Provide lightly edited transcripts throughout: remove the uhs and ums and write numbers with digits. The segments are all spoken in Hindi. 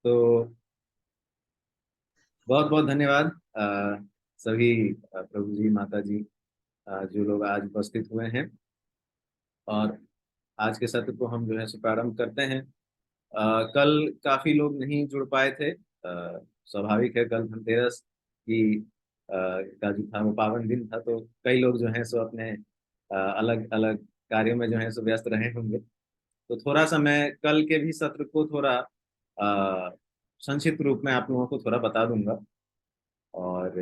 तो बहुत बहुत धन्यवाद सभी प्रभु जी माता जी जो लोग आज उपस्थित हुए हैं। और आज के सत्र को हम जो है सो प्रारंभ करते हैं। कल काफी लोग नहीं जुड़ पाए थे। स्वाभाविक है, कल धनतेरस की का जो था वो पावन दिन था, तो कई लोग जो हैं सो अपने अलग अलग कार्यों में जो है सो व्यस्त रहे होंगे। तो थोड़ा सा मैं कल के भी सत्र को थोड़ा संक्षिप्त रूप में आप लोगों को थोड़ा बता दूंगा। और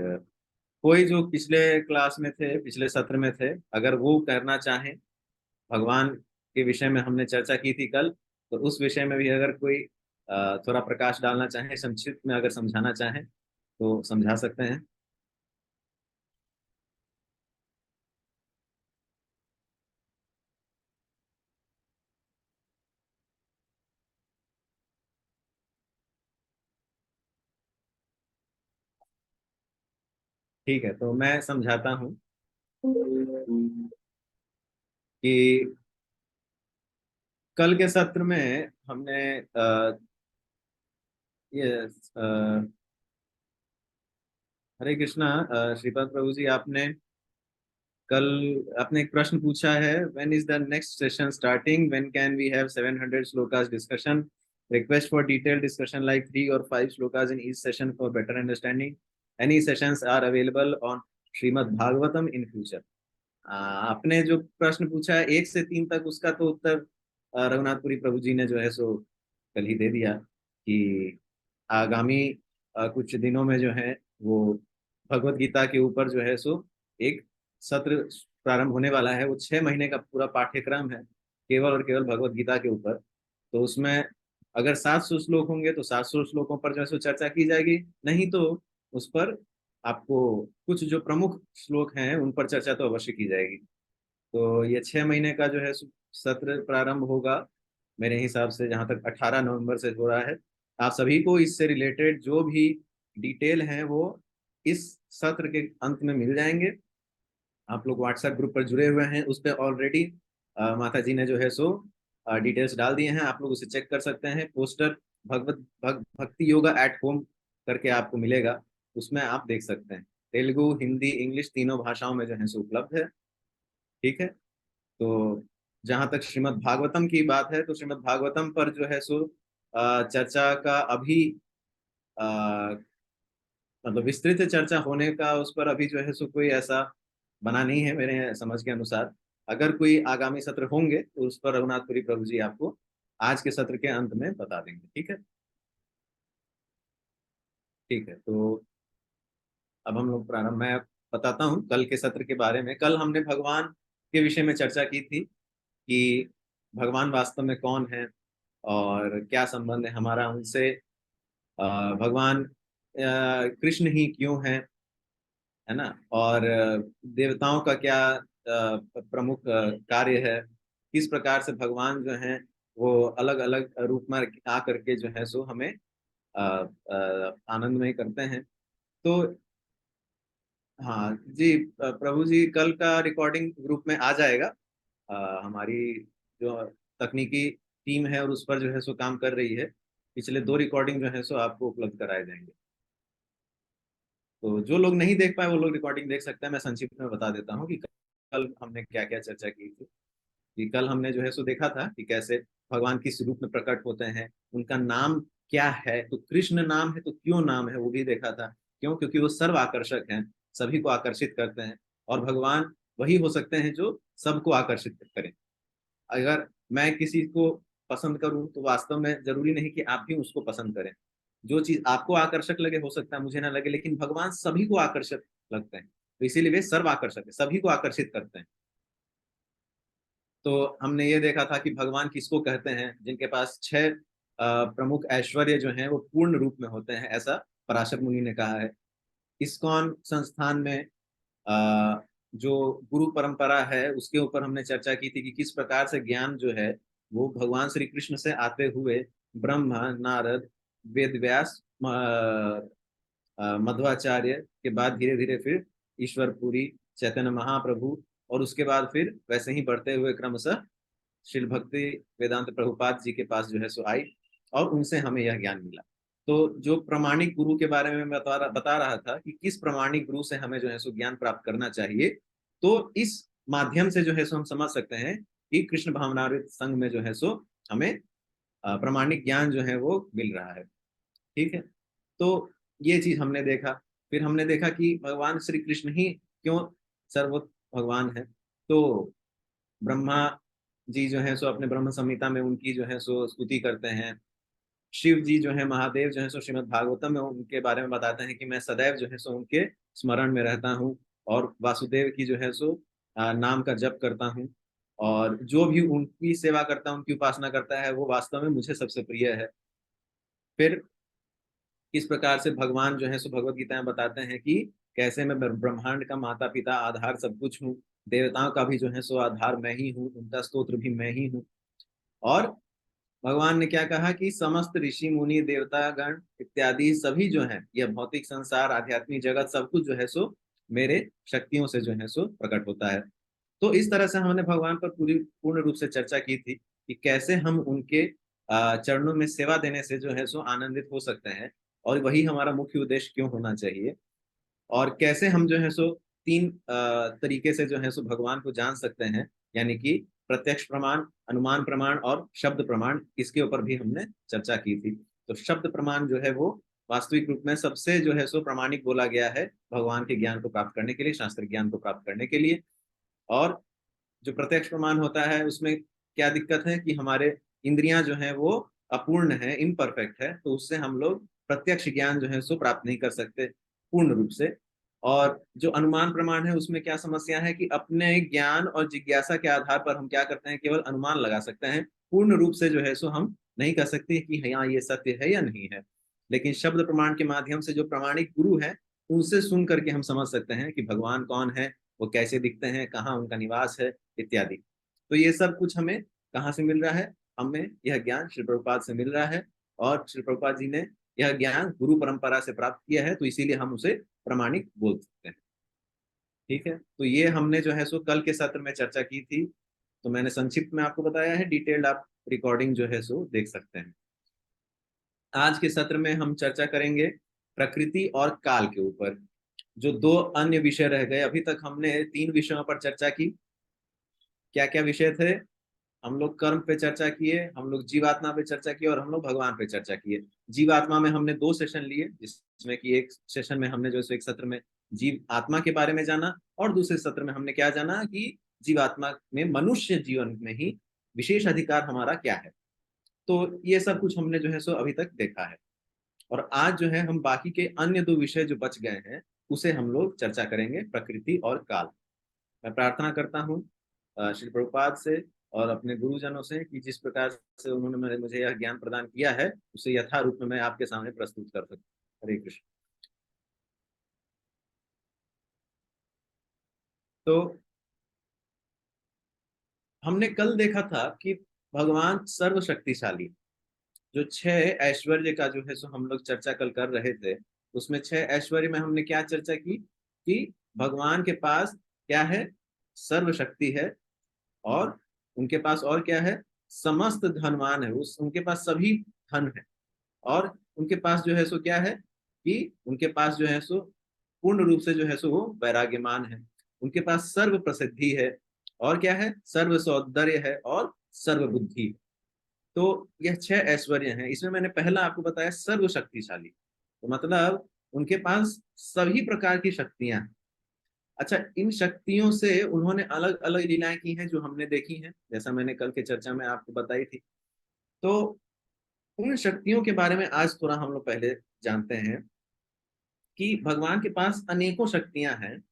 कोई जो पिछले क्लास में थे, पिछले सत्र में थे, अगर वो करना चाहें, भगवान के विषय में हमने चर्चा की थी कल, तो उस विषय में भी अगर कोई थोड़ा प्रकाश डालना चाहे, संक्षिप्त में अगर समझाना चाहें तो समझा सकते हैं। ठीक है, तो मैं समझाता हूँ कि कल के सत्र में हमने ये हरे कृष्णा, श्रीपद प्रभु जी, आपने कल आपने एक प्रश्न पूछा है, when is the next session starting, when can we have 700 श्लोकास discussion, request for detail discussion like 3 or 5 श्लोकास in each session for better understanding, any sessions are available on Shrimad Bhagavatam in future. आपने जो प्रश्न पूछा है 1 से 3 तक, उसका तो उत्तर रघुनाथपुरी प्रभु जी ने जो है सो कल ही दे दिया कि आगामी कुछ दिनों में जो है वो भगवत गीता के ऊपर जो है सो एक सत्र प्रारंभ होने वाला है। वो 6 महीने का पूरा पाठ्यक्रम है, केवल और केवल भगवत गीता के ऊपर। तो उसमें अगर 700 श्लोक होंगे तो 700 श्लोकों पर जो है सो चर्चा की जाएगी, नहीं तो उस पर आपको कुछ जो प्रमुख श्लोक हैं उन पर चर्चा तो अवश्य की जाएगी। तो ये 6 महीने का जो है सत्र प्रारंभ होगा मेरे हिसाब से, जहाँ तक 18 नवंबर से हो रहा है। आप सभी को इससे रिलेटेड जो भी डिटेल हैं वो इस सत्र के अंत में मिल जाएंगे। आप लोग व्हाट्सएप ग्रुप पर जुड़े हुए हैं, उस पर ऑलरेडी माता जी ने जो है सो डिटेल्स डाल दिए हैं, आप लोग उसे चेक कर सकते हैं। पोस्टर भक्ति योगा एट होम करके आपको मिलेगा, उसमें आप देख सकते हैं। तेलुगु, हिंदी, इंग्लिश तीनों भाषाओं में जो है सो उपलब्ध है। ठीक है, तो जहां तक श्रीमद् भागवतम की बात है, तो श्रीमद् भागवतम पर जो है सो चर्चा का अभी अ, मतलब विस्तृत चर्चा होने का उस पर अभी जो है सो कोई ऐसा बना नहीं है मेरे समझ के अनुसार। अगर कोई आगामी सत्र होंगे तो उस पर रघुनाथपुरी प्रभु जी आपको आज के सत्र के अंत में बता देंगे। ठीक है। ठीक है, तो अब हम लोग प्रारंभ, मैं बताता हूँ कल के सत्र के बारे में। कल हमने भगवान के विषय में चर्चा की थी कि भगवान वास्तव में कौन है और क्या संबंध है हमारा उनसे। भगवान कृष्ण ही क्यों है ना, और देवताओं का क्या प्रमुख कार्य है, किस प्रकार से भगवान जो है वो अलग अलग रूप में आ करके जो है सो हमें आनंदमय करते हैं। तो हाँ जी, प्रभु जी कल का रिकॉर्डिंग ग्रुप में आ जाएगा। हमारी जो तकनीकी टीम है और उस पर जो है सो काम कर रही है, पिछले 2 रिकॉर्डिंग जो है सो आपको उपलब्ध कराए जाएंगे। तो जो लोग नहीं देख पाए वो लोग रिकॉर्डिंग देख सकते हैं। मैं संक्षिप्त में बता देता हूँ कि कल हमने क्या क्या चर्चा की थी। कि कल हमने जो है सो देखा था कि कैसे भगवान किस रूप में प्रकट होते हैं, उनका नाम क्या है, तो कृष्ण नाम है तो क्यों नाम है वो भी देखा था। क्यों? क्योंकि वो सर्व आकर्षक हैं, सभी को आकर्षित करते हैं। और भगवान वही हो सकते हैं जो सबको आकर्षित करें। अगर मैं किसी को पसंद करूं तो वास्तव में जरूरी नहीं कि आप भी उसको पसंद करें। जो चीज आपको आकर्षक लगे हो सकता है मुझे ना लगे, लेकिन भगवान सभी को आकर्षक लगते हैं, तो इसीलिए वे सर्व आकर्षक है, सभी को आकर्षित करते हैं। तो हमने ये देखा था कि भगवान किसको कहते हैं, जिनके पास 6 प्रमुख ऐश्वर्य जो हैं वो पूर्ण रूप में होते हैं, ऐसा पराशर मुनि ने कहा है। इस्कॉन संस्थान में जो गुरु परंपरा है उसके ऊपर हमने चर्चा की थी कि किस प्रकार से ज्ञान जो है वो भगवान श्री कृष्ण से आते हुए ब्रह्मा, नारद, वेद व्यास, मध्वाचार्य के बाद धीरे धीरे फिर ईश्वरपुरी, चैतन्य महाप्रभु, और उसके बाद फिर वैसे ही बढ़ते हुए क्रमशः श्रील भक्ति वेदांत प्रभुपाद जी के पास जो है सो आई, और उनसे हमें यह ज्ञान मिला। तो जो प्रामाणिक गुरु के बारे में मैं बता रहा था कि किस प्रामाणिक गुरु से हमें जो है सो ज्ञान प्राप्त करना चाहिए, तो इस माध्यम से जो है सो हम समझ सकते हैं कि कृष्ण भावनामृत संघ में जो है सो हमें प्रामाणिक ज्ञान जो है वो मिल रहा है। ठीक है, तो ये चीज हमने देखा। फिर हमने देखा कि भगवान श्री कृष्ण ही क्यों सर्वोच्च भगवान है। तो ब्रह्मा जी जो है सो अपने ब्रह्म संहिता में उनकी जो है सो स्तुति करते हैं। शिव जी जो है महादेव जो है सो श्रीमद् भागवतम में उनके बारे में बताते हैं कि मैं सदैव जो है सो उनके स्मरण में रहता हूँ, और वासुदेव की जो है सो नाम का जप करता हूँ, और जो भी उनकी सेवा करता है, उनकी उपासना करता है, वो वास्तव में मुझे सबसे प्रिय है। फिर किस प्रकार से भगवान जो है सो भगवत गीता में बताते हैं कि कैसे मैं ब्रह्मांड का माता पिता आधार सब कुछ हूँ, देवताओं का भी जो है सो आधार मैं ही हूँ, उनका स्तोत्र भी मैं ही हूँ। और भगवान ने क्या कहा कि समस्त ऋषि मुनि देवता गण इत्यादि सभी जो है, यह भौतिक संसार आध्यात्मिक जगत सब कुछ जो है सो मेरे शक्तियों से जो है सो प्रकट होता है। तो इस तरह से हमने भगवान पर पूरी पूर्ण रूप से चर्चा की थी कि कैसे हम उनके चरणों में सेवा देने से जो है सो आनंदित हो सकते हैं, और वही हमारा मुख्य उद्देश्य क्यों होना चाहिए, और कैसे हम जो है सो तीन तरीके से जो है सो भगवान को जान सकते हैं, यानी कि प्रत्यक्ष प्रमाण, अनुमान प्रमाण और शब्द प्रमाण। इसके ऊपर भी हमने चर्चा की थी। तो शब्द प्रमाण जो है वो वास्तविक रूप में सबसे जो है सो प्रामाणिक बोला गया है भगवान के ज्ञान को प्राप्त करने के लिए, शास्त्र ज्ञान को प्राप्त करने के लिए। और जो प्रत्यक्ष प्रमाण होता है उसमें क्या दिक्कत है कि हमारे इंद्रियां जो है वो अपूर्ण है, इम्परफेक्ट है, तो उससे हम लोग प्रत्यक्ष ज्ञान जो है सो प्राप्त नहीं कर सकते पूर्ण रूप से। और जो अनुमान प्रमाण है उसमें क्या समस्या है कि अपने ज्ञान और जिज्ञासा के आधार पर हम क्या करते हैं, केवल अनुमान लगा सकते हैं, पूर्ण रूप से जो है सो हम नहीं कह सकते कि हाँ ये सत्य है या नहीं है। लेकिन शब्द प्रमाण के माध्यम से जो प्रामाणिक गुरु है उनसे सुन करके हम समझ सकते हैं कि भगवान कौन है, वो कैसे दिखते हैं, कहाँ उनका निवास है इत्यादि। तो ये सब कुछ हमें कहाँ से मिल रहा है, हमें यह ज्ञान श्री प्रभुपाद से मिल रहा है, और श्री प्रभुपाद जी ने यह ज्ञान गुरु परंपरा से प्राप्त किया है, तो इसीलिए हम उसे प्रामाणिक बोल सकते हैं। ठीक है, तो ये हमने जो है सो कल के सत्र में चर्चा की थी। तो मैंने संक्षिप्त में आपको बताया है, डिटेल्ड आप रिकॉर्डिंग जो है सो देख सकते हैं। आज के सत्र में हम चर्चा करेंगे प्रकृति और काल के ऊपर। जो दो अन्य विषय रह गए, अभी तक हमने तीन विषयों पर चर्चा की। क्या क्या विषय थे? हम लोग कर्म पे चर्चा किए, हम लोग जीवात्मा पे चर्चा किए, और हम लोग भगवान पे चर्चा किए। जीवात्मा में हमने दो सेशन लिए, जिसमें कि एक सेशन में हमने जो है एक सत्र में जीव आत्मा के बारे में जाना, और दूसरे सत्र में हमने क्या जाना कि जीवात्मा में मनुष्य जीवन में ही विशेष अधिकार हमारा क्या है। तो ये सब कुछ हमने जो है सो अभी तक देखा है। और आज जो है हम बाकी के अन्य दो विषय जो बच गए हैं उसे हम लोग चर्चा करेंगे, प्रकृति और काल। मैं प्रार्थना करता हूँ श्री प्रभुपाद से और अपने गुरुजनों से कि जिस प्रकार से उन्होंने मुझे यह ज्ञान प्रदान किया है उसे यथा रूप में मैं आपके सामने प्रस्तुत कर सकूं। हरे कृष्ण। तो हमने कल देखा था कि भगवान सर्वशक्तिशाली, जो छह ऐश्वर्य का जो है सो हम लोग चर्चा कल कर रहे थे, उसमें छह ऐश्वर्य में हमने क्या चर्चा की कि भगवान के पास क्या है, सर्वशक्ति है, और उनके पास और क्या है, समस्त धनवान है, उस उनके पास सभी धन है, और उनके पास जो है सो क्या है कि उनके पास जो है सो पूर्ण रूप से जो है सो वो वैराग्यमान है। उनके पास सर्व प्रसिद्धि है, और क्या है, सर्व सौंदर्य है, और सर्व बुद्धि। तो यह छह ऐश्वर्य हैं। इसमें मैंने पहला आपको बताया सर्व शक्तिशाली, तो मतलब उनके पास सभी प्रकार की शक्तियां हैं। अच्छा, इन शक्तियों से उन्होंने अलग अलग लीलाएं की हैं जो हमने देखी हैं, जैसा मैंने कल के चर्चा में आपको बताई थी। तो उन शक्तियों के बारे में आज थोड़ा हम लोग पहले जानते हैं कि भगवान के पास अनेकों शक्तियां हैं।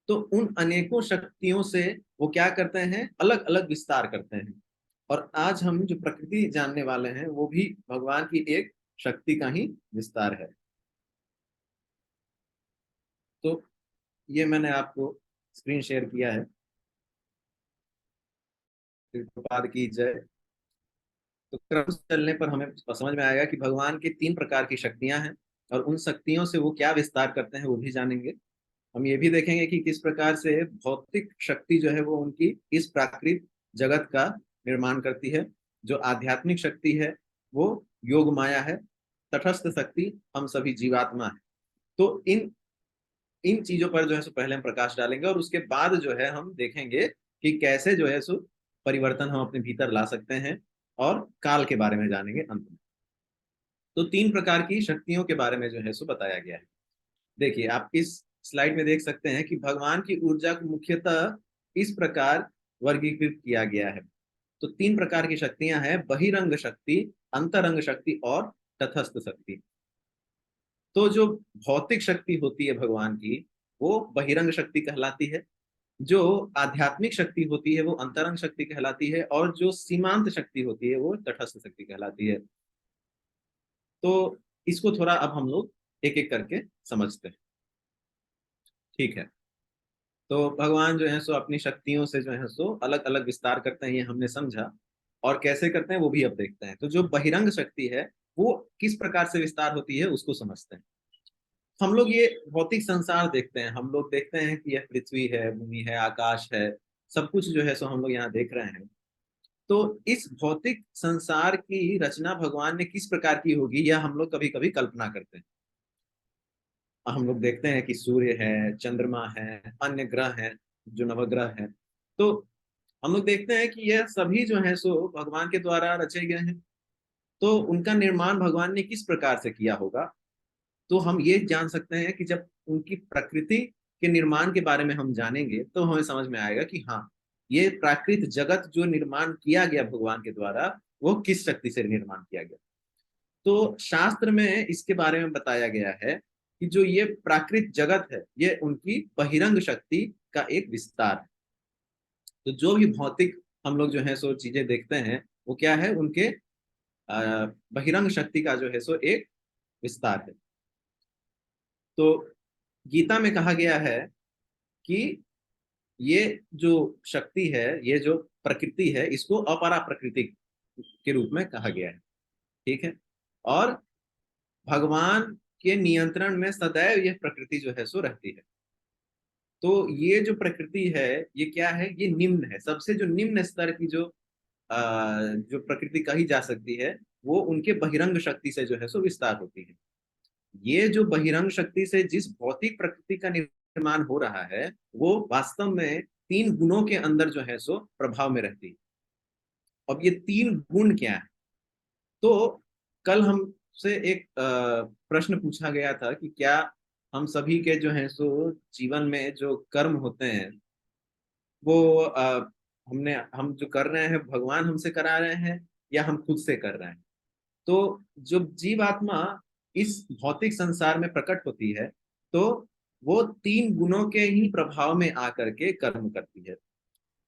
तो उन अनेकों शक्तियों से वो क्या करते हैं, अलग अलग विस्तार करते हैं। और आज हम जो प्रकृति जानने वाले हैं वो भी भगवान की एक शक्ति का ही विस्तार है। तो ये मैंने आपको स्क्रीन शेयर किया है। प्रभुपाद की जय। तो क्रम से चलने पर हमें समझ में आएगा कि भगवान की तीन प्रकार की शक्तियां हैं, और उन शक्तियों से वो क्या विस्तार करते हैं वो भी जानेंगे। हम ये भी देखेंगे कि किस प्रकार से भौतिक शक्ति जो है वो उनकी इस प्राकृतिक जगत का निर्माण करती है। जो आध्यात्मिक शक्ति है वो योग माया है, तटस्थ शक्ति, हम सभी जीवात्मा है। तो इन इन चीजों पर जो है सो पहले हम प्रकाश डालेंगे, और उसके बाद जो है हम देखेंगे कि कैसे जो है सो परिवर्तन हम अपने भीतर ला सकते हैं, और काल के बारे में जानेंगे अंत में। तो 3 प्रकार की शक्तियों के बारे में जो है सो बताया गया है। देखिए, आप इस स्लाइड में देख सकते हैं कि भगवान की ऊर्जा को मुख्यतः इस प्रकार वर्गीकृत किया गया है। तो 3 प्रकार की शक्तियां हैं: बहिरंग शक्ति, अंतरंग शक्ति और तटस्थ शक्ति। तो जो भौतिक शक्ति होती है भगवान की, वो बहिरंग शक्ति कहलाती है। जो आध्यात्मिक शक्ति होती है वो अंतरंग शक्ति कहलाती है, और जो सीमांत शक्ति होती है वो तटस्थ शक्ति कहलाती है। तो इसको थोड़ा अब हम लोग एक एक करके समझते हैं। ठीक है। तो भगवान जो है सो अपनी शक्तियों से जो है सो अलग अलग विस्तार करते हैं, ये हमने समझा, और कैसे करते हैं वो भी अब देखते हैं। तो जो बहिरंग शक्ति है वो किस प्रकार से विस्तार होती है उसको समझते हैं। हम लोग ये भौतिक संसार देखते हैं, हम लोग देखते हैं कि यह पृथ्वी है, भूमि है, आकाश है, सब कुछ जो है सो हम लोग यहाँ देख रहे हैं। तो इस भौतिक संसार की रचना भगवान ने किस प्रकार की होगी, यह हम लोग कभी कभी कल्पना करते हैं। हम लोग देखते हैं कि सूर्य है, चंद्रमा है, अन्य ग्रह हैं, जो नवग्रह हैं। तो हम लोग देखते हैं कि यह सभी जो है सो भगवान के द्वारा रचे गए हैं। तो उनका निर्माण भगवान ने किस प्रकार से किया होगा, तो हम ये जान सकते हैं कि जब उनकी प्रकृति के निर्माण के बारे में हम जानेंगे तो हमें समझ में आएगा कि हाँ, ये प्राकृत जगत जो निर्माण किया गया भगवान के द्वारा, वो किस शक्ति से निर्माण किया गया। तो शास्त्र में इसके बारे में बताया गया है कि जो ये प्राकृत जगत है, ये उनकी बहिरंग शक्ति का एक विस्तार है। तो जो भी भौतिक हम लोग जो है सो चीजें देखते हैं, वो क्या है, उनके बहिरंग शक्ति का जो है सो एक विस्तार है। तो गीता में कहा गया है कि ये जो शक्ति है, ये जो प्रकृति है, इसको अपरा प्रकृति के रूप में कहा गया है। ठीक है। और भगवान के नियंत्रण में सदैव यह प्रकृति जो है सो रहती है। तो ये जो प्रकृति है, ये क्या है, ये निम्न है, सबसे जो निम्न स्तर की जो प्रकृति कही जा सकती है, वो उनके बहिरंग शक्ति से जो है सो विस्तार होती है। ये जो बहिरंग शक्ति से जिस भौतिक प्रकृति का निर्माण हो रहा है, वो वास्तव में 3 गुणों के अंदर जो है सो प्रभाव में रहती है। अब ये 3 गुण क्या है, तो कल हमसे एक प्रश्न पूछा गया था कि क्या हम सभी के जो है सो जीवन में जो कर्म होते हैं, वो हम जो कर रहे हैं भगवान हमसे करा रहे हैं या हम खुद से कर रहे हैं। तो जो जीवात्मा इस भौतिक संसार में प्रकट होती है, तो वो 3 गुणों के ही प्रभाव में आकर के कर्म करती है।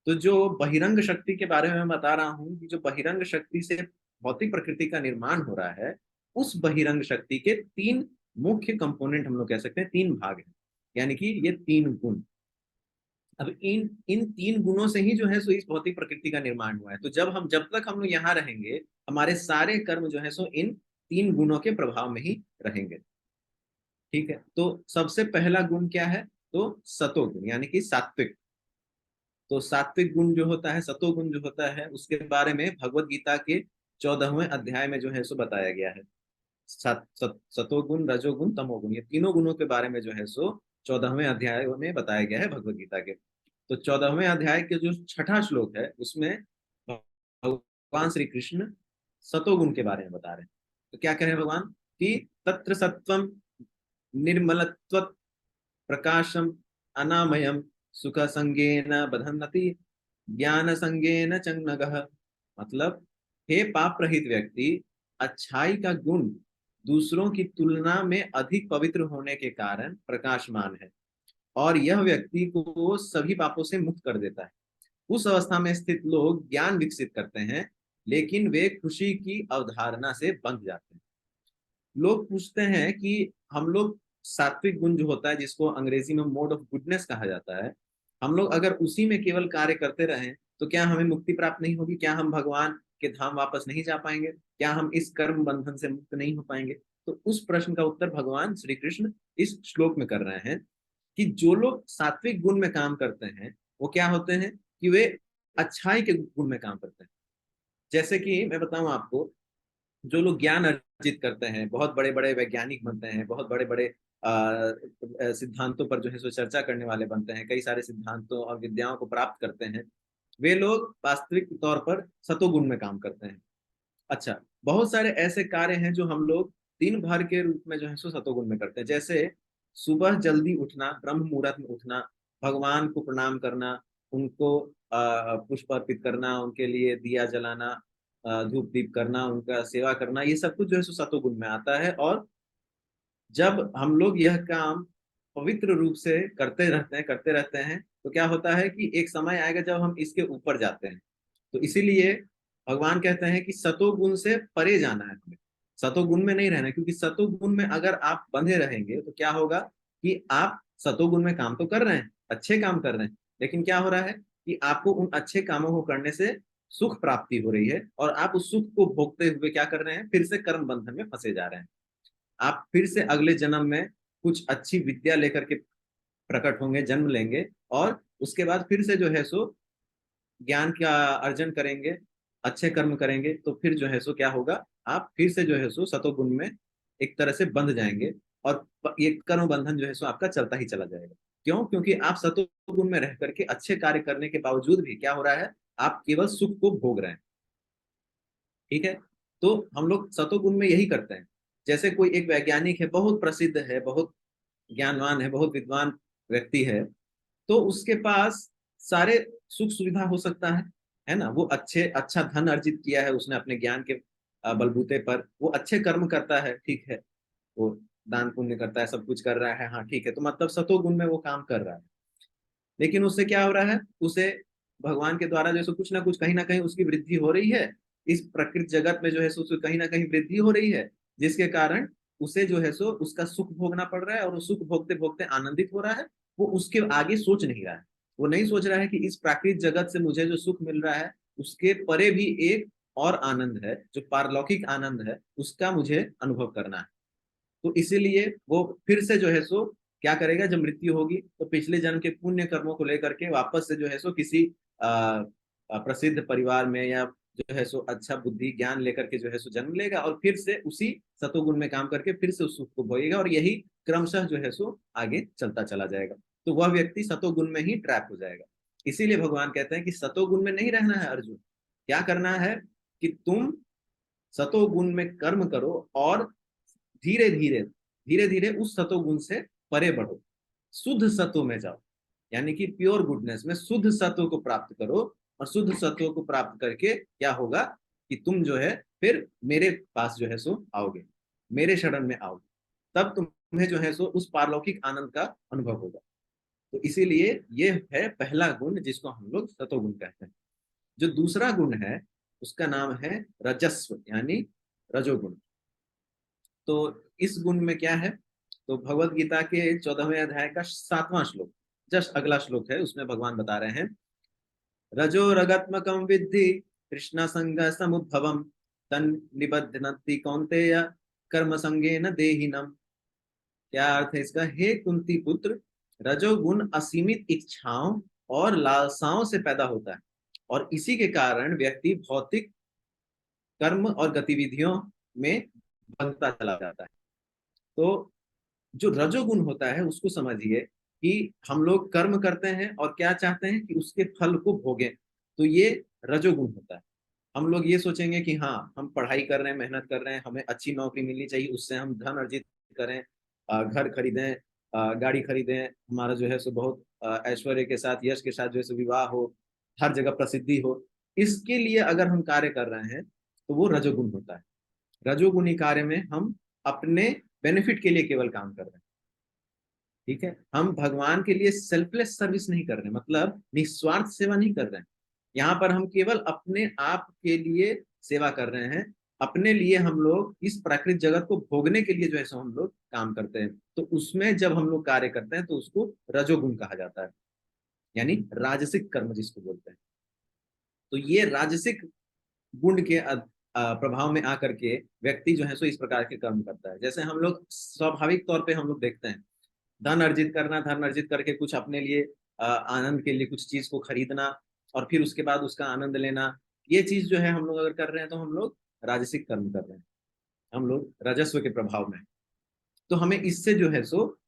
तो जो बहिरंग शक्ति के बारे में मैं बता रहा हूँ कि जो बहिरंग शक्ति से भौतिक प्रकृति का निर्माण हो रहा है, उस बहिरंग शक्ति के 3 मुख्य कंपोनेंट हम लोग कह सकते हैं, 3 भाग हैं, यानी कि ये 3 गुण। अब इन इन 3 गुणों से ही जो है सो इस भौतिक प्रकृति का निर्माण हुआ है। तो जब तक हम लोग यहाँ रहेंगे, हमारे सारे कर्म जो है सो इन 3 गुणों के प्रभाव में ही रहेंगे। ठीक है। तो सबसे पहला गुण क्या है, तो सतोगुण, यानी कि सात्विक। तो सात्विक गुण जो होता है, सतोगुण जो होता है, उसके बारे में भगवत गीता के 14वें अध्याय में जो है सो बताया गया है। सतोगुण, रजोगुण, तमोगुण, ये तीनों गुणों के बारे में जो है सो 14वें अध्याय में बताया गया है भगवत गीता के। तो 14वें अध्याय के जो 6ठा श्लोक है, उसमें भगवान श्री कृष्ण सतोगुण के बारे में बता रहे हैं। तो क्या कह रहे हैं भगवान कि तत्र सत्वम निर्मलत्व प्रकाशम अनामयम सुख संगेन बधन्नति ज्ञान संगेन चंगनगः। मतलब, हे पाप रहित व्यक्ति, अच्छाई का गुण दूसरों की तुलना में अधिक पवित्र होने के कारण प्रकाशमान है, और यह व्यक्ति को सभी पापों से मुक्त कर देता है। उस अवस्था में स्थित लोग ज्ञान विकसित करते हैं, लेकिन वे खुशी की अवधारणा से बंध जाते हैं। लोग पूछते हैं कि हम लोग सात्विक गुण जो होता है, जिसको अंग्रेजी में मोड ऑफ गुडनेस कहा जाता है, हम लोग अगर उसी में केवल कार्य करते रहें तो क्या हमें मुक्ति प्राप्त नहीं होगी, क्या हम भगवान के धाम वापस नहीं जा पाएंगे, क्या हम इस कर्म बंधन से मुक्त नहीं हो पाएंगे। तो उस प्रश्न का उत्तर भगवान श्री कृष्ण इस श्लोक में कर रहे हैं कि जो लोग सात्विक गुण में काम करते हैं, वो क्या होते हैं कि वे अच्छाई के गुण में काम करते हैं। जैसे कि मैं बताऊं आपको जो लोग ज्ञान अर्जित करते हैं, बहुत बड़े बड़े वैज्ञानिक बनते हैं, बहुत बड़े बड़े सिद्धांतों पर जो है सो चर्चा करने वाले बनते हैं, कई सारे सिद्धांतों और विद्याओं को प्राप्त करते हैं, वे लोग वास्तविक तौर पर सतोगुण में काम करते हैं। अच्छा, बहुत सारे ऐसे कार्य हैं जो हम लोग दिन भर के रूप में जो है सो सतोगुण में करते हैं, जैसे सुबह जल्दी उठना, ब्रह्म मुहूर्त में उठना, भगवान को प्रणाम करना, उनको पुष्प अर्पित करना, उनके लिए दिया जलाना, धूप दीप करना, उनका सेवा करना, ये सब कुछ जो है सो सतोगुण में आता है। और जब हम लोग यह काम पवित्र रूप से करते रहते हैं, तो क्या होता है कि एक समय आएगा जब हम इसके ऊपर जाते हैं। तो इसीलिए भगवान कहते हैं कि सतोगुण से परे जाना है हमें, सतोगुण में नहीं रहना है, क्योंकि सतोगुण में अगर आप बंधे रहेंगे तो क्या होगा कि आप सतोगुण में काम तो कर रहे हैं, अच्छे काम कर रहे हैं, लेकिन क्या हो रहा है कि आपको उन अच्छे कामों को करने से सुख प्राप्ति हो रही है, और आप उस सुख को भोगते हुए क्या कर रहे हैं, फिर से कर्म बंधन में फंसे जा रहे हैं। आप फिर से अगले जन्म में कुछ अच्छी विद्या लेकर के प्रकट होंगे, जन्म लेंगे, और उसके बाद फिर से जो है सो ज्ञान का अर्जन करेंगे, अच्छे कर्म करेंगे, तो फिर जो है सो क्या होगा, आप फिर से जो है सो सतोगुण में एक तरह से बंध जाएंगे, और ये कर्म बंधन जो है सो आपका चलता ही चला जाएगा। क्यों? क्योंकि आप सतोगुण में रह करके अच्छे कार्य करने के बावजूद भी क्या हो रहा है, आप केवल सुख को भोग रहे हैं। ठीक है, तो हम लोग सतोगुण में यही करते हैं। जैसे कोई एक वैज्ञानिक है, बहुत प्रसिद्ध है, बहुत ज्ञानवान है, बहुत विद्वान व्यक्ति है, तो उसके पास सारे सुख सुविधा हो सकता है ना, वो अच्छा धन अर्जित किया है उसने अपने ज्ञान के बलबूते पर, वो अच्छे कर्म करता है, ठीक है, वो दान पुण्य करता है, सब कुछ कर रहा है, हाँ ठीक है, तो मतलब सतोगुण में वो काम कर रहा है। लेकिन उससे क्या हो रहा है, उसे भगवान के द्वारा जो है कुछ ना कुछ, कहीं ना कहीं उसकी वृद्धि हो रही है, इस प्रकृति जगत में जो है सो कहीं ना कहीं वृद्धि हो रही है, जिसके कारण उसे जो है सो उसका सुख भोगना पड़ रहा है, और वो सुख भोगते भोगते आनंदित हो रहा है। वो उसके आगे सोच नहीं रहा है, वो नहीं सोच रहा है कि इस प्राकृतिक जगत से मुझे जो सुख मिल रहा है, उसके परे भी एक और आनंद है, जो पारलौकिक आनंद है, उसका मुझे अनुभव करना है। तो इसीलिए वो फिर से जो है सो क्या करेगा, जब मृत्यु होगी तो पिछले जन्म के पुण्य कर्मों को लेकर के वापस से जो है सो किसी प्रसिद्ध परिवार में, या जो है सो अच्छा बुद्धि ज्ञान लेकर के जो है सो जन्म लेगा, और फिर से उसी सतोगुण में काम करके फिर से उस सुख को भोगेगा, और यही क्रमशः जो है सो आगे चलता चला जाएगा। तो वह व्यक्ति सतोगुण में ही ट्रैप हो जाएगा। इसीलिए भगवान कहते हैं कि सतोगुण में नहीं रहना है अर्जुन, क्या करना है कि तुम सतोगुण में कर्म करो, और धीरे धीरे उस सतोगुण से परे बढ़ो, शुद्ध सत्व में जाओ, यानी कि प्योर गुडनेस में शुद्ध सत्व को प्राप्त करो। और शुद्ध सत्व को प्राप्त करके क्या होगा कि तुम जो है फिर मेरे पास जो है सो आओगे, मेरे शरण में आओगे, तब तुम्हें जो है सो उस पारलौकिक आनंद का अनुभव होगा। तो इसीलिए ये है पहला गुण जिसको हम लोग सतोगुण कहते हैं। जो दूसरा गुण है उसका नाम है रजस्व, यानी रजोगुण। तो इस गुण में क्या है, तो भगवत गीता के 14वें अध्याय का 7वां श्लोक, जस्ट अगला श्लोक है, उसमें भगवान बता रहे हैं, रजो रगत्मकम विद्धि कृष्ण संग समुद्भवम तन निबध्नति कौन्तेय कर्म संगेन देहिनम। क्या अर्थ है इसका? हे कुंती पुत्र, रजोगुण असीमित इच्छाओं और लालसाओं से पैदा होता है, और इसी के कारण व्यक्ति भौतिक कर्म और गतिविधियों में बंधता चला जाता है। तो जो रजोगुण होता है उसको समझिए कि हम लोग कर्म करते हैं और क्या चाहते हैं कि उसके फल को भोगें, तो ये रजोगुण होता है। हम लोग ये सोचेंगे कि हाँ, हम पढ़ाई कर रहे हैं, मेहनत कर रहे हैं, हमें अच्छी नौकरी मिलनी चाहिए, उससे हम धन अर्जित करें, घर खरीदें, गाड़ी खरीदें, हमारा जो है सो बहुत ऐश्वर्य के साथ, यश के साथ जो है सो विवाह हो, हर जगह प्रसिद्धि हो। इसके लिए अगर हम कार्य कर रहे हैं तो वो रजोगुण होता है। रजोगुणी कार्य में हम अपने बेनिफिट के लिए केवल काम कर रहे हैं। ठीक है, हम भगवान के लिए सेल्फलेस सर्विस नहीं कर रहे, मतलब निस्वार्थ सेवा नहीं कर रहे हैं। यहाँ पर हम केवल अपने आप के लिए सेवा कर रहे हैं, अपने लिए हम लोग इस प्राकृतिक जगत को भोगने के लिए जो है सो हम लोग काम करते हैं। तो उसमें जब हम लोग कार्य करते हैं तो उसको रजोगुण कहा जाता है, यानी राजसिक कर्म जिसको बोलते हैं। तो ये राजसिक गुण के प्रभाव में आकर के व्यक्ति जो है सो इस प्रकार के कर्म करता है। जैसे हम लोग स्वाभाविक तौर पे हम लोग देखते हैं, धन अर्जित करना, धन अर्जित करके कुछ अपने लिए आनंद के लिए कुछ चीज को खरीदना, और फिर उसके बाद उसका आनंद लेना, ये चीज जो है हम लोग अगर कर रहे हैं तो हम लोग राजसिक कर्म कर रहे हैं, हम लोग राजस्व के प्रभाव में। तो हमें इससे जो है सो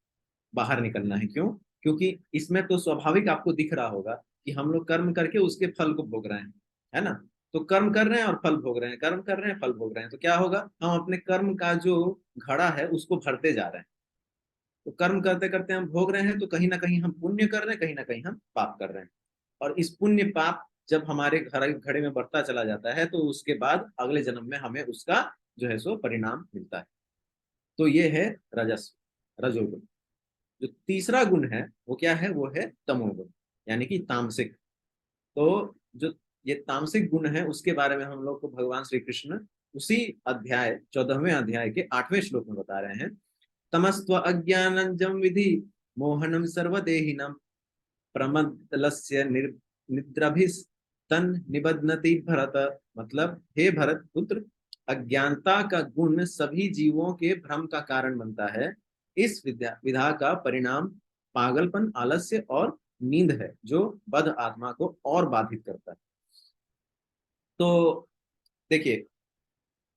बाहर निकलना है। क्यों? क्योंकि इसमें तो स्वाभाविक आपको दिख रहा होगा कि हम लोग कर्म करके उसके फल को भोग रहे हैं, है ना। तो कर्म कर रहे हैं और फल भोग रहे हैं, कर्म कर रहे हैं फल भोग रहे हैं, तो क्या होगा, हम अपने कर्म का जो घड़ा है उसको भरते जा रहे हैं। तो कर्म करते करते हम भोग रहे हैं, तो कहीं ना कहीं हम पुण्य कर रहे हैं, कहीं ना कहीं हम पाप कर रहे हैं। और इस पुण्य पाप जब हमारे घर घड़े में बढ़ता चला जाता है, तो उसके बाद अगले जन्म में हमें उसका जो है सो परिणाम मिलता है। तो ये है रजस्व, रजोगुण। जो तीसरा गुण है वो क्या है, वो है तमोगुण, यानी कि तामसिक। तो जो ये तामसिक गुण है उसके बारे में हम लोग को भगवान श्री कृष्ण उसी अध्याय 14वें अध्याय के 8वें श्लोक में बता रहे हैं। तमस्त्व अज्ञानंजम विधि मोहनम सर्वदेहिनम प्रमदलस्य निद्राभिस्तन निबध्नति भरत। मतलब हे भरत पुत्र, अज्ञानता का गुण सभी जीवों के भ्रम का कारण बनता है। इस विधा का परिणाम पागलपन, आलस्य और नींद है, जो बद्ध आत्मा को और बाधित करता है। तो देखिए,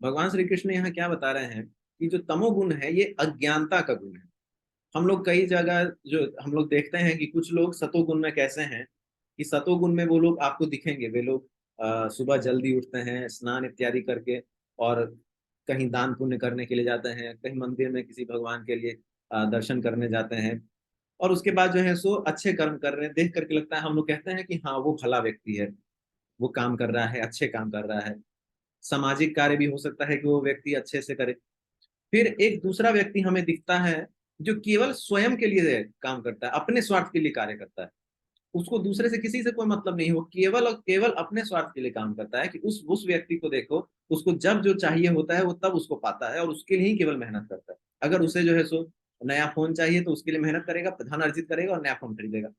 भगवान श्री कृष्ण यहाँ क्या बता रहे हैं कि जो तमोगुण है ये अज्ञानता का गुण है। हम लोग कई जगह जो हम लोग देखते हैं कि कुछ लोग सतोगुण में कैसे हैं, कि सतोगुण में वो लोग आपको दिखेंगे, वे लोग सुबह जल्दी उठते हैं, स्नान इत्यादि करके, और कहीं दान पुण्य करने के लिए जाते हैं, कहीं मंदिर में किसी भगवान के लिए दर्शन करने जाते हैं, और उसके बाद जो है सो अच्छे कर्म कर रहे हैं, देख करके लगता है, हम लोग कहते हैं कि हाँ वो भला व्यक्ति है, वो काम कर रहा है, अच्छे काम कर रहा है। सामाजिक कार्य भी हो सकता है कि वो व्यक्ति अच्छे से करे। फिर एक दूसरा व्यक्ति हमें दिखता है जो केवल स्वयं के लिए काम करता है, अपने स्वार्थ के लिए कार्य करता है, उसको दूसरे से किसी से कोई मतलब नहीं, वो केवल और केवल अपने स्वार्थ के लिए काम करता है। कि उस व्यक्ति को देखो, उसको जब जो चाहिए होता है वो तब उसको पाता है, और उसके लिए ही केवल मेहनत करता है। अगर उसे जो है सो नया फोन चाहिए तो उसके लिए मेहनत करेगा, धन अर्जित करेगा और नया फोन खरीदेगा।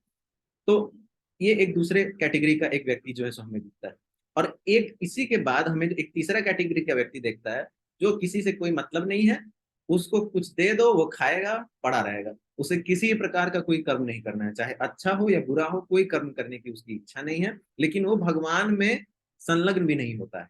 तो ये एक दूसरे कैटेगरी का एक व्यक्ति जो है सो हमें दिखता है। और एक इसी के बाद हमें एक तीसरा कैटेगरी का व्यक्ति देखता है, जो किसी से कोई मतलब नहीं है, उसको कुछ दे दो वो खाएगा, पड़ा रहेगा, उसे किसी प्रकार का कोई कर्म नहीं करना है, चाहे अच्छा हो या बुरा हो, कोई कर्म करने की उसकी इच्छा नहीं है। लेकिन वो भगवान में संलग्न भी नहीं होता है।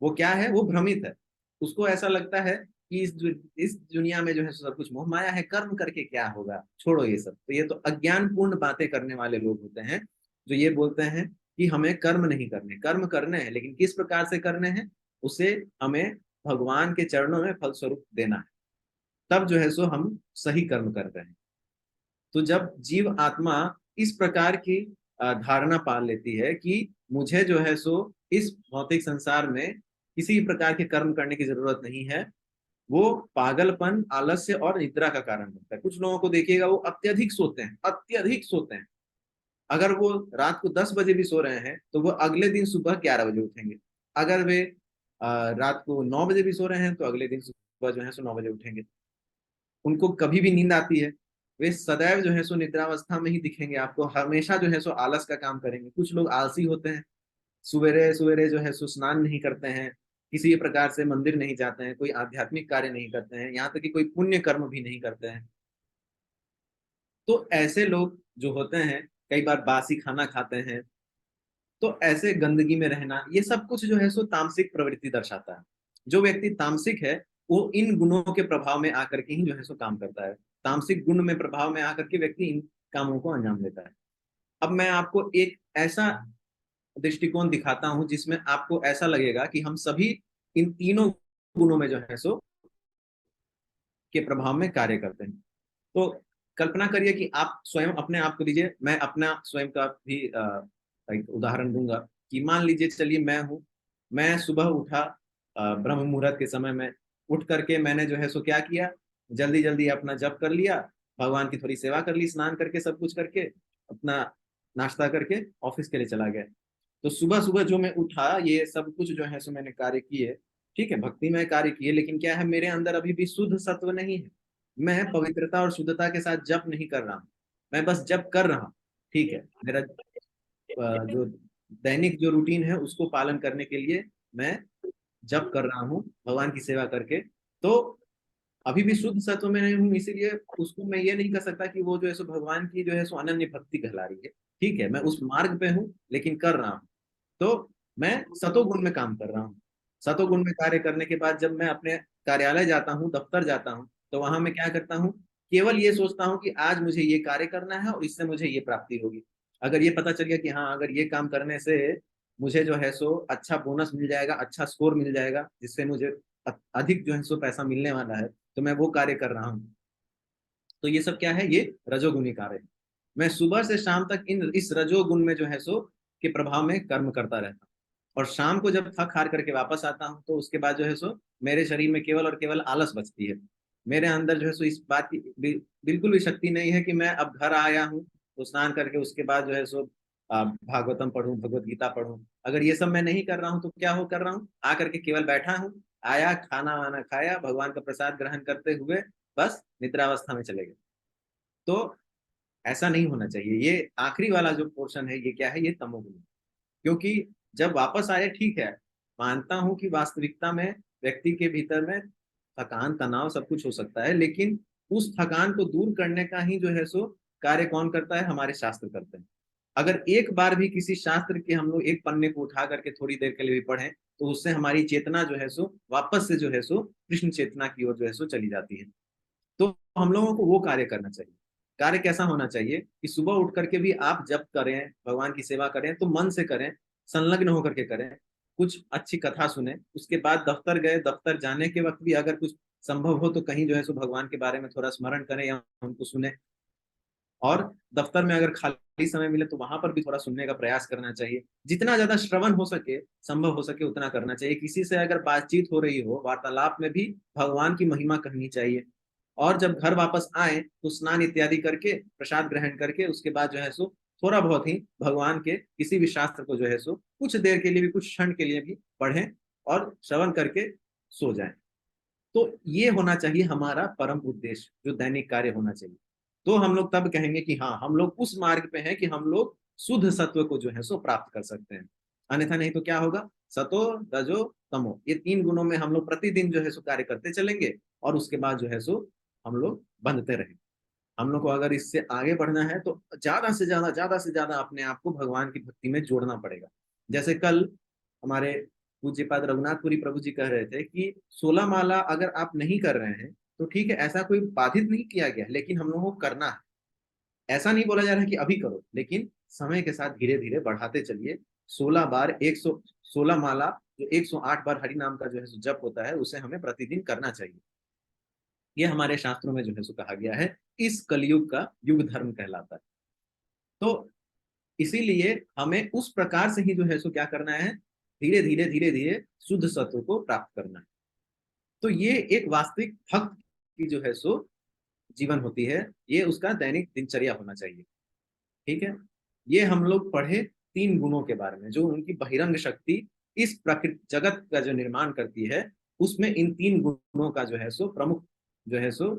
वो क्या है, वो भ्रमित है। उसको ऐसा लगता है कि इस दुनिया में जो है सब कुछ मोह माया है, कर्म करके क्या होगा, छोड़ो ये सब। तो ये तो अज्ञानपूर्ण बातें करने वाले लोग होते हैं, जो ये बोलते हैं कि हमें कर्म नहीं करने, कर्म करने हैं, लेकिन किस प्रकार से करने हैं, उसे हमें भगवान के चरणों में फलस्वरूप देना है, तब जो है सो हम सही कर्म कर रहे हैं। तो जब जीव आत्मा इस प्रकार की धारणा पाल लेती है कि मुझे जो है सो इस भौतिक संसार में किसी प्रकार के कर्म करने की जरूरत नहीं है, वो पागलपन, आलस्य और निद्रा का कारण बनता है। कुछ लोगों को देखिएगा, वो अत्यधिक सोते हैं, अत्यधिक सोते हैं। अगर वो रात को 10 बजे भी सो रहे हैं तो वो अगले दिन सुबह 11 बजे उठेंगे। अगर वे रात को 9 बजे भी सो रहे हैं तो अगले दिन सुबह जो है सो 9 बजे उठेंगे। उनको कभी भी नींद आती है, वे सदैव जो है सो निद्रावस्था में ही दिखेंगे आपको, हमेशा जो है सो आलस का काम करेंगे। कुछ लोग आलसी होते हैं, सवेरे सवेरे जो है सो स्नान नहीं करते हैं, किसी प्रकार से मंदिर नहीं जाते हैं, कोई आध्यात्मिक कार्य नहीं करते हैं, यहाँ तक कि कोई पुण्य कर्म भी नहीं करते हैं। तो ऐसे लोग जो होते हैं, कई बार बासी खाना खाते हैं। तो ऐसे गंदगी में रहना, ये सब कुछ जो है सो तामसिक प्रवृत्ति दर्शाता है। जो व्यक्ति तामसिक है, वो इन गुणों के प्रभाव में आकर के ही जो है सो काम करता है। तामसिक गुण में प्रभाव में आकर के व्यक्ति इन कामों को अंजाम देता है। अब मैं आपको एक ऐसा दृष्टिकोण दिखाता हूं जिसमें आपको ऐसा लगेगा कि हम सभी इन तीनों गुणों में जो है सो के प्रभाव में कार्य करते हैं। तो कल्पना करिए कि आप स्वयं अपने आप को दीजिए, मैं अपना स्वयं का भी एक उदाहरण दूंगा। कि मान लीजिए, चलिए मैं हूँ, मैं सुबह उठा, ब्रह्म मुहूर्त के समय में उठ करके मैंने जो है सो क्या किया, जल्दी जल्दी अपना जप कर लिया, भगवान की थोड़ी सेवा कर ली, स्नान करके सब कुछ करके, अपना नाश्ता करके ऑफिस के लिए चला गया। तो सुबह सुबह जो मैं उठा, ये सब कुछ जो है सो मैंने कार्य किए, ठीक है, भक्तिमय कार्य किए, लेकिन क्या है, मेरे अंदर अभी भी शुद्ध सत्व नहीं है। मैं पवित्रता और शुद्धता के साथ जप नहीं कर रहा हूँ, मैं बस जप कर रहा हूँ। ठीक है, मेरा जो दैनिक जो रूटीन है उसको पालन करने के लिए मैं जप कर रहा हूँ, भगवान की सेवा करके। तो अभी भी शुद्ध सत्व में नहीं हूँ, इसीलिए उसको मैं ये नहीं कर सकता कि वो जो है सो भगवान की जो है सो अनन्य भक्ति कहला रही है। ठीक है, मैं उस मार्ग पे हूँ लेकिन कर रहा हूँ। तो मैं सतोगुण में काम कर रहा हूँ। सतोगुण में कार्य करने के बाद जब मैं अपने कार्यालय जाता हूँ, दफ्तर जाता हूँ, तो वहां मैं क्या करता हूँ, केवल ये सोचता हूँ कि आज मुझे ये कार्य करना है और इससे मुझे ये प्राप्ति होगी। अगर ये पता चल गया कि हाँ, अगर ये काम करने से मुझे जो है सो अच्छा बोनस मिल जाएगा, अच्छा स्कोर मिल जाएगा, जिससे मुझे अधिक जो है सो पैसा मिलने वाला है, तो मैं वो कार्य कर रहा हूँ। तो ये सब क्या है, ये रजोगुणी कार्य है। मैं सुबह से शाम तक इस रजोगुण में जो है सो के प्रभाव में कर्म करता रहता हूँ। और शाम को जब थक हार करके वापस आता हूँ, तो उसके बाद जो है सो मेरे शरीर में केवल और केवल आलस बचती है। मेरे अंदर जो है सो इस बात की बिल्कुल भी शक्ति नहीं है कि मैं अब घर आया हूँ तो स्नान करके उसके बाद जो है सो भागवतम पढ़ूं, भगवत गीता पढ़ूं। अगर ये सब मैं नहीं कर रहा हूँ तो क्या हो कर रहा हूँ, आकर के केवल बैठा हूँ, आया, खाना वाना खाया, भगवान का प्रसाद ग्रहण करते हुए बस निद्रावस्था में चले गए। तो ऐसा नहीं होना चाहिए। ये आखिरी वाला जो पोर्शन है, ये क्या है, ये तमोगुण। क्योंकि जब वापस आए, ठीक है, मानता हूं कि वास्तविकता में व्यक्ति के भीतर में थकान, तनाव सब कुछ हो सकता है, लेकिन उस थकान को दूर करने का ही जो है सो कार्य कौन करता है, हमारे शास्त्र करते हैं। अगर एक बार भी किसी शास्त्र के हम लोग एक पन्ने को उठा करके थोड़ी देर के लिए भी पढ़ें, तो उससे हमारी चेतना जो है सो वापस से जो है सो कृष्ण चेतना की ओर जो है सो चली जाती है। तो हम लोगों को वो कार्य करना चाहिए। कार्य कैसा होना चाहिए कि सुबह उठ करके भी आप जप करें, भगवान की सेवा करें, तो मन से करें, संलग्न होकर के करें, कुछ अच्छी कथा सुने। उसके बाद दफ्तर गए, दफ्तर जाने के वक्त भी अगर कुछ संभव हो तो कहीं जो है सो भगवान के बारे में थोड़ा स्मरण करें या उनको सुने। और दफ्तर में अगर खाली समय मिले तो वहां पर भी थोड़ा सुनने का प्रयास करना चाहिए। जितना ज्यादा श्रवण हो सके, संभव हो सके उतना करना चाहिए। किसी से अगर बातचीत हो रही हो, वार्तालाप में भी भगवान की महिमा कहनी चाहिए। और जब घर वापस आए तो स्नान इत्यादि करके, प्रसाद ग्रहण करके, उसके बाद जो है सो थोड़ा बहुत ही भगवान के किसी भी शास्त्र को जो है सो कुछ देर के लिए भी, कुछ क्षण के लिए भी पढ़ें और श्रवण करके सो जाएं। तो ये होना चाहिए हमारा परम उद्देश्य, जो दैनिक कार्य होना चाहिए। तो हम लोग तब कहेंगे कि हाँ, हम लोग उस मार्ग पे हैं कि हम लोग शुद्ध सत्व को जो है सो प्राप्त कर सकते हैं। अन्यथा नहीं तो क्या होगा, सतो, रजो, तमो, ये तीन गुणों में हम लोग प्रतिदिन जो है सो कार्य करते चलेंगे, और उसके बाद जो है सो हम लोग बंधते रहेंगे। हम लोग को अगर इससे आगे बढ़ना है तो ज्यादा से ज्यादा अपने आप को भगवान की भक्ति में जोड़ना पड़ेगा। जैसे कल हमारे पूज्यपाद रघुनाथपुरी प्रभु जी कह रहे थे कि 16 माला अगर आप नहीं कर रहे हैं तो ठीक है, ऐसा कोई बाधित नहीं किया गया, लेकिन हम लोगों को करना है। ऐसा नहीं बोला जा रहा है कि अभी करो, लेकिन समय के साथ धीरे धीरे बढ़ाते चलिए। 16 बार 116 माला, जो 108 बार हरि नाम का जो है जप होता है, उसे हमें प्रतिदिन करना चाहिए। ये हमारे शास्त्रों में जो है सो कहा गया है। इस कलयुग का युग धर्म कहलाता है। तो इसीलिए हमें उस प्रकार से ही जो है सो क्या करना है, धीरे धीरे शुद्ध सत्व को प्राप्त करना है। तो ये एक वास्तविक भक्त की जो है सो जीवन होती है, ये उसका दैनिक दिनचर्या होना चाहिए। ठीक है। ये हम लोग पढ़े तीन गुणों के बारे में, जो उनकी बहिरंग शक्ति इस प्रकृति जगत का जो निर्माण करती है, उसमें इन तीन गुणों का जो है सो प्रमुख जो है सो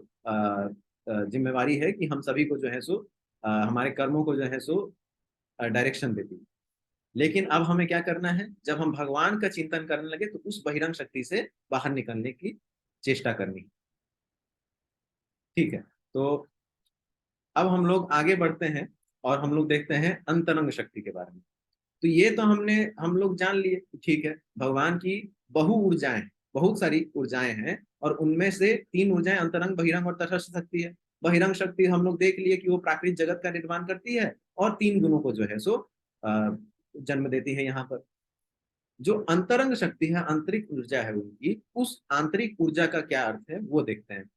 जिम्मेवारी है कि हम सभी को जो है सो हमारे कर्मों को जो है सो डायरेक्शन देती है। लेकिन अब हमें क्या करना है, जब हम भगवान का चिंतन करने लगे तो उस बहिरंग शक्ति से बाहर निकलने की चेष्टा करनी। ठीक है। तो अब हम लोग आगे बढ़ते हैं और हम लोग देखते हैं अंतरंग शक्ति के बारे में। तो ये तो हम लोग जान लिए कि ठीक है, भगवान की बहु ऊर्जाएं, बहुत सारी ऊर्जाएं हैं, और उनमें से तीन ऊर्जाएं अंतरंग, बहिरंग और तटस्थ शक्ति है। बहिरंग शक्ति हम लोग देख लिए कि वो प्राकृतिक जगत का निर्माण करती है और तीन गुणों को जो है सो जन्म देती है। यहाँ पर जो अंतरंग शक्ति है, आंतरिक ऊर्जा है उनकी, उस आंतरिक ऊर्जा का क्या अर्थ है वो देखते हैं।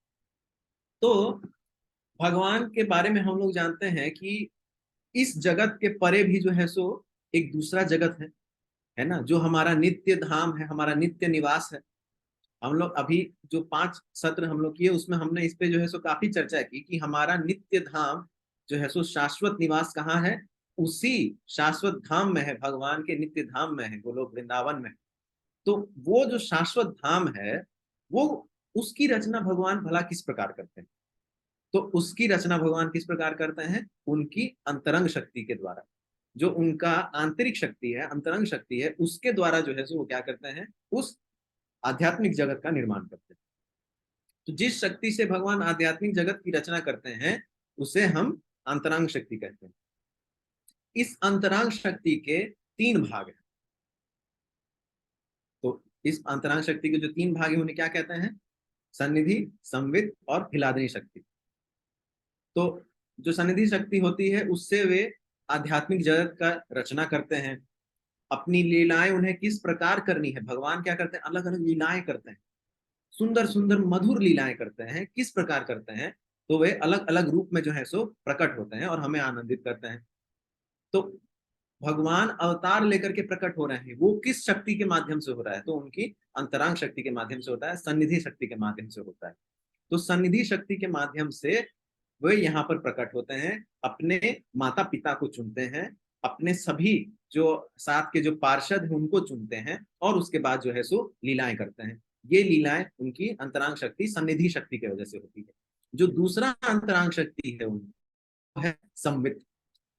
तो भगवान के बारे में हम लोग जानते हैं कि इस जगत के परे भी जो है सो एक दूसरा जगत है ना, जो हमारा नित्य धाम है, हमारा नित्य निवास है। हम लोग अभी जो 5 सत्र हम लोग किए, उसमें हमने इस पे जो है सो काफी चर्चा की कि हमारा नित्य धाम जो है सो शाश्वत निवास कहाँ है, उसी शाश्वत धाम में है, भगवान के नित्य धाम में है, गोलोक वृंदावन में। तो वो जो शाश्वत धाम है, वो उसकी रचना भगवान भला किस प्रकार करते हैं। तो उसकी रचना भगवान किस प्रकार करते हैं, उनकी अंतरंग शक्ति के द्वारा। जो उनका आंतरिक शक्ति है, अंतरंग शक्ति है, उसके द्वारा जो है सो वो क्या करते हैं, उस आध्यात्मिक जगत का निर्माण करते हैं। तो जिस शक्ति से भगवान आध्यात्मिक जगत की रचना करते हैं, उसे हम अंतरांग शक्ति कहते हैं। इस अंतरांग शक्ति के तीन भाग हैं। तो इस अंतरांग शक्ति के जो तीन भाग है उन्हें क्या कहते हैं? सन्निधि, संवित और हिलादनी शक्ति। तो जो सन्निधि शक्ति होती है उससे वे आध्यात्मिक जगत का रचना करते हैं। अपनी लीलाएं उन्हें किस प्रकार करनी है, भगवान क्या करते हैं, अलग अलग लीलाएं करते हैं, सुंदर सुंदर मधुर लीलाएं करते हैं। किस प्रकार करते हैं? तो वे अलग अलग रूप में जो है सो प्रकट होते हैं और हमें आनंदित करते हैं। तो भगवान अवतार लेकर के प्रकट हो रहे हैं, वो किस शक्ति के माध्यम से हो रहा है? तो उनकी अंतरांग शक्ति के माध्यम से होता है, सन्निधि शक्ति के माध्यम से होता है। तो सन्निधि शक्ति के माध्यम से वे यहाँ पर प्रकट होते हैं, अपने माता पिता को चुनते हैं, अपने सभी जो साथ के जो पार्षद हैं उनको चुनते हैं, और उसके बाद जो है सो लीलाएं करते हैं। ये लीलाएं उनकी अंतरांग शक्ति, सन्निधि शक्ति की वजह से होती है। जो दूसरा अंतरांग शक्ति है उनकी है संवित।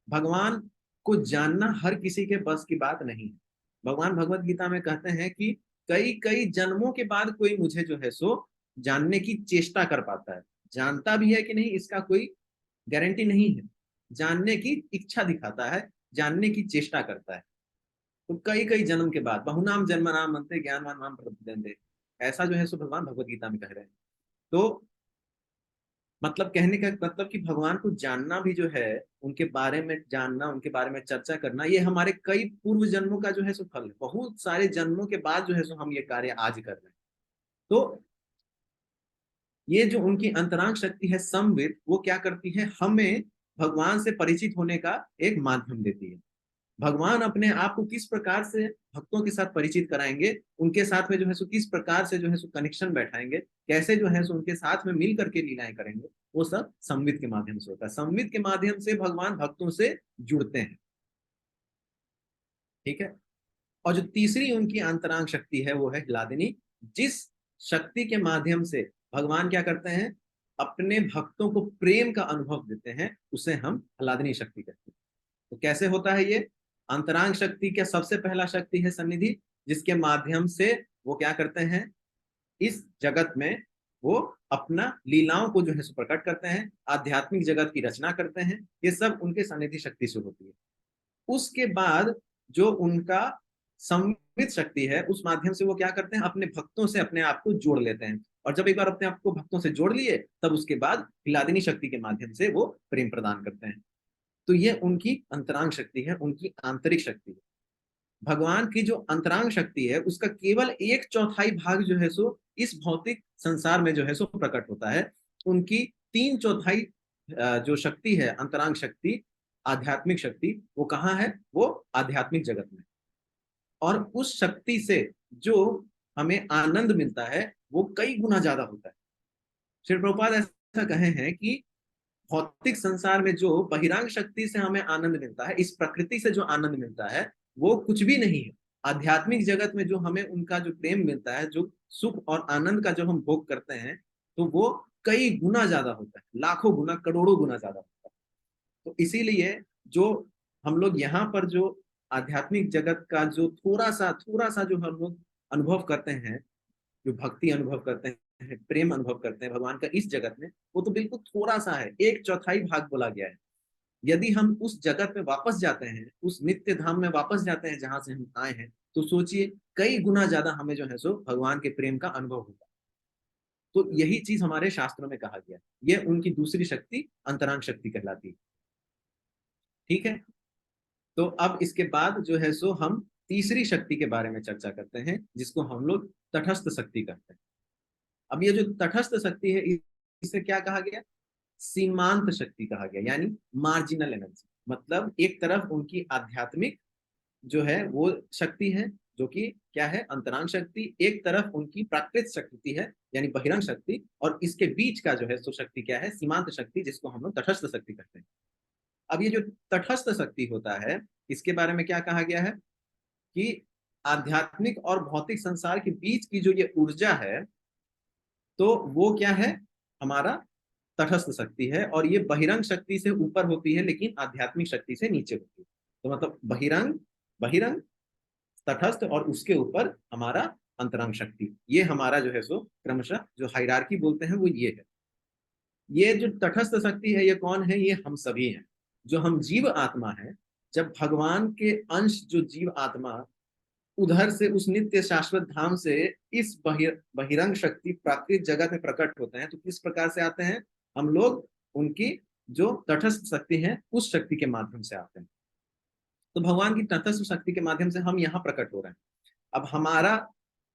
भगवान को जानना हर किसी के बस की बात नहीं है। भगवान भगवत गीता में कहते हैं कि कई कई जन्मों के बाद कोई मुझे जो है सो जानने की चेष्टा कर पाता है। जानता भी है कि नहीं इसका कोई गारंटी नहीं है, जानने की इच्छा दिखाता है, जानने की चेष्टा करता है। तो कई कई जन्म के बाद बहुनाम जन्म नाम मनते ज्ञानवान नाम प्रपद्यन्ते, ऐसा जो है सो भगवान भगवत गीता में कह रहे हैं। तो मतलब कहने का मतलब कि भगवान को जानना भी जो है, उनके बारे में जानना, उनके बारे में चर्चा करना, ये हमारे कई पूर्व जन्मों का जो है सो फल है। बहुत सारे जन्मों के बाद जो है सो हम ये कार्य आज कर रहे हैं। तो ये जो उनकी अंतरांग शक्ति है संवित, वो क्या करती है, हमें भगवान से परिचित होने का एक माध्यम देती है। भगवान अपने आप को किस प्रकार से भक्तों के साथ परिचित कराएंगे, उनके साथ में जो है सो किस प्रकार से जो है सो कनेक्शन बैठाएंगे, कैसे जो है सो उनके साथ में मिल करके लीलाएं करेंगे, वो सब संवित के माध्यम से होता है। संवित के माध्यम से भगवान भक्तों से जुड़ते हैं। ठीक है। और जो तीसरी उनकी अंतरांग शक्ति है वो है हिलादिनी। जिस शक्ति के माध्यम से भगवान क्या करते हैं, अपने भक्तों को प्रेम का अनुभव देते हैं, उसे हम हिलादिनी शक्ति कहते हैं। तो कैसे होता है ये? अंतरांग शक्ति का सबसे पहला शक्ति है सन्निधि, जिसके माध्यम से वो क्या करते हैं, इस जगत में वो अपना लीलाओं को जो है प्रकट करते हैं, आध्यात्मिक जगत की रचना करते हैं। ये सब उनके सन्निधि शक्ति से होती है। उसके बाद जो उनका संवित शक्ति है, उस माध्यम से वो क्या करते हैं, अपने भक्तों से अपने आप को जोड़ लेते हैं। और जब एक बार अपने आप को भक्तों से जोड़ लिए, तब उसके बाद हिलादिनी शक्ति के माध्यम से वो प्रेम प्रदान करते हैं। तो ये उनकी अंतरांग शक्ति है, उनकी आंतरिक शक्ति है। भगवान की जो अंतरांग शक्ति है उसका केवल एक चौथाई भाग जो है सो इस भौतिक संसार में जो है सो प्रकट होता है। उनकी तीन चौथाई जो शक्ति है अंतरांग शक्ति, आध्यात्मिक शक्ति, वो कहाँ है? वो आध्यात्मिक जगत में। और उस शक्ति से जो हमें आनंद मिलता है वो कई गुना ज्यादा होता है। श्री प्रभुपाद ऐसा कहे हैं कि भौतिक संसार में जो बहिरांग शक्ति से हमें आनंद मिलता है, इस प्रकृति से जो आनंद मिलता है, वो कुछ भी नहीं है। आध्यात्मिक जगत में जो हमें उनका जो प्रेम मिलता है, जो सुख और आनंद का जो हम भोग करते हैं, तो वो कई गुना ज्यादा होता है, लाखों गुना, करोड़ों गुना ज्यादा होता है। तो इसीलिए जो हम लोग यहाँ पर जो आध्यात्मिक जगत का जो थोड़ा सा जो हम लोग अनुभव करते हैं, जो भक्ति अनुभव करते हैं, प्रेम अनुभव करते हैं भगवान का इस जगत में, वो तो बिल्कुल थोड़ा सा है, एक चौथाई भाग बोला गया है। यदि हम उस जगत में वापस जाते हैं, उस नित्य धाम में वापस जाते हैं जहां से हम आए हैं, तो सोचिए कई गुना ज्यादा हमें जो है सो भगवान के प्रेम का अनुभव होगा। तो यही चीज हमारे शास्त्रों में कहा गया। ये उनकी दूसरी शक्ति अंतरांग शक्ति कहलाती है। ठीक है। तो अब इसके बाद जो है सो हम तीसरी शक्ति के बारे में चर्चा करते हैं, जिसको हम लोग तटस्थ शक्ति कहते हैं। अब ये जो तटस्थ शक्ति है, इसे क्या कहा गया? सीमांत शक्ति कहा गया, यानी मार्जिनल एनर्जी। मतलब एक तरफ उनकी आध्यात्मिक जो है वो शक्ति है, जो कि क्या है, अंतरांग शक्ति। एक तरफ उनकी प्राकृत शक्ति है, यानी बहिरंग शक्ति। और इसके बीच का जो है सो शक्ति क्या है? सीमांत शक्ति, जिसको हम लोग तटस्थ शक्ति कहते हैं। अब ये जो तटस्थ शक्ति होता है, इसके बारे में क्या कहा गया है कि आध्यात्मिक और भौतिक संसार के बीच की जो ये ऊर्जा है, तो वो क्या है, हमारा तटस्थ शक्ति है। और ये बहिरंग शक्ति से ऊपर होती है, लेकिन आध्यात्मिक शक्ति से नीचे होती है। तो मतलब बहिरंग, बहिरंग, तटस्थ, और उसके ऊपर हमारा अंतरंग शक्ति। ये हमारा जो है सो क्रमशः जो हायरार्की बोलते हैं वो ये है। ये जो तटस्थ शक्ति है ये कौन है? ये हम सभी हैं, जो हम जीव आत्मा है। जब भगवान के अंश जो जीव आत्मा उधर से उस नित्य शाश्वत धाम से इस बहिरंग शक्ति प्राकृतिक जगत में प्रकट होते हैं। तो किस प्रकार से आते हैं? हम लोग उनकी जो तटस्थ शक्ति है उस शक्ति के माध्यम से आते हैं। तो भगवान की तटस्थ शक्ति के माध्यम से हम यहाँ प्रकट हो रहे हैं। अब हमारा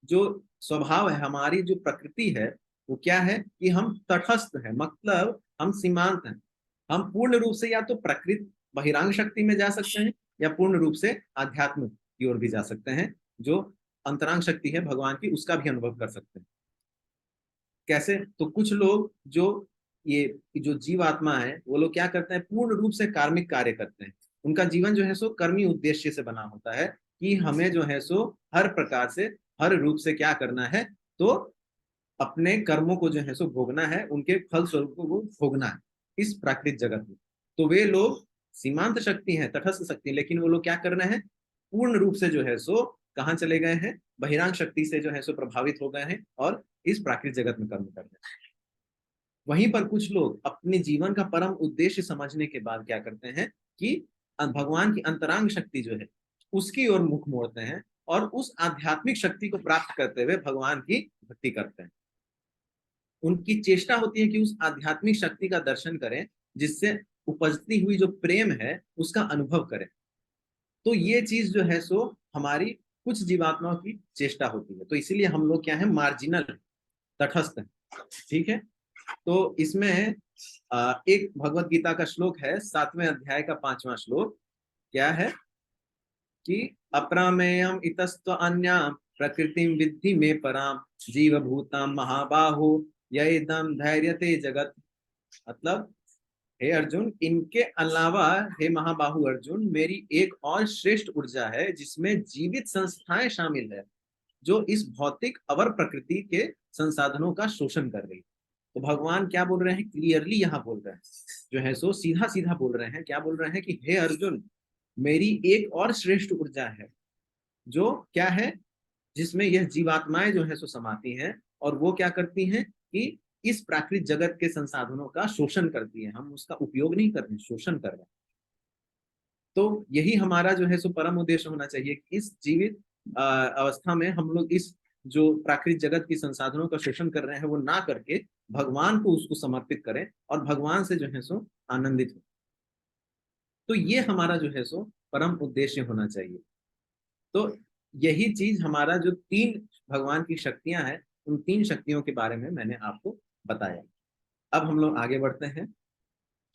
जो स्वभाव है, हमारी जो प्रकृति है, वो क्या है कि हम तटस्थ है, मतलब हम सीमांत हैं। हम पूर्ण रूप से या तो प्रकृति बहिरांग शक्ति में जा सकते हैं या पूर्ण रूप से आध्यात्म की ओर भी जा सकते हैं। जो अंतरांग शक्ति है भगवान की, उसका भी अनुभव कर सकते हैं। कैसे? तो कुछ लोग ये जो जीवात्मा है, वो लोग क्या करते हैं, पूर्ण रूप से कार्मिक कार्य करते हैं। उनका जीवन जो है सो कर्मी उद्देश्य से बना होता है कि हमें जो है सो हर प्रकार से, हर रूप से क्या करना है, तो अपने कर्मों को जो है सो भोगना है, उनके फल स्वरूप को वो भोगना है इस प्राकृतिक जगत में। तो वे लोग सीमांत शक्ति है, तटस्थ शक्ति, लेकिन वो लोग क्या करना है, पूर्ण रूप से जो है सो कहाँ चले गए हैं, बहिरांग शक्ति से जो है सो प्रभावित हो गए हैं और इस प्राकृतिक जगत में कर्म कर रहे हैं। वहीं पर कुछ लोग अपने जीवन का परम उद्देश्य समझने के बाद क्या करते हैं कि भगवान की अंतरांग शक्ति जो है उसकी ओर मुख मोड़ते हैं और उस आध्यात्मिक शक्ति को प्राप्त करते हुए भगवान की भक्ति करते हैं। उनकी चेष्टा होती है कि उस आध्यात्मिक शक्ति का दर्शन करें, जिससे उपजती हुई जो प्रेम है उसका अनुभव करें। तो ये चीज जो है सो हमारी कुछ जीवात्माओं की चेष्टा होती है। तो इसीलिए हम लोग क्या है, मार्जिनल, तटस्थ है। ठीक है। तो इसमें एक भगवत गीता का श्लोक है, 7वें अध्याय का 5वां श्लोक। क्या है कि अप्रमेयम इतस्त्व अन्या प्रकृतिम विद्धि में पराम जीव भूताम महाबाहु यदम धैर्यते जगत। मतलब हे अर्जुन, इनके अलावा हे महाबाहु अर्जुन, मेरी एक और श्रेष्ठ ऊर्जा है जिसमें जीवित संस्थाएं शामिल है, जो इस भौतिक अवर प्रकृति के संसाधनों का शोषण कर रही है। तो भगवान क्या बोल रहे हैं, क्लियरली यहाँ बोल रहे हैं, जो है सो सीधा सीधा बोल रहे हैं। क्या बोल रहे हैं कि हे अर्जुन, मेरी एक और श्रेष्ठ ऊर्जा है, जो क्या है, जिसमें यह जीवात्माएं जो है सो समाती हैं, और वो क्या करती हैं कि इस प्राकृतिक जगत के संसाधनों का शोषण करती है। हम उसका उपयोग नहीं कर रहे, शोषण कर रहे हैं। तो यही हमारा जो है सो परम उद्देश्य होना चाहिए कि इस जीवित अवस्था में हम लोग इस जो प्राकृतिक जगत की संसाधनों का शोषण कर रहे हैं वो ना करके भगवान को उसको समर्पित करें और भगवान से जो है सो आनंदित हो। तो ये हमारा जो है सो परम उद्देश्य होना चाहिए। तो यही चीज हमारा जो 3 भगवान की शक्तियां हैं, उन 3 शक्तियों के बारे में मैंने आपको बताया। अब हम लोग आगे बढ़ते हैं,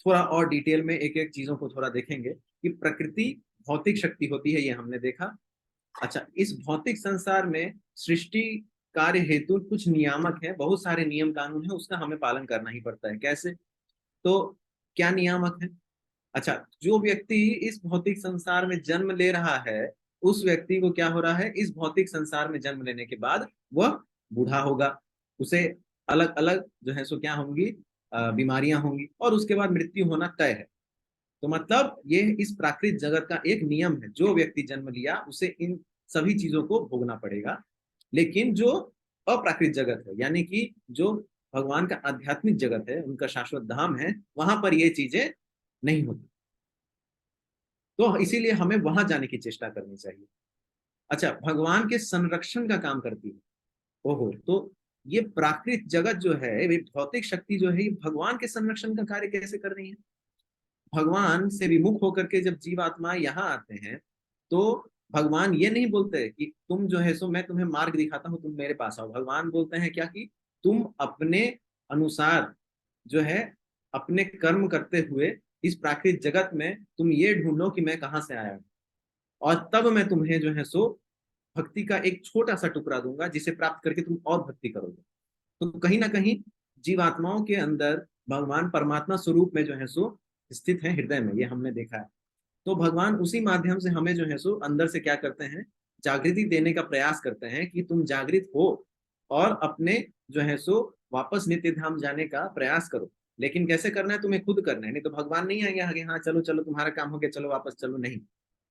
थोड़ा और डिटेल में एक एक चीजों को थोड़ा देखेंगे कि प्रकृति भौतिक शक्ति होती है, ये हमने देखा। अच्छा, इस भौतिक संसार में सृष्टि कार्य हेतु कुछ नियामक है, बहुत सारे नियम कानून है, उसका हमें पालन करना ही पड़ता है। कैसे? तो क्या नियामक है? अच्छा, जो व्यक्ति इस भौतिक संसार में जन्म ले रहा है, उस व्यक्ति को क्या हो रहा है, इस भौतिक संसार में जन्म लेने के बाद वह बूढ़ा होगा, उसे अलग अलग जो है सो क्या होंगी, बीमारियां होंगी, और उसके बाद मृत्यु होना तय है। तो मतलब ये इस प्राकृतिक जगत का एक नियम है, जो व्यक्ति जन्म लिया उसे इन सभी चीजों को भोगना पड़ेगा। लेकिन जो अप्राकृतिक जगत है, यानी कि जो भगवान का आध्यात्मिक जगत है, उनका शाश्वत धाम है, वहां पर ये चीजें नहीं होती। तो इसीलिए हमें वहां जाने की चेष्टा करनी चाहिए। अच्छा, भगवान के संरक्षण का काम करती है। ओहो, तो ये प्राकृतिक जगत जो है, ये भौतिक शक्ति जो है, ये भगवान के संरक्षण का कार्य कैसे कर रही है? भगवान से विमुख होकर के जब जीवात्मा यहाँ आते हैं, तो भगवान ये नहीं बोलते कि तुम जो है सो मैं तुम्हें मार्ग दिखाता हूँ, तुम मेरे पास आओ। भगवान बोलते हैं क्या कि तुम अपने अनुसार जो है, अपने कर्म करते हुए इस प्राकृतिक जगत में तुम ये ढूंढो कि मैं कहाँ से आया हूँ, और तब मैं तुम्हें जो है सो भक्ति का एक छोटा सा टुकड़ा दूंगा, जिसे प्राप्त करके तुम और भक्ति करोगे। तो कहीं ना कहीं जीवात्माओं के अंदर भगवान परमात्मा स्वरूप में जो है सो स्थित है हृदय में, ये हमने देखा है। तो भगवान उसी माध्यम से हमें जो है सो अंदर से क्या करते हैं, जागृति देने का प्रयास करते हैं कि तुम जागृत हो और अपने जो है सो वापस नित्य धाम जाने का प्रयास करो। लेकिन कैसे करना है, तुम्हें खुद करना है। नहीं तो भगवान नहीं आएंगे आगे, हाँ चलो चलो तुम्हारा काम हो गया, चलो वापस चलो, नहीं।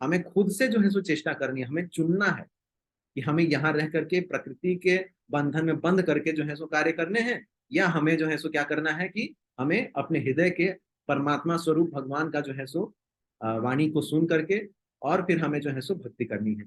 हमें खुद से जो है सो चेष्टा करनी है, हमें चुनना है कि हमें यहाँ रह करके प्रकृति के बंधन में बंद करके जो है सो कार्य करने हैं, या हमें जो है सो क्या करना है कि हमें अपने हृदय के परमात्मा स्वरूप भगवान का जो है सो वाणी को सुन करके और फिर हमें जो है सो भक्ति करनी है।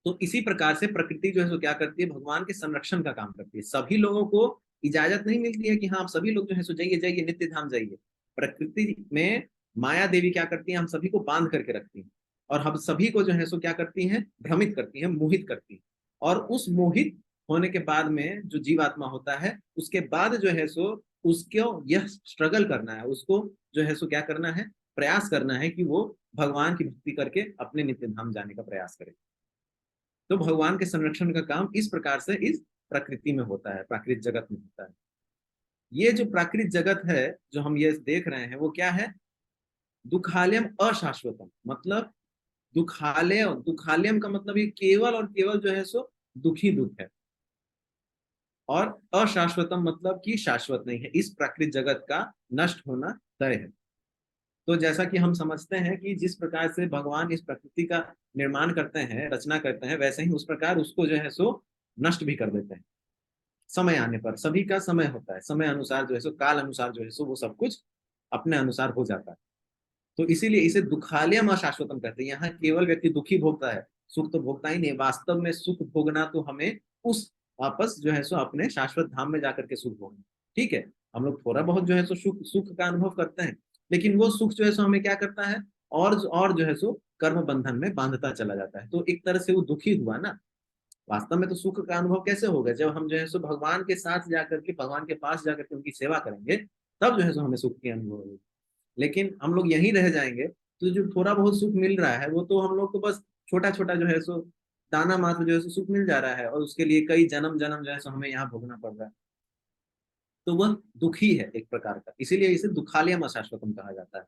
तो इसी प्रकार से प्रकृति जो है सो क्या करती है, भगवान के संरक्षण का काम करती है। सभी लोगों को इजाजत नहीं मिलती है कि हाँ आप सभी लोग जो है सो जाइए जाइए नित्य धाम जाइए। प्रकृति में माया देवी क्या करती है, हम सभी को बांध करके रखती है और हम सभी को जो है सो क्या करती है, भ्रमित करती है, मोहित करती है। और उस मोहित होने के बाद में जो जीवात्मा होता है, उसके बाद जो है सो उसको यह स्ट्रगल करना है, उसको जो है सो क्या करना है, प्रयास करना है कि वो भगवान की भक्ति करके अपने नित्य धाम जाने का प्रयास करे। तो भगवान के संरक्षण का काम इस प्रकार से इस प्रकृति में होता है, प्राकृतिक जगत में होता है। ये जो प्राकृतिक जगत है जो हम ये देख रहे हैं वो क्या है, दुखालयम अशाश्वतम, मतलब दुखालय, दुखालयम का मतलब ये केवल और केवल जो है सो दुखी दुख है, और अशाश्वतम मतलब कि शाश्वत नहीं है, इस प्राकृतिक जगत का नष्ट होना तय है। तो जैसा कि हम समझते हैं कि जिस प्रकार से भगवान इस प्रकृति का निर्माण करते हैं, रचना करते हैं, वैसे ही उस प्रकार उसको जो है सो नष्ट भी कर देते हैं। समय आने पर, सभी का समय होता है, समय अनुसार जो है सो, काल अनुसार जो है सो वो सब कुछ अपने अनुसार हो जाता है। तो इसीलिए इसे दुखालयम अशाश्वतम कहते हैं। यहाँ केवल व्यक्ति दुखी भोगता है, सुख तो भोगता ही नहीं। वास्तव में सुख भोगना तो हमें उस वापस जो है सो अपने शाश्वत धाम में जाकर के सुख भोगना। ठीक है, हम लोग थोड़ा बहुत जो है सो सुख सुख का अनुभव करते हैं, लेकिन वो सुख जो है सो हमें क्या करता है, और जो है सो कर्म बंधन में बांधता चला जाता है। तो एक तरह से वो दुखी हुआ ना। वास्तव में तो सुख का अनुभव कैसे होगा, जब हम जो है सो भगवान के साथ जाकर के, भगवान के पास जाकर के उनकी सेवा करेंगे, तब जो है सो हमें सुख की अनुभव होगी। लेकिन हम लोग यहीं रह जाएंगे तो जो थोड़ा बहुत सुख मिल रहा है वो तो हम लोग को बस छोटा छोटा जो है सो दाना मात्र जो है सो सुख मिल जा रहा है, और उसके लिए कई जन्म जन्म जो है सो हमें यहाँ भोगना पड़ रहा है। तो वह दुखी है एक प्रकार का, इसीलिए इसे दुखालयम अशाश्वतम कहा जाता है।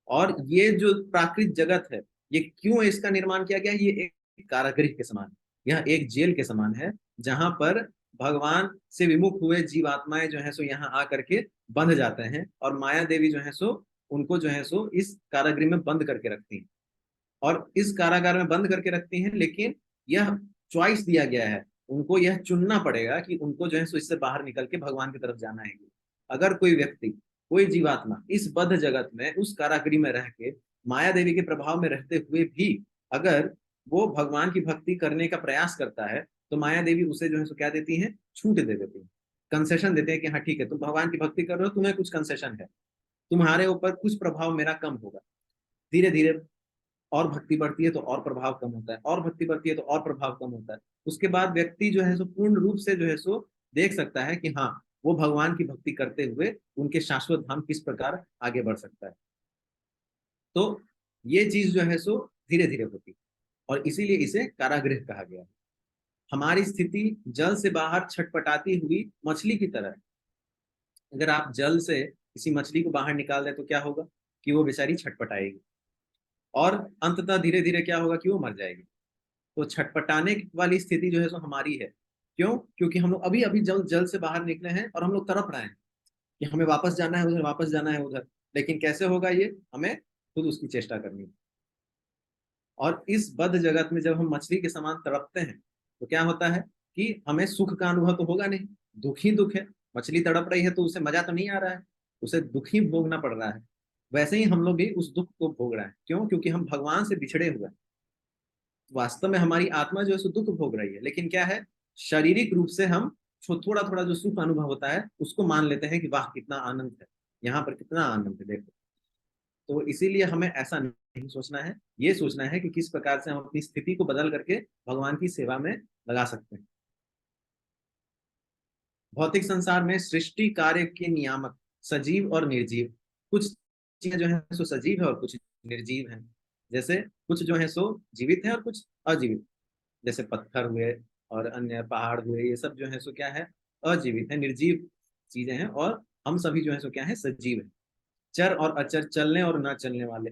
और ये जो प्राकृतिक जगत है, ये क्यों इसका निर्माण किया गया, ये एक कारागृह के समान है, यह एक जेल के समान है, जहां पर भगवान से विमुख हुए जीवात्माएं जो है सो यहाँ आकर के बंध जाते हैं, और माया देवी जो है सो उनको जो है सो इस कारागृह में बंद करके रखती हैं, और इस कारागार में बंद करके रखती हैं। लेकिन यह चॉइस दिया गया है, उनको यह चुनना पड़ेगा कि उनको जो है सो इससे बाहर निकल के भगवान की तरफ जाना है। अगर कोई व्यक्ति, कोई जीवात्मा इस बद्ध जगत में, उस कारागृह में रह के माया देवी के प्रभाव में रहते हुए भी अगर वो भगवान की भक्ति करने का प्रयास करता है, तो माया देवी उसे जो है सो क्या देती है, छूट दे देती है, कंसेशन देते हैं कि हाँ ठीक है, तुम भगवान की भक्ति कर रहे हो, तुम्हें कुछ कंसेशन है, तुम्हारे ऊपर कुछ प्रभाव मेरा कम होगा। धीरे धीरे और भक्ति बढ़ती है तो और प्रभाव कम होता है, और भक्ति बढ़ती है तो और प्रभाव कम होता है। उसके बाद व्यक्ति जो है सो पूर्ण रूप से जो है सो देख सकता है कि हाँ, वो भगवान की भक्ति करते हुए उनके शाश्वत धाम किस प्रकार आगे बढ़ सकता है। तो ये चीज जो है सो धीरे धीरे होती है, और इसीलिए इसे कारागृह कहा गया है। हमारी स्थिति जल से बाहर छटपटाती हुई मछली की तरह है। अगर आप जल से किसी मछली को बाहर निकाल दें तो क्या होगा, कि वो बेचारी छटपटाएगी, और अंततः धीरे धीरे क्या होगा कि वो मर जाएगी। तो छटपटाने वाली स्थिति जो है सो हमारी है। क्यों, क्योंकि हम लोग अभी अभी जल जल से बाहर निकले हैं और हम लोग तड़प रहे हैं कि हमें वापस जाना है उधर, वापस जाना है उधर। लेकिन कैसे होगा ये, हमें खुद उसकी चेष्टा करनी है। और इस बद्ध जगत में जब हम मछली के समान तड़पते हैं तो क्या होता है कि हमें सुख का अनुभव तो होगा नहीं, दुख ही दुख है। मछली तड़प रही है तो उसे मजा तो नहीं आ रहा है, उसे दुख ही भोगना पड़ रहा है। वैसे ही हम लोग भी उस दुख को भोग रहे हैं। क्यों, क्योंकि हम भगवान से बिछड़े हुए हैं। वास्तव में हमारी आत्मा जो है सो दुख भोग रही है, लेकिन क्या है, शारीरिक रूप से हम थोड़ा थोड़ा जो सुख अनुभव होता है उसको मान लेते हैं कि वाह कितना आनंद है, यहाँ पर कितना आनंद है देखो। तो इसीलिए हमें ऐसा नहीं सोचना है, ये सोचना है कि किस प्रकार से हम अपनी स्थिति को बदल करके भगवान की सेवा में लगा सकते हैं। भौतिक संसार में सृष्टि कार्य के नियामक सजीव और निर्जीव, कुछ चीजें जो है सो सजीव है और कुछ निर्जीव है। जैसे कुछ जो है सो जीवित है और कुछ अजीवित, जैसे पत्थर हुए और अन्य पहाड़ हुए, ये सब जो है सो क्या है, अजीवित है, निर्जीव चीजें हैं। और हम सभी जो है सो क्या है, सजीव है। चर और अचर, चलने और न चलने वाले।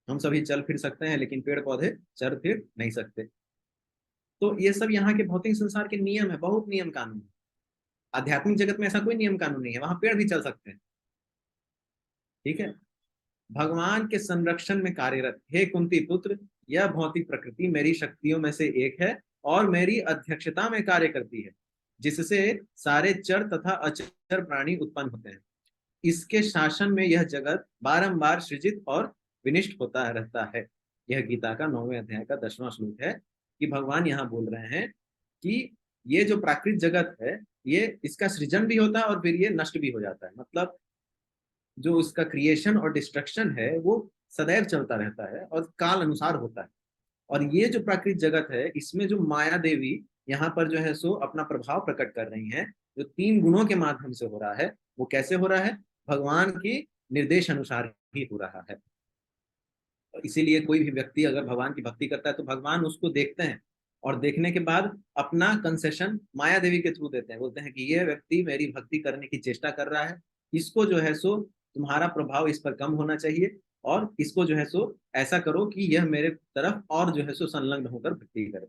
हम सभी चल फिर सकते हैं लेकिन पेड़ पौधे चल फिर नहीं सकते। तो ये सब यहाँ के भौतिक संसार के नियम है, बहुत नियम कानून है। आध्यात्मिक जगत में ऐसा कोई नियम कानून नहीं है, वहां पेड़ भी चल सकते हैं। ठीक है, भगवान के संरक्षण में कार्यरत हे कुंती पुत्र, यह भौतिक प्रकृति मेरी शक्तियों में से एक है और मेरी अध्यक्षता में कार्य करती है, जिससे सारे चर तथा अचर प्राणी उत्पन्न होते हैं। इसके शासन में यह जगत बारंबार सृजित और विनिष्ट होता रहता है। यह गीता का 9वें अध्याय का 10वां श्लोक है। कि भगवान यहाँ बोल रहे हैं कि ये जो प्राकृतिक जगत है, ये इसका सृजन भी होता है और फिर ये नष्ट भी हो जाता है। मतलब जो उसका क्रिएशन और डिस्ट्रक्शन है वो सदैव चलता रहता है और काल अनुसार होता है। और ये जो प्राकृतिक जगत है, इसमें जो माया देवी यहाँ पर जो है सो अपना प्रभाव प्रकट कर रही हैं, जो 3 गुणों के माध्यम से हो रहा है, वो कैसे हो रहा है? भगवान की निर्देश अनुसार ही हो रहा है। इसीलिए कोई भी व्यक्ति अगर भगवान की भक्ति करता है तो भगवान उसको देखते हैं और देखने के बाद अपना कंसेशन माया देवी के थ्रू देते हैं। बोलते हैं कि ये व्यक्ति मेरी भक्ति करने की चेष्टा कर रहा है, इसको जो है सो तुम्हारा प्रभाव इस पर कम होना चाहिए और इसको जो है सो ऐसा करो कि यह मेरे तरफ और जो है सो संलग्न होकर भक्ति करे।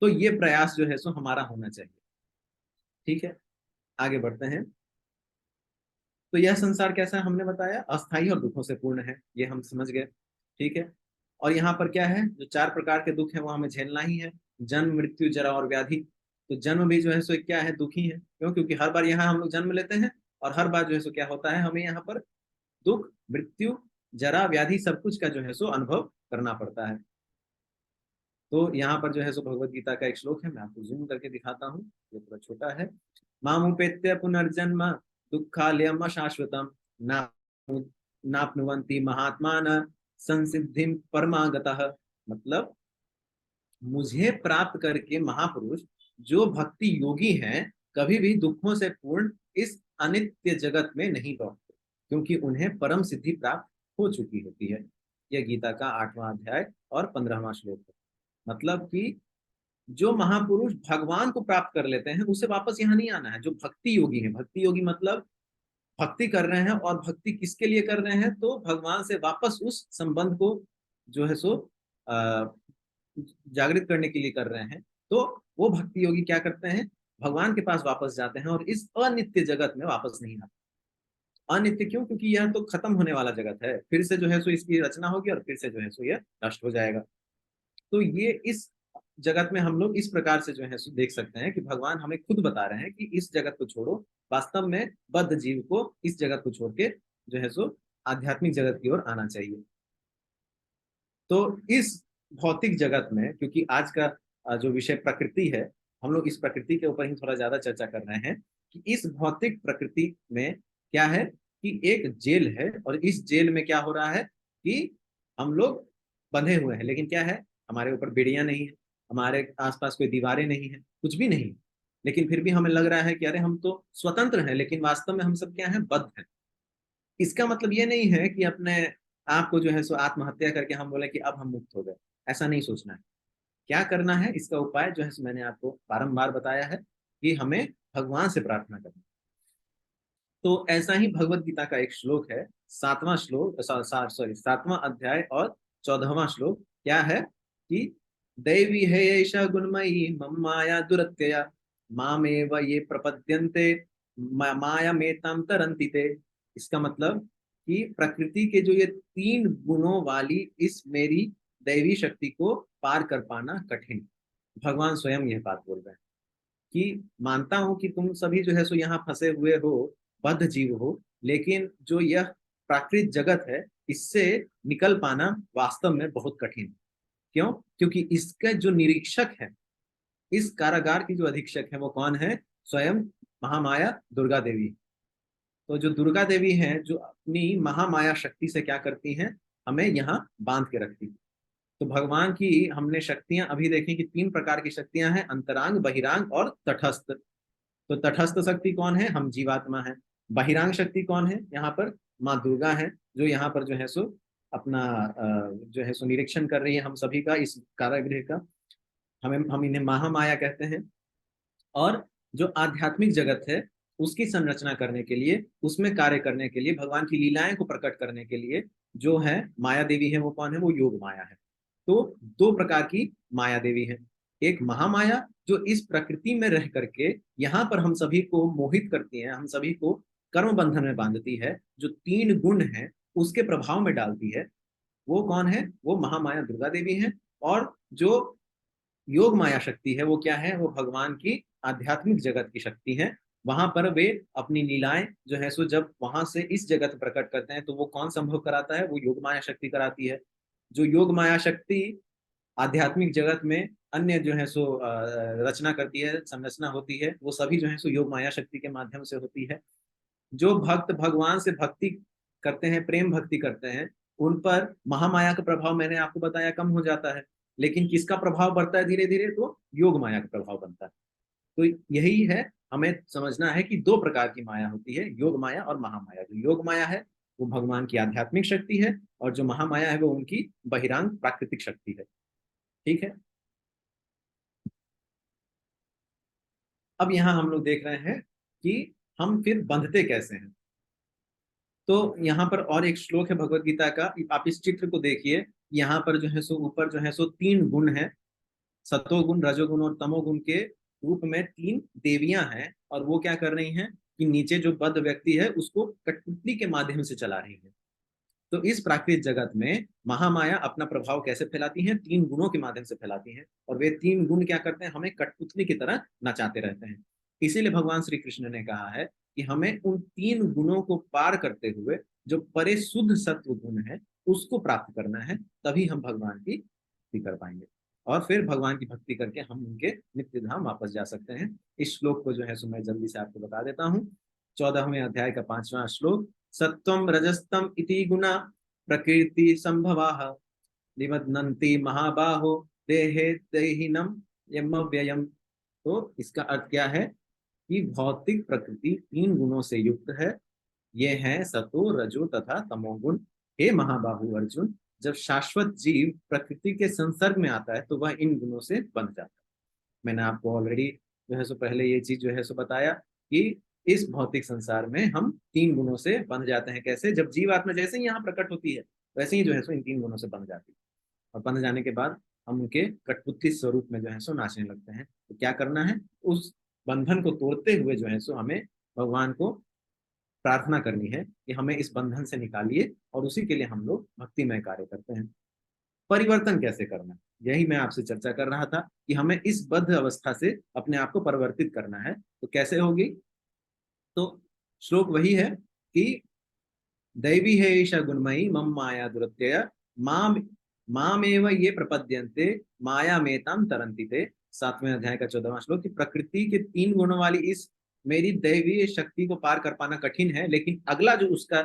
तो ये प्रयास जो है सो हमारा होना चाहिए। ठीक है, आगे बढ़ते हैं। तो यह संसार कैसा है हमने बताया, अस्थाई और दुखों से पूर्ण है, ये हम समझ गए। ठीक है, और यहाँ पर क्या है, जो 4 प्रकार के दुख है वो हमें झेलना ही है। जन्म, मृत्यु, जरा और व्याधि। तो जन्म भी जो है सो क्या है, दुखी है। क्यों? क्योंकि हर बार यहाँ हम लोग जन्म लेते हैं और हर बार जो है सो क्या होता है, हमें यहाँ पर दुख, मृत्यु, जरा, व्याधि सब कुछ का जो है सो अनुभव करना पड़ता है। तो यहाँ पर जो है सो भगवत गीता का एक श्लोक है, मैं आपको जूम करके दिखाता हूँ, ये थोड़ा छोटा है। मामुपेत्य पुनर्जन्म दुःखालयम अशाश्वतम ना नाप्नुवन्ति महात्मान संसिद्धिम परमागतः। मतलब मुझे प्राप्त करके महापुरुष जो भक्ति योगी हैं, कभी भी दुखों से पूर्ण इस अनित्य जगत में नहीं लौटते, क्योंकि उन्हें परम सिद्धि प्राप्त हो चुकी होती है। यह गीता का 8वां अध्याय और 15वां श्लोक है। मतलब कि जो महापुरुष भगवान को प्राप्त कर लेते हैं, उसे वापस यहाँ नहीं आना है। जो भक्ति योगी है, भक्ति योगी मतलब भक्ति कर रहे हैं, और भक्ति किसके लिए कर रहे हैं? तो भगवान से वापस उस संबंध को जो है सो जागृत करने के लिए कर रहे हैं। तो वो भक्ति योगी क्या करते हैं? भगवान के पास वापस जाते हैं और इस अनित्य जगत में वापस नहीं आते। अनित्य क्यों? क्योंकि यह तो खत्म होने वाला जगत है, फिर से जो है सो इसकी रचना होगी और फिर से जो है सो यह नष्ट हो जाएगा। तो ये इस जगत में हम लोग इस प्रकार से जो है सो देख सकते हैं कि भगवान हमें खुद बता रहे हैं कि इस जगत को छोड़ो, वास्तव में बद्ध जीव को इस जगत को छोड़ के जो है सो आध्यात्मिक जगत की ओर आना चाहिए। तो इस भौतिक जगत में, क्योंकि आज का जो विषय प्रकृति है, हम लोग इस प्रकृति के ऊपर ही थोड़ा ज्यादा चर्चा कर रहे हैं कि इस भौतिक प्रकृति में क्या है कि एक जेल है, और इस जेल में क्या हो रहा है कि हम लोग बंधे हुए हैं। लेकिन क्या है, हमारे ऊपर बेड़ियां नहीं है, हमारे आसपास कोई दीवारें नहीं है, कुछ भी नहीं। लेकिन फिर भी हमें लग रहा है कि अरे हम तो स्वतंत्र हैं, लेकिन वास्तव में हम सब क्या है, बद्ध हैं। इसका मतलब ये नहीं है कि अपने आप को जो है सो आत्महत्या करके हम बोले कि अब हम मुक्त हो गए। ऐसा नहीं सोचना है। क्या करना है, इसका उपाय जो है सो मैंने आपको बारंबार बताया है कि हमें भगवान से प्रार्थना करनी है। तो ऐसा ही भगवत गीता का एक श्लोक है, 7वां श्लोक, सॉरी 7वां अध्याय और 14वां श्लोक। क्या है कि दैवी है ऐशा गुणमयी मम माया दुरत्यया मामेव ये प्रपद्यन्ते माया मेताम तरन्ति ते। इसका मतलब कि प्रकृति के जो ये 3 गुणों वाली इस मेरी दैवी शक्ति को पार कर पाना कठिन। भगवान स्वयं यह बात बोल रहे हैं कि मानता हूं कि तुम सभी जो है सो यहाँ फंसे हुए हो, बद्ध जीव हो, लेकिन जो यह प्राकृतिक जगत है, इससे निकल पाना वास्तव में बहुत कठिन। क्यों? क्योंकि इसका जो निरीक्षक है, इस कारागार की जो अधीक्षक है, वो कौन है? स्वयं महामाया दुर्गा देवी। तो जो दुर्गा देवी हैं, जो अपनी महामाया शक्ति से क्या करती हैं, हमें यहाँ बांध के रखती है। तो भगवान की हमने शक्तियां अभी देखी कि 3 प्रकार की शक्तियां हैं, अंतरांग, बहिरांग और तटस्थ। तो तटस्थ शक्ति कौन है? हम जीवात्मा है। बहिरांग शक्ति कौन है? यहाँ पर माँ दुर्गा है, जो यहाँ पर जो है सो अपना जो है सो निरीक्षण कर रही है हम सभी का, इस कारागृह का। हम इन्हें महामाया कहते हैं। और जो आध्यात्मिक जगत है, उसकी संरचना करने के लिए, उसमें कार्य करने के लिए, भगवान की लीलाएं को प्रकट करने के लिए जो है माया देवी है, वो कौन है? वो योग माया है। तो 2 प्रकार की माया देवी है। एक महामाया जो इस प्रकृति में रह करके यहाँ पर हम सभी को मोहित करती है, हम सभी को कर्म बंधन में बांधती है, जो 3 गुण है उसके प्रभाव में डालती है, वो कौन है? वो महामाया दुर्गा देवी है। और जो योग माया शक्ति है, वो क्या है? वो भगवान की आध्यात्मिक जगत की शक्ति है। वहां पर वे अपनी लीलाएं जो है सो जब वहां से इस जगत प्रकट करते हैं, तो वो कौन संभव कराता है? वो योग माया शक्ति कराती है। जो योग माया शक्ति आध्यात्मिक जगत में अन्य जो है सो रचना करती है, संरचना होती है, वो सभी जो है सो योग माया शक्ति के माध्यम से होती है। जो भक्त भगवान से भक्ति करते हैं, प्रेम भक्ति करते हैं, उन पर महामाया का प्रभाव मैंने आपको बताया कम हो जाता है। लेकिन किसका प्रभाव बढ़ता है धीरे धीरे? तो योग माया का प्रभाव बनता है। तो यही है, हमें समझना है कि दो प्रकार की माया होती है, योग माया और महामाया। जो योग माया है वो भगवान की आध्यात्मिक शक्ति है, और जो महामाया है वो उनकी बहिरांग प्राकृतिक शक्ति है। ठीक है। अब यहाँ हम लोग देख रहे हैं कि हम फिर बंधते कैसे हैं। तो यहाँ पर और एक श्लोक है भगवत गीता का, आप इस चित्र को देखिए। यहाँ पर जो है सो ऊपर जो है सो तीन गुण है, सतोगुण, रजोगुण और तमोगुण के रूप में तीन देवियां हैं, और वो क्या कर रही हैं कि नीचे जो बद्ध व्यक्ति है उसको कठपुतली के माध्यम से चला रही है। तो इस प्राकृतिक जगत में महामाया अपना प्रभाव कैसे फैलाती हैं? तीन गुणों के माध्यम से फैलाती हैं, और वे तीन गुण क्या करते हैं? हमें कठपुतली की तरह नचाते रहते हैं। इसीलिए भगवान श्री कृष्ण ने कहा है कि हमें उन तीन गुणों को पार करते हुए जो परे शुद्ध सत्व गुण है उसको प्राप्त करना है, तभी हम भगवान की भक्ति कर पाएंगे। और फिर भगवान की भक्ति करके हम उनके नित्य धाम वापस जा सकते हैं। इस श्लोक को जो है सो मैं जल्दी से आपको बता देता हूँ। 14वें अध्याय का 5वां श्लोक। सत्वम रजस्तम इति गुणा प्रकृति संभवाः निबध्नन्ति महाबाहो देहे देहिनम यम व्ययम। तो इसका अर्थ क्या है कि भौतिक प्रकृति तीन गुणों से युक्त है। ये हैं सतो, रजो तथा तमोगुण। हे महाबाहु अर्जुन, जब शाश्वत जीव प्रकृति के संसर्ग में आता है तो वह इन गुणों से बंध जाता है। मैंने आपको ऑलरेडी जो है सो पहले ये चीज जो है सो बताया कि इस भौतिक संसार में हम तीन गुणों से बंध जाते हैं। कैसे? जब जीव आत्मा जैसे ही यहाँ प्रकट होती है वैसे ही जो है सो इन तीन गुणों से बंध जाती है, और बंध जाने के बाद हम उनके कठपुतली स्वरूप में जो है सो नाचने लगते हैं। तो क्या करना है? उस बंधन को तोड़ते हुए जो है सो हमें भगवान को प्रार्थना करनी है कि हमें इस बंधन से निकालिए, और उसी के लिए हम लोग भक्तिमय कार्य करते हैं। परिवर्तन कैसे करना, यही मैं आपसे चर्चा कर रहा था कि हमें इस बद्ध अवस्था से अपने आप को परिवर्तित करना है। तो कैसे होगी? तो श्लोक वही है कि दैवी है ईशा गुणमयी मम माया दुरत्यय माम मामेव ये प्रपद्यन्ते माया मेताम तरंति ते। 7वें अध्याय का 14वां श्लोक कि प्रकृति के तीन गुणों वाली इस मेरी दैवीय शक्ति को पार कर पाना कठिन है, लेकिन अगला जो उसका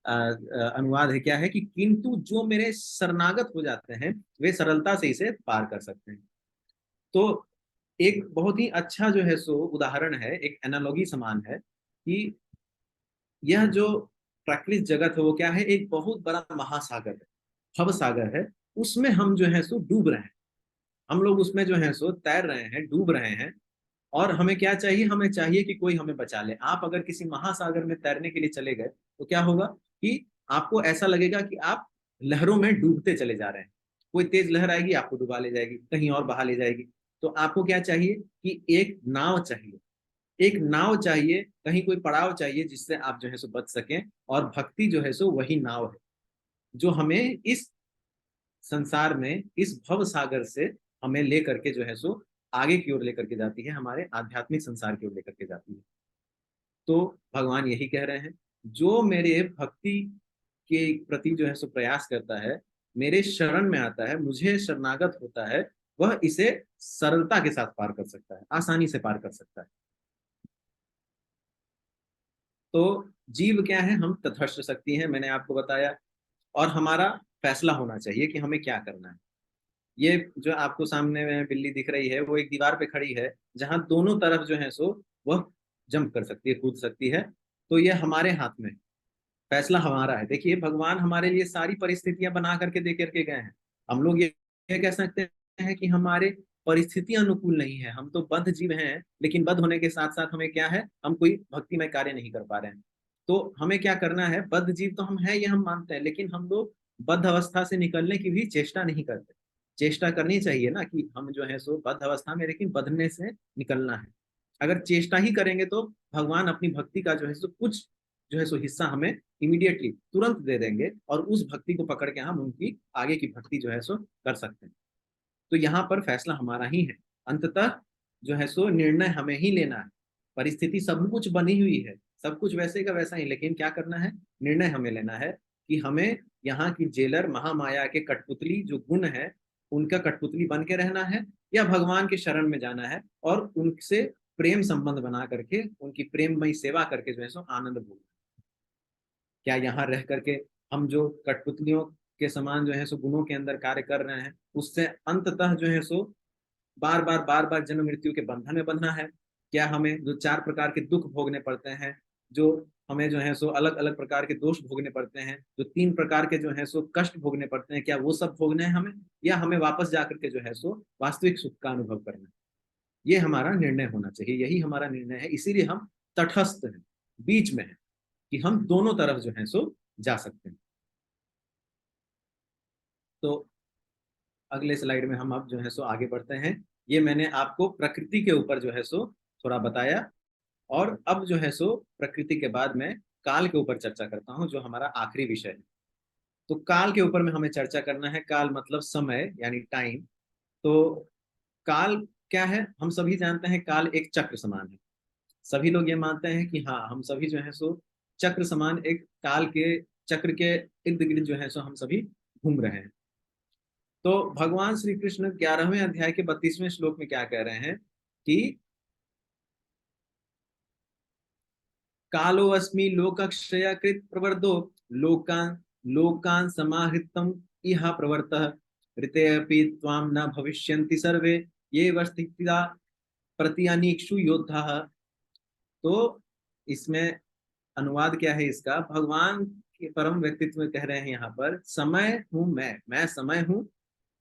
अनुवाद है क्या है कि किंतु जो मेरे शरणागत हो जाते हैं वे सरलता से इसे पार कर सकते हैं। तो एक बहुत ही अच्छा जो है सो उदाहरण है, एक एनालॉगी समान है कि यह जो प्राकृतिक जगत है वो क्या है? एक बहुत बड़ा महासागर है, भव सागर है। उसमें हम जो है सो डूब रहे हैं, हम लोग उसमें जो है सो तैर रहे हैं, डूब रहे हैं। और हमें क्या चाहिए? हमें चाहिए कि कोई हमें बचा ले। आप अगर किसी महासागर में तैरने के लिए चले गए तो क्या होगा कि आपको ऐसा लगेगा कि आप लहरों में डूबते चले जा रहे हैं। कोई तेज लहर आएगी, आपको डुबा ले जाएगी, कहीं और बहा ले जाएगी। तो आपको क्या चाहिए कि एक नाव चाहिए, एक नाव चाहिए, कहीं कोई पड़ाव चाहिए जिससे आप जो है सो बच सकें। और भक्ति जो है सो वही नाव है जो हमें इस संसार में, इस भव सागर से हमें लेकर के जो है सो आगे की ओर लेकर के जाती है, हमारे आध्यात्मिक संसार की ओर लेकर के जाती है। तो भगवान यही कह रहे हैं, जो मेरे भक्ति के प्रति जो है सो प्रयास करता है, मेरे शरण में आता है, मुझे शरणागत होता है, वह इसे सरलता के साथ पार कर सकता है, आसानी से पार कर सकता है। तो जीव क्या है? हम तटस्थ शक्ति हैं, मैंने आपको बताया। और हमारा फैसला होना चाहिए कि हमें क्या करना है। ये जो आपको सामने में बिल्ली दिख रही है वो एक दीवार पे खड़ी है, जहां दोनों तरफ जो है सो वह जंप कर सकती है, कूद सकती है। तो ये हमारे हाथ में, फैसला हमारा है। देखिए भगवान हमारे लिए सारी परिस्थितियां बना करके दे करके गए हैं। हम लोग ये कह सकते हैं कि हमारे परिस्थितियां अनुकूल नहीं है, हम तो बद्ध जीव हैं, लेकिन बद्ध होने के साथ साथ हमें क्या है? हम कोई भक्तिमय कार्य नहीं कर पा रहे हैं। तो हमें क्या करना है? बद्ध जीव तो हम हैं, ये हम मानते हैं, लेकिन हम लोग बद्ध अवस्था से निकलने की भी चेष्टा नहीं करते। चेष्टा करनी चाहिए ना कि हम जो है सो बद्ध अवस्था में, लेकिन बंधने से निकलना है। अगर चेष्टा ही करेंगे तो भगवान अपनी भक्ति का जो है सो कुछ जो है सो हिस्सा हमें इमीडिएटली तुरंत दे देंगे, और उस भक्ति को पकड़ के हम उनकी आगे की भक्ति जो है सो कर सकते हैं। तो यहाँ पर फैसला हमारा ही है। अंततः जो है सो निर्णय हमें ही लेना है। परिस्थिति सब कुछ बनी हुई है, सब कुछ वैसे का वैसा ही, लेकिन क्या करना है? निर्णय हमें लेना है कि हमें यहाँ की जेलर महामाया के कठपुतली जो गुण है उनका कठपुतली बन के रहना है, या भगवान के शरण में जाना है और उनसे प्रेम संबंध बना करके उनकी प्रेममयी सेवा करके जो है सो आनंद भोगना। क्या यहाँ रह करके हम जो कठपुतलियों के समान जो है सो गुणों के अंदर कार्य कर रहे हैं, उससे अंततः जो है सो बार बार जन्म मृत्यु के बंधन में बंधना है? क्या हमें जो 4 प्रकार के दुख भोगने पड़ते हैं, जो हमें जो है सो अलग अलग प्रकार के दोष भोगने पड़ते हैं, जो 3 प्रकार के जो है सो कष्ट भोगने पड़ते हैं, क्या वो सब भोगने हैं हमें, या हमें वापस जाकर के जो है सो वास्तविक सुख का अनुभव करना है? ये हमारा निर्णय होना चाहिए, यही हमारा निर्णय है। इसीलिए हम तटस्थ हैं, बीच में है, कि हम दोनों तरफ जो है सो जा सकते हैं। तो अगले स्लाइड में हम अब जो है सो आगे बढ़ते हैं। ये मैंने आपको प्रकृति के ऊपर जो है सो थोड़ा बताया, और अब जो है सो प्रकृति के बाद मैं काल के ऊपर चर्चा करता हूं, जो हमारा आखिरी विषय है। तो काल के ऊपर में हमें चर्चा करना है। काल मतलब समय, यानी टाइम। तो काल क्या है? हम सभी जानते हैं काल एक चक्र समान है। सभी लोग ये मानते हैं कि हाँ, हम सभी जो है सो चक्र समान एक काल के चक्र के इर्द गिर्द जो है सो हम सभी घूम रहे हैं। तो भगवान श्री कृष्ण 11वें अध्याय के 32वें श्लोक में क्या कह रहे हैं कि कालो अस्मि लोकक्षय कृत प्रवर्धो लोकान लोकान समाहृतम इह प्रवर्तः ऋते अपि त्वाम न भविष्यन्ति सर्वे ये स्थिता प्रत्यनीक्षु योद्धा। तो इसमें अनुवाद क्या है इसका? भगवान के परम व्यक्तित्व में कह रहे हैं यहाँ पर, समय हूं मैं समय हूं,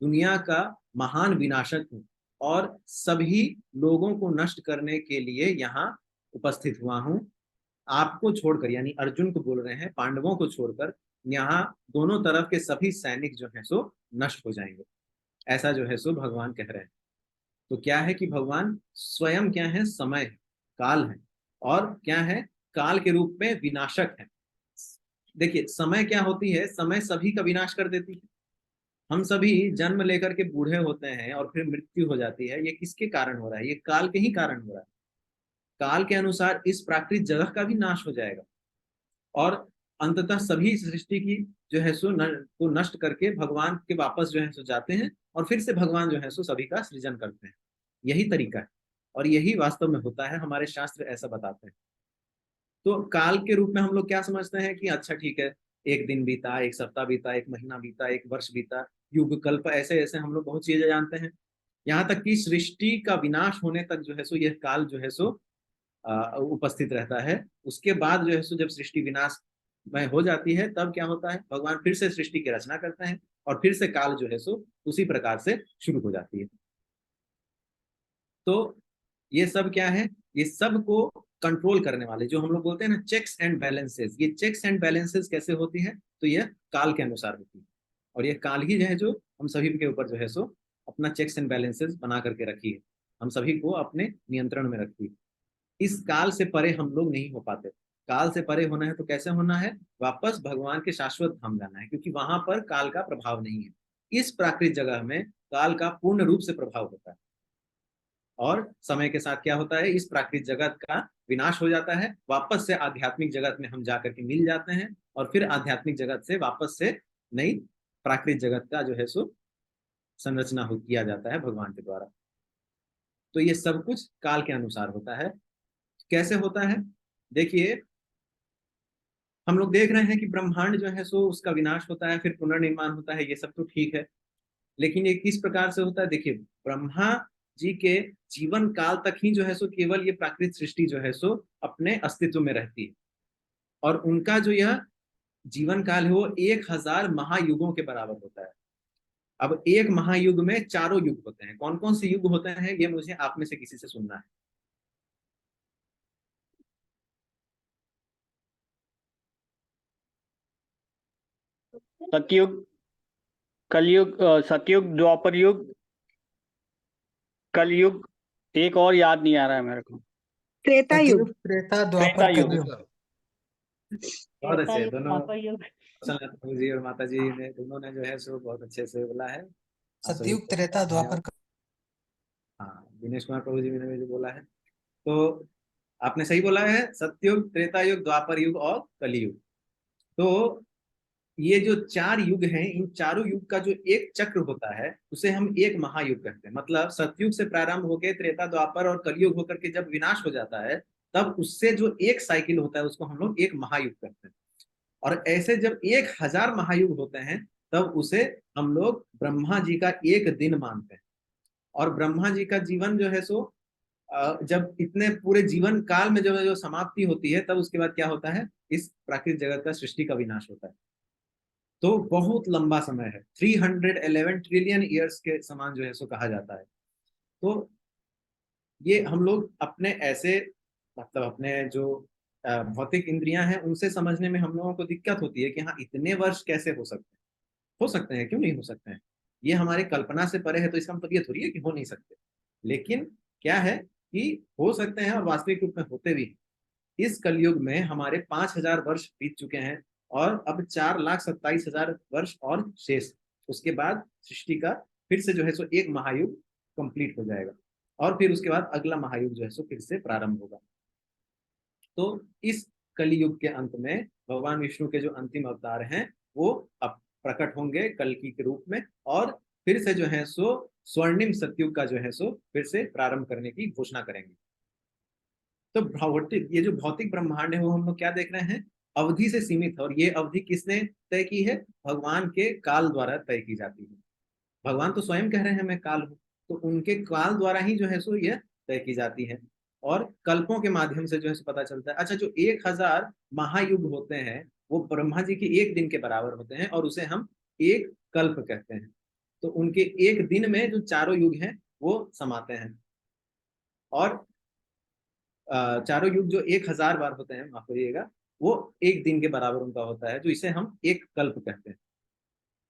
दुनिया का महान विनाशक हूं, और सभी लोगों को नष्ट करने के लिए यहाँ उपस्थित हुआ हूं। आपको छोड़कर, यानी अर्जुन को बोल रहे हैं, पांडवों को छोड़कर यहाँ दोनों तरफ के सभी सैनिक जो है सो नष्ट हो जाएंगे। ऐसा जो है सो भगवान कह रहे हैं। तो क्या है कि भगवान स्वयं क्या है? समय है, काल है, और क्या है? काल के रूप में विनाशक है। देखिए, समय क्या होती है? समय सभी का विनाश कर देती है। हम सभी जन्म लेकर के बूढ़े होते हैं और फिर मृत्यु हो जाती है। ये किसके कारण हो रहा है? ये काल के ही कारण हो रहा है। काल के अनुसार इस प्राकृतिक जगह का भी नाश हो जाएगा, और अंततः सभी सृष्टि की जो है सो को नष्ट करके भगवान के वापस जो है सो जाते हैं, और फिर से भगवान जो है सो सभी का सृजन करते हैं। यही तरीका है, और यही वास्तव में होता है। हमारे शास्त्र ऐसा बताते हैं। तो काल के रूप में हम लोग क्या समझते हैं कि अच्छा ठीक है, एक दिन बीता, एक सप्ताह बीता, एक महीना बीता, एक वर्ष बीता, युग कल्प, ऐसे ऐसे हम लोग बहुत चीजें जानते हैं। यहाँ तक कि सृष्टि का विनाश होने तक जो है सो यह काल जो है सो उपस्थित रहता है। उसके बाद जो है सो जब सृष्टि विनाश में हो जाती है, तब क्या होता है? भगवान फिर से सृष्टि की रचना करते हैं, और फिर से काल जो है सो उसी प्रकार से शुरू हो जाती है। तो ये सब क्या है? ये सब को कंट्रोल करने वाले, जो हम लोग बोलते हैं ना, चेक्स एंड बैलेंसेस। ये चेक्स एंड बैलेंसेस कैसे होती है? तो ये काल के अनुसार होती है, और ये काल ही जो है, जो हम सभी के ऊपर जो है सो अपना चेक्स एंड बैलेंसेस बना करके रखी है, हम सभी को अपने नियंत्रण में रखी है। इस काल से परे हम लोग नहीं हो पाते। काल से परे होना है तो कैसे होना है? वापस भगवान के शाश्वत धाम जाना है, क्योंकि वहां पर काल का प्रभाव नहीं है। इस प्राकृतिक जगह में काल का पूर्ण रूप से प्रभाव होता है, और समय के साथ क्या होता है? इस प्राकृतिक जगत का विनाश हो जाता है, वापस से आध्यात्मिक जगत में हम जाकर के मिल जाते हैं, और फिर आध्यात्मिक जगत से वापस से नई प्राकृतिक जगत का जो है सो संरचना हो किया जाता है भगवान के द्वारा। तो ये सब कुछ काल के अनुसार होता है। कैसे होता है? देखिए, हम लोग देख रहे हैं कि ब्रह्मांड जो है सो उसका विनाश होता है, फिर पुनर्निर्माण होता है, ये सब तो ठीक है। लेकिन ये किस प्रकार से होता है? देखिए, ब्रह्मा जी के जीवन काल तक ही जो है सो केवल ये प्राकृतिक सृष्टि जो है सो अपने अस्तित्व में रहती है, और उनका जो यह जीवन काल है वो 1000 महायुगों के बराबर होता है। अब एक महायुग में चारों युग होते हैं। कौन कौन से युग होते हैं, ये मुझे आप में से किसी से सुनना है। सतयुग, कलयुग, सतयुग, द्वापर युग, कलयुग, एक और याद नहीं आ रहा है मेरे को। त्रेता युग। सतयुग, त्रेता, त्रेता द्वापर, युग। कलयुग। बहुत त्रेता अच्छे युग, दोनों, द्वापर युग। प्रभु जी और माता जी ने दोनों ने जो है सो बहुत अच्छे से बोला है। आप सभी सतयुग, को त्रेता, धन्यवाद। द्वापर, हाँ, दिनेश कुमार प्रभु जी ने भी जो बोला है, तो आपने सही बोला है। सतयुग, त्रेता युग, द्वापर युग और कलयुग। तो ये जो 4 युग हैं, इन चारों युग का जो एक चक्र होता है उसे हम एक महायुग कहते हैं। मतलब सतयुग से प्रारंभ होकर त्रेता द्वापर और कलयुग होकर के जब विनाश हो जाता है, तब उससे जो एक साइकिल होता है उसको हम लोग एक महायुग कहते हैं। और ऐसे जब 1000 महायुग होते हैं, तब उसे हम लोग ब्रह्मा जी का एक दिन मानते हैं। और ब्रह्मा जी का जीवन जो है सो जब इतने पूरे जीवन काल में जो समाप्ति होती है, तब उसके बाद क्या होता है, इस प्राकृतिक जगत का, सृष्टि का विनाश होता है। तो बहुत लंबा समय है, 311 ट्रिलियन ईयर्स के समान जो है सो कहा जाता है। तो ये हम लोग अपने ऐसे, मतलब अपने जो भौतिक इंद्रियां हैं उनसे समझने में हम लोगों को दिक्कत होती है कि हाँ इतने वर्ष कैसे हो सकते हैं, क्यों नहीं हो सकते हैं। ये हमारे कल्पना से परे है, तो इसका मतलब ये थोड़ी है कि हो नहीं सकते। लेकिन क्या है कि हो सकते हैं और वास्तविक रूप में होते भी हैं। इस कलयुग में हमारे 5000 वर्ष बीत चुके हैं, और अब 4,27,000 वर्ष और शेष। उसके बाद सृष्टि का फिर से जो है सो एक महायुग कंप्लीट हो जाएगा, और फिर उसके बाद अगला महायुग जो है सो फिर से प्रारंभ होगा। तो इस कलयुग के अंत में भगवान विष्णु के जो अंतिम अवतार हैं वो अब प्रकट होंगे कल्कि के रूप में, और फिर से जो है सो स्वर्णिम सतयुग का जो है सो फिर से प्रारंभ करने की घोषणा करेंगे। तो भौतिक, ये जो भौतिक ब्रह्मांड है वो हम लोग क्या देख रहे हैं, अवधि से सीमित है। और ये अवधि किसने तय की है, भगवान के काल द्वारा तय की जाती है। भगवान तो स्वयं कह रहे हैं मैं काल हूँ, तो उनके काल द्वारा ही जो है सो यह तय की जाती है। और कल्पों के माध्यम से जो है सो पता चलता है। अच्छा, जो 1000 महायुग होते हैं वो ब्रह्मा जी के एक दिन के बराबर होते हैं, और उसे हम एक कल्प कहते हैं। तो उनके एक दिन में जो चारों युग हैं वो समाते हैं। और चारों युग जो 1000 बार होते हैं, माफ करिएगा, वो एक दिन के बराबर उनका होता है, जो इसे हम एक कल्प कहते हैं।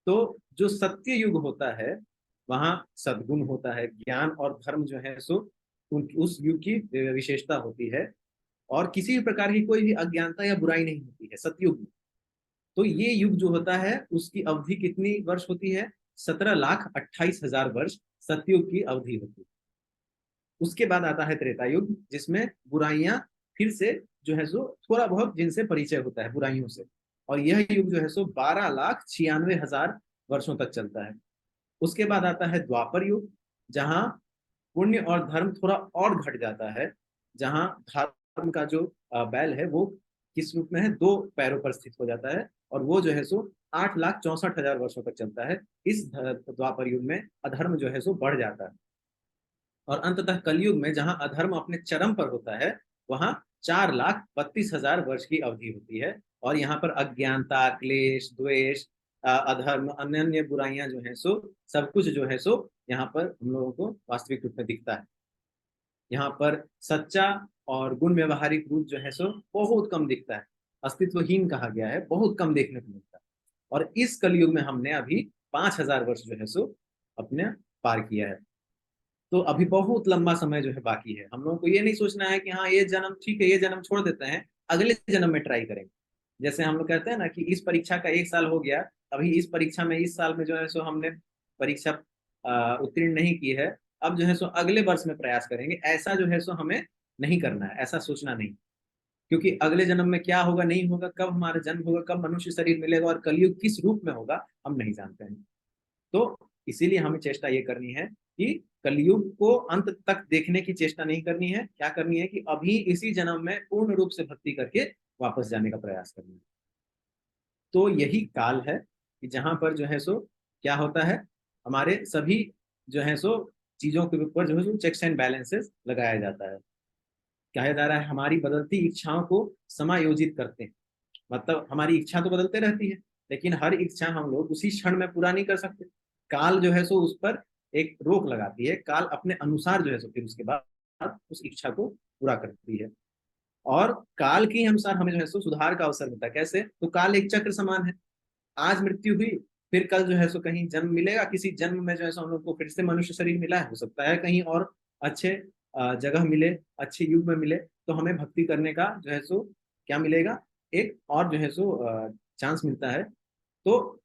तो जो सत्य युग होता है वहां सद्गुण होता है, ज्ञान और धर्म जो है सो उस युग की विशेषता होती है। और किसी भी प्रकार की कोई भी अज्ञानता या बुराई नहीं होती है सतयुग में। तो ये युग जो होता है उसकी अवधि कितनी वर्ष होती है, 17,28,000 वर्ष सतयुग की अवधि होती है। उसके बाद आता है त्रेता युग, जिसमें बुराइयां फिर से जो है सो थोड़ा बहुत जिनसे परिचय होता है बुराइयों से। और यह युग जो है सो 12,96,000 वर्षों तक चलता है। उसके बाद आता है द्वापर युग, जहां पुण्य और धर्म थोड़ा और घट जाता है। जहां धर्म का जो बैल है वो किस रूप में है, 2 पैरों पर स्थित हो जाता है, और वो जो है सो 8,64,000 वर्षों तक चलता है। इस द्वापर युग में अधर्म जो है सो बढ़ जाता है। और अंततः कलयुग में जहां अधर्म अपने चरम पर होता है, वहां 4,32,000 वर्ष की अवधि होती है। और यहाँ पर अज्ञानता, क्लेश, द्वेष, अधर्म, अन्य अन्य बुराइयां जो है सो सब कुछ जो है सो यहाँ पर हम लोगों को वास्तविक रूप में दिखता है। यहाँ पर सच्चा और गुण व्यवहारिक रूप जो है सो बहुत कम दिखता है, अस्तित्वहीन कहा गया है, बहुत कम देखने को मिलता है। और इस कलयुग में हमने अभी 5,000 वर्ष जो है सो अपने पार किया है। तो अभी बहुत लंबा समय जो है बाकी है। हम लोगों को ये नहीं सोचना है कि हाँ ये जन्म ठीक है, ये जन्म छोड़ देते हैं, अगले जन्म में ट्राई करेंगे। जैसे हम लोग कहते हैं ना कि इस परीक्षा का 1 साल हो गया, अभी इस परीक्षा में इस साल में जो है सो हमने परीक्षा उत्तीर्ण नहीं की है, अब जो है सो अगले वर्ष में प्रयास करेंगे, ऐसा जो है सो हमें नहीं करना है, ऐसा सोचना नहीं। क्योंकि अगले जन्म में क्या होगा नहीं होगा, कब हमारा जन्म होगा, कब मनुष्य शरीर मिलेगा और कलयुग किस रूप में होगा, हम नहीं जानते हैं। तो इसीलिए हमें चेष्टा ये करनी है कि कलयुग को अंत तक देखने की चेष्टा नहीं करनी है। क्या करनी है कि अभी इसी जन्म में पूर्ण रूप से भक्ति करके वापस जाने का प्रयास करना है। तो यही काल है कि जहां पर जो है सो क्या होता है, हमारे सभी जो है सो चीजों के ऊपर जो है सो चेक्स एंड बैलेंसेस लगाया जाता है। कहा जा रहा है हमारी बदलती इच्छाओं को समायोजित करते हैं। मतलब हमारी इच्छा तो बदलते रहती है, लेकिन हर इच्छा हम लोग उसी क्षण में पूरा नहीं कर सकते। काल जो है सो उस पर एक रोक लगाती है, काल अपने अनुसार जो है सो फिर उसके बाद उस इच्छा को पूरा करती है। और काल के अनुसार हमें जो है सो सुधार का अवसर मिलता है। कैसे, तो काल एक चक्र समान है। आज मृत्यु हुई, फिर कल जो है सो कहीं जन्म मिलेगा, किसी जन्म में जो है सो हम लोग को फिर से मनुष्य शरीर मिला है, हो सकता है कहीं और अच्छे जगह मिले, अच्छे युग में मिले, तो हमें भक्ति करने का जो है सो क्या मिलेगा, एक और जो है सो चांस मिलता है। तो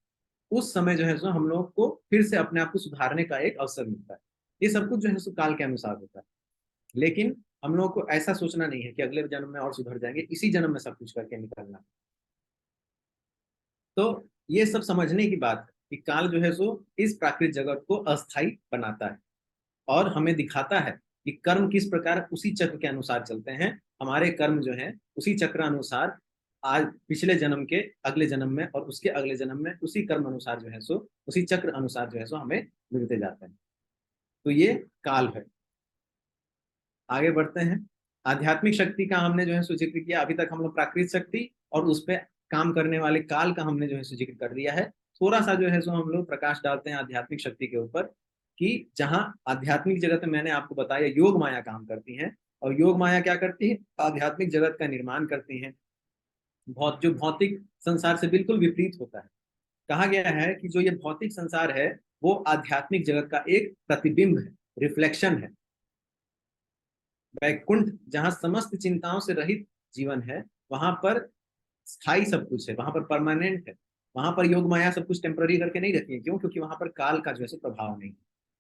उस समय जो है सो हम लोग को फिर से अपने आप को सुधारने का एक अवसर मिलता है। ये सब कुछ जो है सो काल के अनुसार होता है। लेकिन हम लोग को ऐसा सोचना नहीं है कि अगले जन्म में और सुधर जाएंगे, इसी जन्म में सब कुछ करके निकलना। तो ये सब समझने की बात है कि काल जो है सो इस प्राकृतिक जगत को अस्थायी बनाता है और हमें दिखाता है कि कर्म किस प्रकार उसी चक्र के अनुसार चलते हैं। हमारे कर्म जो है उसी चक्र अनुसार आज पिछले जन्म के अगले जन्म में और उसके अगले जन्म में उसी कर्म अनुसार जो है सो उसी चक्र अनुसार जो है सो हमें मिलते जाते हैं। तो ये काल है। आगे बढ़ते हैं। आध्यात्मिक शक्ति का हमने जो है सो जिक्र किया। अभी तक हम लोग प्राकृतिक शक्ति और उस पर काम करने वाले काल का हमने जो है सो जिक्र कर दिया है। थोड़ा सा जो है सो हम लोग प्रकाश डालते हैं आध्यात्मिक शक्ति के ऊपर कि जहां आध्यात्मिक जगत में मैंने आपको बताया योग माया काम करती है। और योग माया क्या करती है? आध्यात्मिक जगत का निर्माण करती है। जो भौतिक संसार से बिल्कुल विपरीत होता है। कहा गया है कि जो ये भौतिक संसार है वो आध्यात्मिक जगत का एक प्रतिबिंब है, रिफ्लेक्शन है। वैकुंठ जहां समस्त चिंताओं से रहित जीवन है, वहां पर स्थायी सब कुछ है, वहां पर परमानेंट है। वहां पर योग माया सब कुछ टेम्पररी करके नहीं रखी है। क्यों? क्योंकि वहां पर काल का जो है सो प्रभाव नहीं है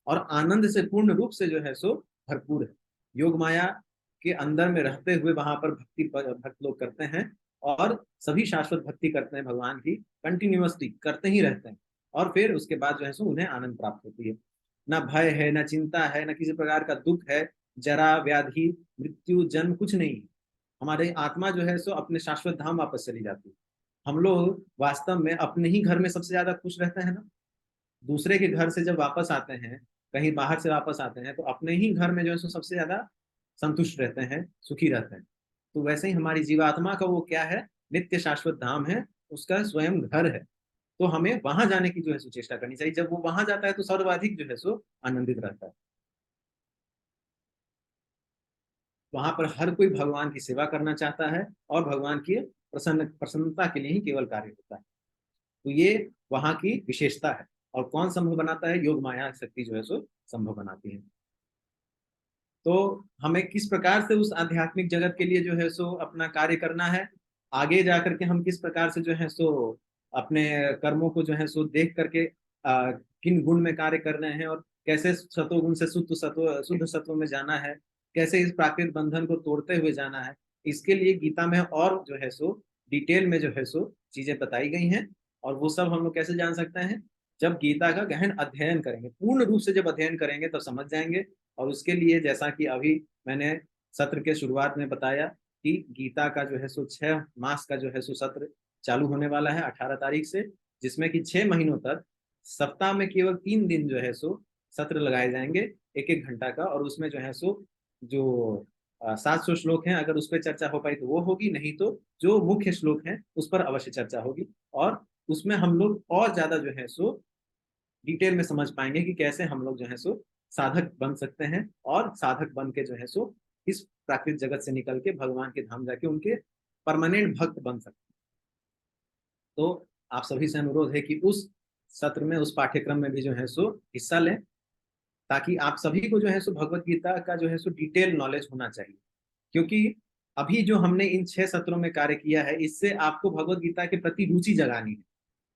और आनंद से पूर्ण रूप से जो है सो भरपूर है। योग माया के अंदर में रहते हुए वहां पर भक्त लोग करते हैं और सभी शाश्वत भक्ति करते हैं भगवान की, कंटिन्यूअसली करते ही रहते हैं। और फिर उसके बाद जो है सो उन्हें आनंद प्राप्त होती है। ना भय है, ना चिंता है, ना किसी प्रकार का दुख है, जरा व्याधि मृत्यु जन्म कुछ नहीं है। हमारी आत्मा जो है सो अपने शाश्वत धाम वापस चली जाती है। हम लोग वास्तव में अपने ही घर में सबसे ज्यादा खुश रहते हैं ना। दूसरे के घर से जब वापस आते हैं, कहीं बाहर से वापस आते हैं, तो अपने ही घर में जो है सो सबसे ज्यादा संतुष्ट रहते हैं, सुखी रहते हैं। तो वैसे ही हमारी जीवात्मा का वो क्या है? नित्य शाश्वत धाम है, उसका स्वयं घर है। तो हमें वहां जाने की जो है सो चेष्टा करनी चाहिए। जब वो वहां जाता है तो सर्वाधिक जो है सो आनंदित रहता है। वहां पर हर कोई भगवान की सेवा करना चाहता है और भगवान की प्रसन्नता के लिए ही केवल कार्य होता है। तो ये वहां की विशेषता है। और कौन संभव बनाता है? योग माया शक्ति जो है सो संभव बनाती है। तो हमें किस प्रकार से उस आध्यात्मिक जगत के लिए जो है सो अपना कार्य करना है, आगे जाकर के हम किस प्रकार से जो है सो अपने कर्मों को जो है सो देख करके किन गुण में कार्य कर रहे हैं और कैसे सतोगुण से शुद्ध सत्व में जाना है, कैसे इस प्राकृतिक बंधन को तोड़ते हुए जाना है। इसके लिए गीता में और जो है सो डिटेल में जो है सो चीजें बताई गई हैं। और वो सब हम लोग कैसे जान सकते हैं? जब गीता का गहन अध्ययन करेंगे, पूर्ण रूप से जब अध्ययन करेंगे तब समझ जाएंगे। और उसके लिए जैसा कि अभी मैंने सत्र के शुरुआत में बताया कि गीता का जो है सो 6 मास का जो है सो सत्र चालू होने वाला है 18 तारीख से, जिसमें कि 6 महीनों तक सप्ताह में केवल 3 दिन जो है सो सत्र लगाए जाएंगे, 1-1 घंटा का। और उसमें जो है सो जो 700 श्लोक हैं, अगर उस पर चर्चा हो पाई तो वो होगी, नहीं तो जो मुख्य श्लोक हैं उस पर अवश्य चर्चा होगी। और उसमें हम लोग और ज्यादा जो है सो डिटेल में समझ पाएंगे कि कैसे हम लोग जो है सो साधक बन सकते हैं और साधक बन के जो है सो इस प्राकृतिक जगत से निकल के भगवान के धाम जाके उनके परमानेंट भक्त बन सकते हैं। तो आप सभी से अनुरोध है कि उस सत्र में, उस पाठ्यक्रम में भी जो है सो हिस्सा लें, ताकि आप सभी को जो है सो भगवत गीता का जो है सो डिटेल नॉलेज होना चाहिए। क्योंकि अभी जो हमने इन 6 सत्रों में कार्य किया है, इससे आपको भगवत गीता के प्रति रुचि जगानी है।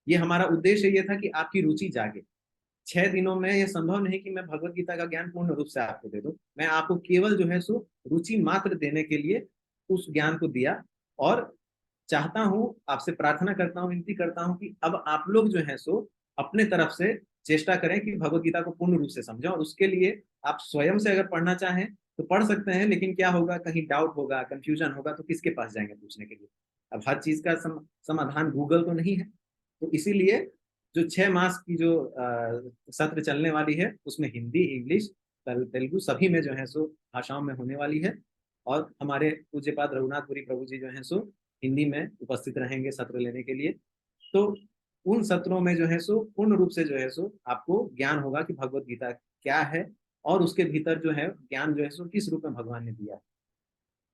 ये हमारा उद्देश्य ये था कि आपकी रुचि जागे। 6 दिनों में यह संभव नहीं कि मैं भगवत गीता का ज्ञान पूर्ण रूप से आपको दे दूं। मैं आपको केवल जो है सो रुचि मात्र देने के लिए उस ज्ञान को दिया। और चाहता हूं, आपसे प्रार्थना करता हूं, विनती करता हूं कि अब आप लोग जो है सो अपने तरफ से चेष्टा करें कि भगवत गीता को पूर्ण रूप से समझें। और उसके लिए आप स्वयं से अगर पढ़ना चाहें तो पढ़ सकते हैं, लेकिन क्या होगा, कहीं डाउट होगा, कंफ्यूजन होगा तो किसके पास जाएंगे पूछने के लिए? अब हर चीज का समाधान गूगल तो नहीं है। तो इसीलिए जो 6 मास की जो सत्र चलने वाली है उसमें हिंदी, इंग्लिश, तेलुगु सभी में जो है सो भाषाओं में होने वाली है। और हमारे पूज्यपाद रघुनाथपुरी प्रभु जी जो है सो हिंदी में उपस्थित रहेंगे सत्र लेने के लिए। तो उन सत्रों में जो है सो पूर्ण रूप से जो है सो आपको ज्ञान होगा कि भगवत गीता क्या है और उसके भीतर जो है ज्ञान जो है सो किस रूप में भगवान ने दिया है।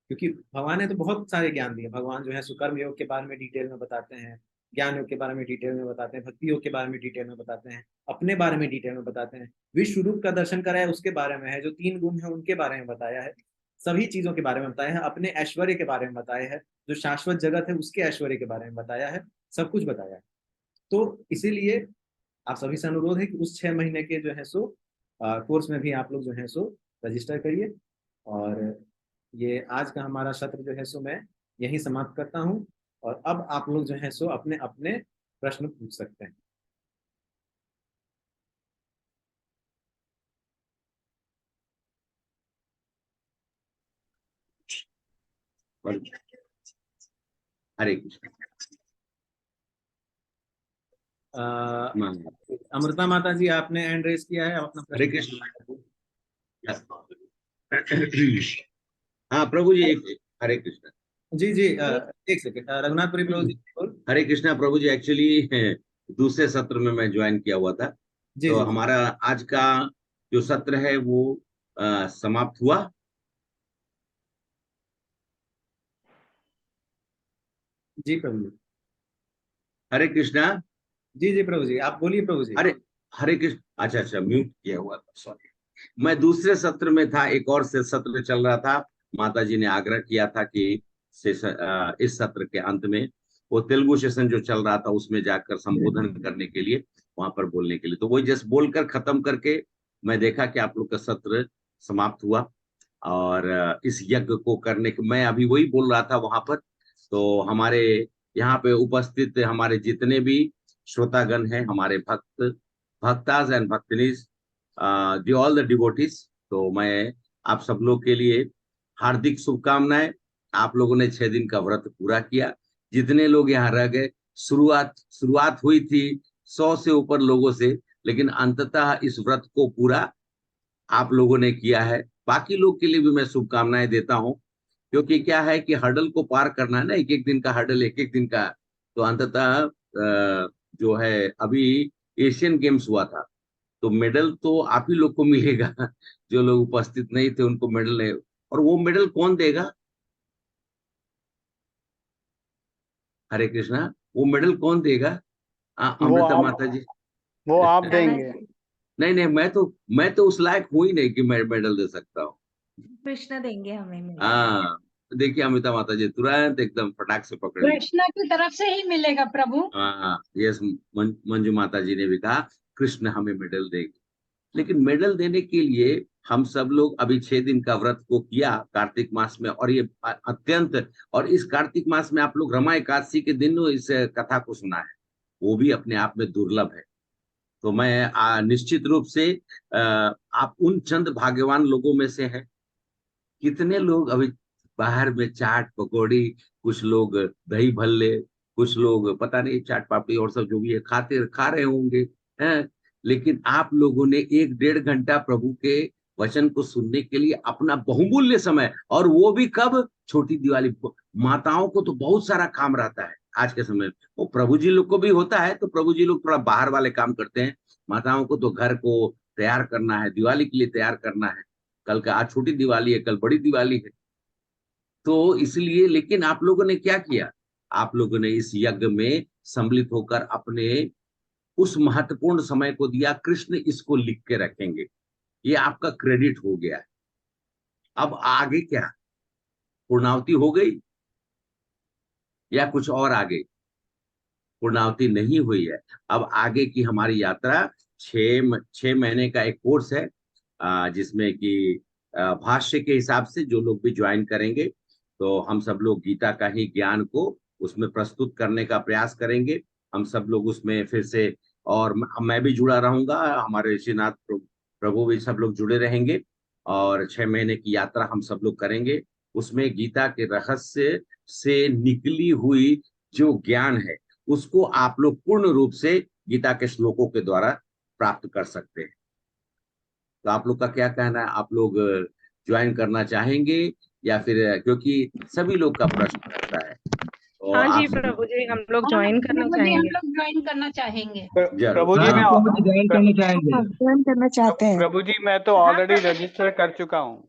क्योंकि भगवान ने तो बहुत सारे ज्ञान दिए। भगवान जो है सुकर्म योग के बारे में डिटेल में बताते हैं, ज्ञान योग के बारे में डिटेल में बताते हैं, भक्ति योग के बारे में डिटेल में बताते हैं, अपने बारे में डिटेल में बताते हैं, विश्व रूप का दर्शन कराया उसके बारे में है, जो 3 गुण है उनके बारे में बताया है, सभी चीजों के बारे में बताया है, अपने ऐश्वर्य के बारे में बताया है, जो शाश्वत जगत है उसके ऐश्वर्य के बारे में बताया है, सब कुछ बताया है। तो इसीलिए आप सभी से अनुरोध है कि उस 6 महीने के जो है सो कोर्स में भी आप लोग जो है सो रजिस्टर करिए। और ये आज का हमारा सत्र जो है सो मैं यही समाप्त करता हूँ। और अब आप लोग जो है सो अपने अपने प्रश्न पूछ सकते हैं। हरे कृष्ण। अमृता माता जी, आपने हैंड रेस किया है, अपना हरे प्रश्न। कृष्ण। हाँ प्रभु जी, हरे कृष्ण। जी जी, एक सेकंड, रघुनाथपुरी प्रभु जी बोल। हरे कृष्णा प्रभु जी, एक्चुअली दूसरे सत्र में मैं ज्वाइन किया हुआ था, जी तो जी हमारा आज का जो सत्र है वो समाप्त हुआ। जी प्रभु जी। हरे कृष्णा। जी जी प्रभु जी, आप बोलिए प्रभु जी। हरे हरे कृष्ण। अच्छा अच्छा, म्यूट किया हुआ था, सॉरी। मैं दूसरे सत्र में था, एक और से सत्र चल रहा था। माता जी ने आग्रह किया था कि इस सत्र के अंत में वो तेलुगु सेशन जो चल रहा था उसमें जाकर संबोधन करने के लिए, वहां पर बोलने के लिए, तो वही जस्ट बोलकर खत्म करके मैं देखा कि आप लोग का सत्र समाप्त हुआ। और इस यज्ञ को करने के मैं अभी वही बोल रहा था वहां पर। तो हमारे यहाँ पे उपस्थित हमारे जितने भी श्रोतागण हैं, हमारे भक्ताज एंड भक्तनीज, दी ऑल द डिवोटीज, तो मैं आप सब लोग के लिए हार्दिक शुभकामनाएं। आप लोगों ने 6 दिन का व्रत पूरा किया। जितने लोग यहाँ रह गए, शुरुआत हुई थी 100 से ऊपर लोगों से, लेकिन अंततः इस व्रत को पूरा आप लोगों ने किया है। बाकी लोग के लिए भी मैं शुभकामनाएं देता हूं, क्योंकि क्या है कि हर्डल को पार करना है ना, एक एक दिन का हर्डल, एक एक दिन का। तो अंततः जो है अभी एशियन गेम्स हुआ था, तो मेडल तो आप ही लोग को मिलेगा। जो लोग उपस्थित नहीं थे उनको मेडल नहीं। और वो मेडल कौन देगा? हरे कृष्णा। वो मेडल कौन देगा? अमृता माता जी। वो आप देंगे। नहीं नहीं, मैं तो उस लायक हूं ही नहीं कि मैं मेडल दे सकता हूँ। कृष्ण देंगे हमें मेडल। हाँ, देखिए अमिता माता जी तुरंत एकदम फटाक से पकड़ ली। कृष्णा की तरफ से ही मिलेगा प्रभु। हाँ यस, मंजू माता जी ने भी कहा कृष्ण हमें मेडल देंगे। लेकिन मेडल देने के लिए हम सब लोग अभी 6 दिन का व्रत को किया कार्तिक मास में, और ये अत्यंत, और इस कार्तिक मास में आप लोग रमा एकादशी के दिन इस कथा को सुना है, वो भी अपने आप में दुर्लभ है। तो मैं निश्चित रूप से आप उन चंद भाग्यवान लोगों में से हैं। कितने लोग अभी बाहर में चाट पकौड़ी, कुछ लोग दही भल्ले, कुछ लोग पता नहीं चाट पापड़ी और सब जो भी है खाते खा रहे होंगे, हैं। लेकिन आप लोगों ने 1-1.5 घंटा प्रभु के वचन को सुनने के लिए अपना बहुमूल्य समय, और वो भी कब? छोटी दिवाली। माताओं को तो बहुत सारा काम रहता है आज के समय में, वो प्रभु जी लोग को भी होता है, तो प्रभु जी लोग थोड़ा बाहर वाले काम करते हैं। माताओं को तो घर को तैयार करना है, दिवाली के लिए तैयार करना है। कल का, आज छोटी दिवाली है, कल बड़ी दिवाली है। तो इसलिए, लेकिन आप लोगों ने क्या किया? आप लोगों ने इस यज्ञ में सम्मिलित होकर अपने उस महत्वपूर्ण समय को दिया। कृष्ण इसको लिख के रखेंगे, ये आपका क्रेडिट हो गया है। अब आगे क्या? पूर्णावती हो गई या कुछ और आगे? पूर्णावती नहीं हुई है। अब आगे की हमारी यात्रा 6 महीने का एक कोर्स है, जिसमें कि भाष्य के हिसाब से जो लोग भी ज्वाइन करेंगे, तो हम सब लोग गीता का ही ज्ञान को उसमें प्रस्तुत करने का प्रयास करेंगे। हम सब लोग उसमें फिर से, और मैं भी जुड़ा रहूंगा, हमारे ऋषिनाथ प्रभु भी सब लोग जुड़े रहेंगे, और 6 महीने की यात्रा हम सब लोग करेंगे। उसमें गीता के रहस्य से निकली हुई जो ज्ञान है, उसको आप लोग पूर्ण रूप से गीता के श्लोकों के द्वारा प्राप्त कर सकते हैं। तो आप लोग का क्या कहना है? आप लोग ज्वाइन करना चाहेंगे या फिर, क्योंकि सभी लोग का प्रश्न रहता है, तो हाँ जी आप सब प्रभु जी, हम लोग हाँ, ज्वाइन करना प्रभु जी हम चाहेंगे। लोग ज्वाइन करना चाहेंगे। जरूर। प्रभु जी हाँ, मैं ज्वाइन करना चाहेंगे। ज्वाइन करना चाहते हैं। प्रभु जी मैं तो हाँ ऑलरेडी प्रभु जी। रजिस्टर कर चुका हूँ।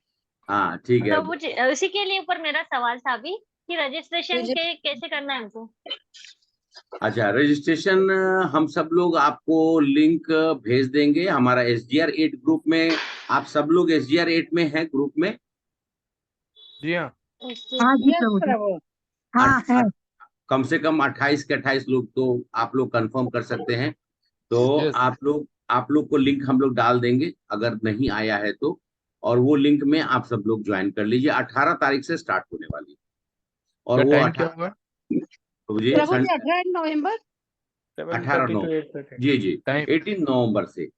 हाँ ठीक है। प्रभु जी, उसी के लिए ऊपर मेरा सवाल था अभी कि रजिस्ट्रेशन के कैसे करना है हमको। अच्छा, रजिस्ट्रेशन हम सब लोग आपको लिंक भेज देंगे हमारा SGR 8 ग्रुप में। आप सब लोग SGR 8 में हैं ग्रुप में? जी हाँ। हाँ जी यस प्रभु जी। प्रभु। हाँ है। कम से कम 28 के 28 लोग तो आप लोग कंफर्म कर सकते हैं। तो यस। आप लोग को लिंक हम लोग डाल देंगे अगर नहीं आया है तो, और वो लिंक में आप सब लोग ज्वाइन कर लीजिए। 18 तारीख से स्टार्ट होने वाली है, और क्या वो टाइम क्या 18। होगा? तो जी प्रभु जी 18 नवंबर। 18 7:30 to November 8:30। Ji ji, time 18 नवंबर से।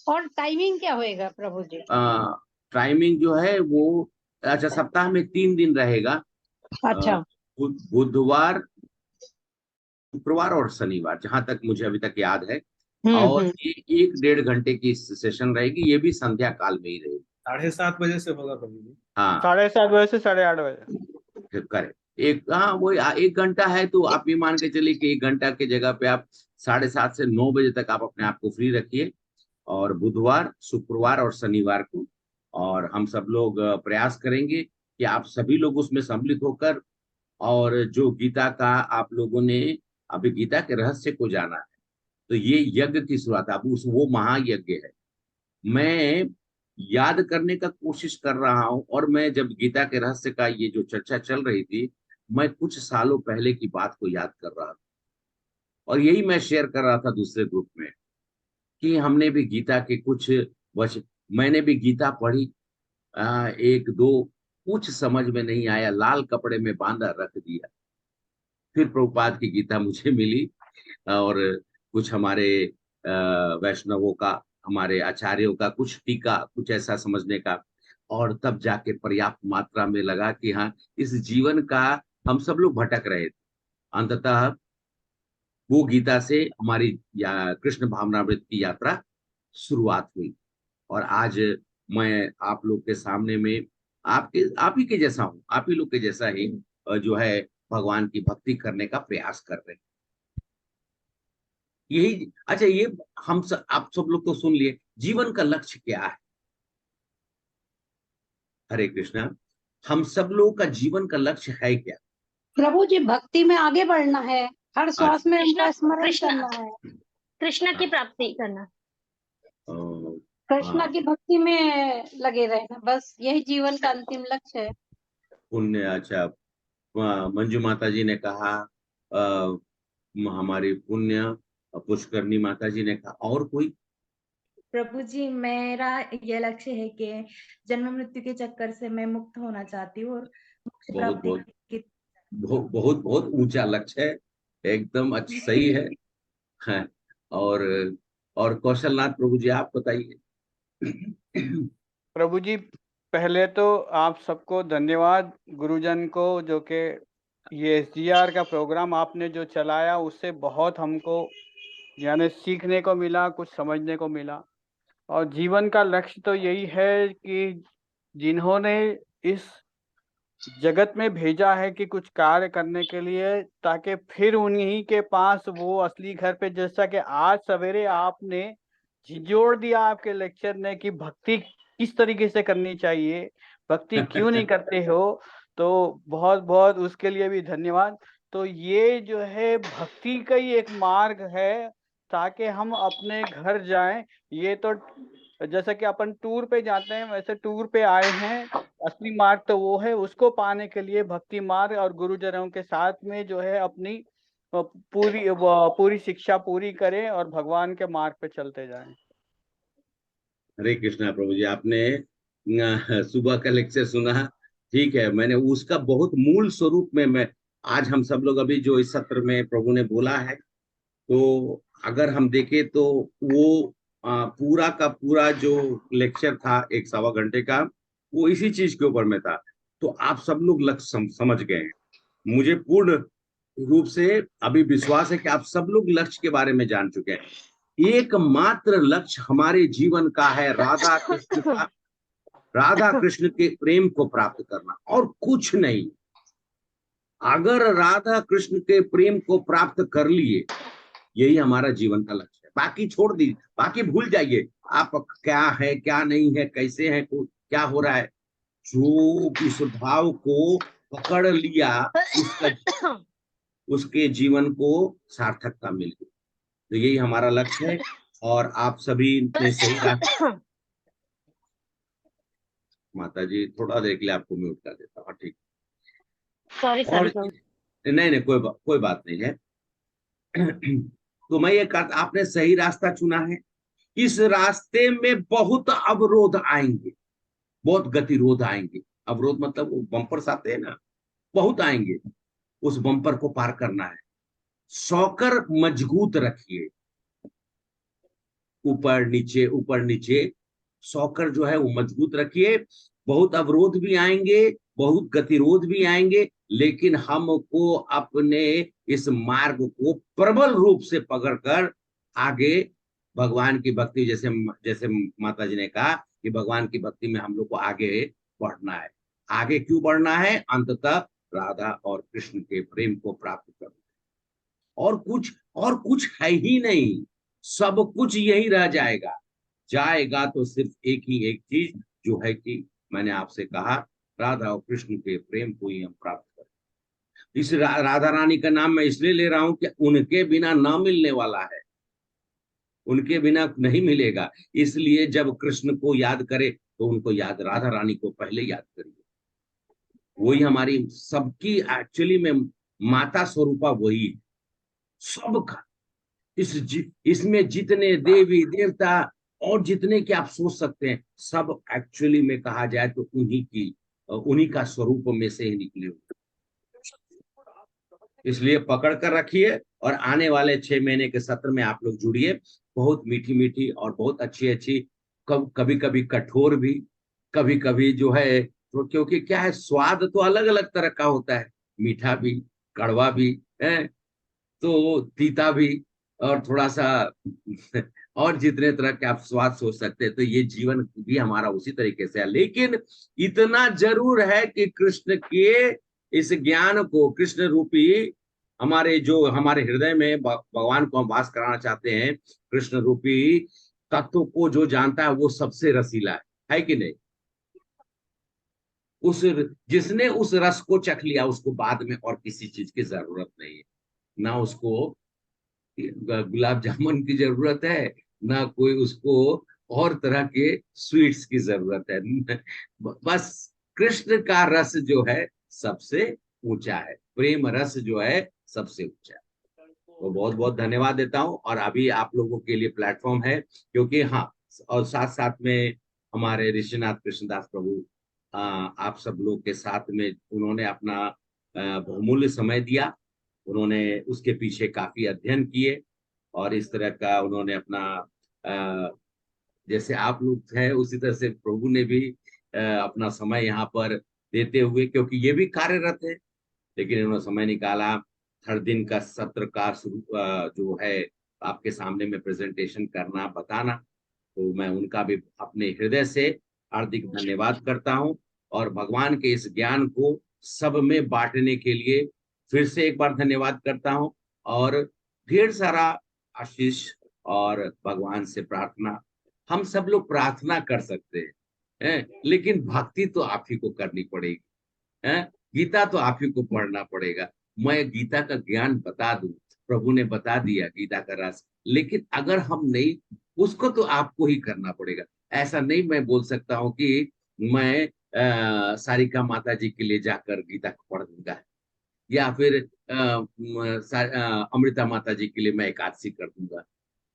और टाइमिंग क्या होएगा प्रभु जी? टाइमिंग जो है वो, अच्छा, सप्ताह में 3 दिन रहेगा। अच्छा। बुधवार, शुक्रवार और शनिवार, जहां तक मुझे अभी तक याद है। और हम्म। ये 1-1.5 घंटे की सेशन रहेगी, ये भी संध्या काल में ही रहेगी। 7:30 बजे से होगा प्रभु जी। हाँ, 7:30 बजे से 8:30 बजे। फिर करें एक, हाँ वो 1 घंटा है, तो आप ये मान के चलिए कि 1 घंटा की जगह पे आप 7:30 से 9 बजे तक आप अपने आप को फ्री रखिए। और बुधवार, शुक्रवार और शनिवार को, और हम सब लोग प्रयास करेंगे कि आप सभी लोग उसमें सम्मिलित होकर, और जो गीता का आप लोगों ने अभी गीता के रहस्य को जाना है, तो ये यज्ञ की शुरुआत है। अब उस वो महायज्ञ है। मैं याद करने का कोशिश कर रहा हूं, और मैं जब गीता के रहस्य का ये जो चर्चा चल रही थी, मैं कुछ सालों पहले की बात को याद कर रहा था, और यही मैं शेयर कर रहा था दूसरे ग्रुप में, कि हमने भी गीता के कुछ वचन, मैंने भी गीता पढ़ी, 1-2, कुछ समझ में नहीं आया, लाल कपड़े में बांधा रख दिया। फिर प्रभुपाद की गीता मुझे मिली, और कुछ हमारे वैष्णवों का, हमारे आचार्यों का कुछ टीका, कुछ ऐसा समझने का, और तब जाके पर्याप्त मात्रा में लगा कि हाँ, इस जीवन का हम सब लोग भटक रहे थे। अंततः वो गीता से हमारी कृष्ण भावनामृत की यात्रा शुरुआत हुई, और आज मैं आप लोग के सामने में आप ही के जैसा हूँ, आप ही लोग के जैसा ही जो है भगवान की भक्ति करने का प्रयास कर रहे हैं। यही, अच्छा, ये आप सब लोग तो सुन लिए, जीवन का लक्ष्य क्या है? हरे कृष्णा, हम सब लोगों का जीवन का लक्ष्य है क्या? प्रभु जी भक्ति में आगे बढ़ना है, हर श्वास में कृष्ण उनका स्मरण कृष्ण करना है, कृष्ण की प्राप्ति करना। कृष्ण की भक्ति में लगे रहना, बस यही जीवन का अंतिम लक्ष्य है। पुण्य, अच्छा, मंजू माता जी ने कहा, हमारी पुण्य पुष्करनी माता जी ने कहा, और कोई? प्रभु जी मेरा यह लक्ष्य है कि जन्म मृत्यु के चक्कर से मैं मुक्त होना चाहती हूँ और मोक्ष बहुत प्राप्ति बहुत की। बहुत बहुत ऊंचा लक्ष्य है, एकदम अच्छा, सही है, हाँ। और और कौशलनाथ प्रभु जी, आप बताइए। प्रभु जी, पहले तो आप सबको धन्यवाद, गुरुजन को, जो कि ये SGR का प्रोग्राम आपने जो चलाया, उससे बहुत हमको यानी सीखने को मिला, कुछ समझने को मिला। और जीवन का लक्ष्य तो यही है कि जिन्होंने इस जगत में भेजा है कि कुछ कार्य करने के लिए, ताकि फिर उन्हीं के पास वो असली घर पे, जैसा कि आज सवेरे आपने झिझोड़ दिया आपके लेक्चर ने कि भक्ति किस तरीके से करनी चाहिए, भक्ति क्यों नहीं करते हो, तो बहुत बहुत उसके लिए भी धन्यवाद। तो ये जो है भक्ति का ही एक मार्ग है, ताकि हम अपने घर जाएं। ये तो जैसा कि अपन टूर पे जाते हैं, वैसे टूर पे आए हैं। असली मार्ग तो वो है, उसको पाने के लिए भक्ति मार्ग और गुरुजनों के साथ में जो है अपनी पूरी शिक्षा पूरी करें और भगवान के मार्ग पे चलते जाएं। हरे कृष्णा प्रभु जी, आपने सुबह का लेक्चर सुना, ठीक है, मैंने उसका बहुत मूल स्वरूप में मैं, आज हम सब लोग अभी जो इस सत्र में प्रभु ने बोला है, तो अगर हम देखें तो वो पूरा का पूरा जो लेक्चर था 1-1.25 घंटे का, वो इसी चीज के ऊपर में था। तो आप सब लोग लक्ष्य समझ गए हैं। मुझे पूर्ण रूप से अभी विश्वास है कि आप सब लोग लक्ष्य के बारे में जान चुके हैं। एकमात्र लक्ष्य हमारे जीवन का है राधा कृष्ण के प्रेम को प्राप्त करना, और कुछ नहीं। अगर राधा कृष्ण के प्रेम को प्राप्त कर लिए, यही हमारा जीवन का लक्ष्य है। बाकी छोड़ दीजिए, बाकी भूल जाइए, आप क्या है क्या नहीं है, कैसे है, क्या हो रहा है। जो इस भाव को पकड़ लिया, उसके जीवन को सार्थकता मिल गई। तो यही हमारा लक्ष्य है, और आप सभी ने सही रास्ता। माता जी, थोड़ा देर के लिए आपको म्यूट कर देता हूँ, ठीक? सॉरी और सॉरी। नहीं, कोई बात नहीं है। तो मैं ये कहता, आपने सही रास्ता चुना है। इस रास्ते में बहुत अवरोध आएंगे, बहुत गतिरोध आएंगे। अवरोध मतलब वो बम्पर्स आते हैं ना, बहुत आएंगे। उस बम्पर को पार करना है। सौकर मजबूत रखिए, ऊपर नीचे सौकर जो है वो मजबूत रखिए। बहुत अवरोध भी आएंगे, बहुत गतिरोध भी आएंगे, लेकिन हमको अपने इस मार्ग को प्रबल रूप से पकड़कर आगे भगवान की भक्ति, जैसे जैसे माता जी ने कहा कि भगवान की भक्ति में हम लोग को आगे बढ़ना है। आगे क्यों बढ़ना है? अंततः राधा और कृष्ण के प्रेम को प्राप्त करना, और कुछ है ही नहीं, सब कुछ यही रह जाएगा। जाएगा तो सिर्फ एक चीज, जो है कि मैंने आपसे कहा, राधा और कृष्ण के प्रेम को ही हम प्राप्त करें। इस राधा रानी का नाम मैं इसलिए ले रहा हूं कि उनके बिना ना मिलने वाला है, उनके बिना नहीं मिलेगा। इसलिए जब कृष्ण को याद करे तो उनको याद, राधा रानी को पहले याद करिए। वही हमारी सबकी एक्चुअली में माता स्वरूपा वही है, सबका। इसमें जितने देवी देवता और जितने के आप सोच सकते हैं, सब एक्चुअली में कहा जाए तो उन्हीं का स्वरूप में से ही निकले हुए। इसलिए पकड़ कर रखिए, और आने वाले 6 महीने के सत्र में आप लोग जुड़िए। बहुत मीठी मीठी और बहुत अच्छी अच्छी, कभी कभी कठोर भी, कभी कभी जो है, तो क्योंकि क्या है, स्वाद तो अलग अलग तरह का होता है, मीठा भी, कड़वा भी है, तो तीता भी, और थोड़ा सा और जितने तरह के आप स्वाद सोच सकते हैं। तो ये जीवन भी हमारा उसी तरीके से है, लेकिन इतना जरूर है कि कृष्ण के इस ज्ञान को, कृष्ण रूपी हमारे हृदय में भगवान को हम वास कराना चाहते हैं, कृष्ण रूपी तत्व को जो जानता है वो सबसे रसीला है कि नहीं? जिसने उस रस को चख लिया, उसको बाद में और किसी चीज की जरूरत नहीं है। ना उसको गुलाब जामुन की जरूरत है, ना कोई उसको और तरह के स्वीट्स की जरूरत है। बस कृष्ण का रस जो है सबसे ऊंचा है, प्रेम रस जो है सबसे ऊंचा है। तो बहुत बहुत धन्यवाद देता हूं। और अभी आप लोगों के लिए प्लेटफॉर्म है, क्योंकि हाँ, और साथ साथ में हमारे ऋषिनाथ कृष्णदास प्रभु आप सब लोग के साथ में उन्होंने अपना बहुमूल्य समय दिया। उन्होंने उसके पीछे काफी अध्ययन किए, और इस तरह का उन्होंने अपना जैसे आप लोग हैं उसी तरह से प्रभु ने भी अपना समय यहाँ पर देते हुए, क्योंकि ये भी कार्यरत है, लेकिन इन्होंने समय निकाला। हर दिन का सत्र का जो है आपके सामने में प्रेजेंटेशन करना, बताना, तो मैं उनका भी अपने हृदय से हार्दिक धन्यवाद करता हूँ। और भगवान के इस ज्ञान को सब में बांटने के लिए फिर से एक बार धन्यवाद करता हूँ, और ढेर सारा आशीष और भगवान से प्रार्थना। हम सब लोग प्रार्थना कर सकते हैं, लेकिन भक्ति तो आप ही को करनी पड़ेगी, है? गीता तो आप ही को पढ़ना पड़ेगा। मैं गीता का ज्ञान बता दूं, प्रभु ने बता दिया गीता का रस, लेकिन अगर हम नहीं, उसको तो आपको ही करना पड़ेगा। ऐसा नहीं मैं बोल सकता हूँ कि मैं सारिका माता जी के लिए जाकर गीता को पढ़ दूंगा, या फिर अमृता माता जी के लिए मैं एकादशी कर दूंगा,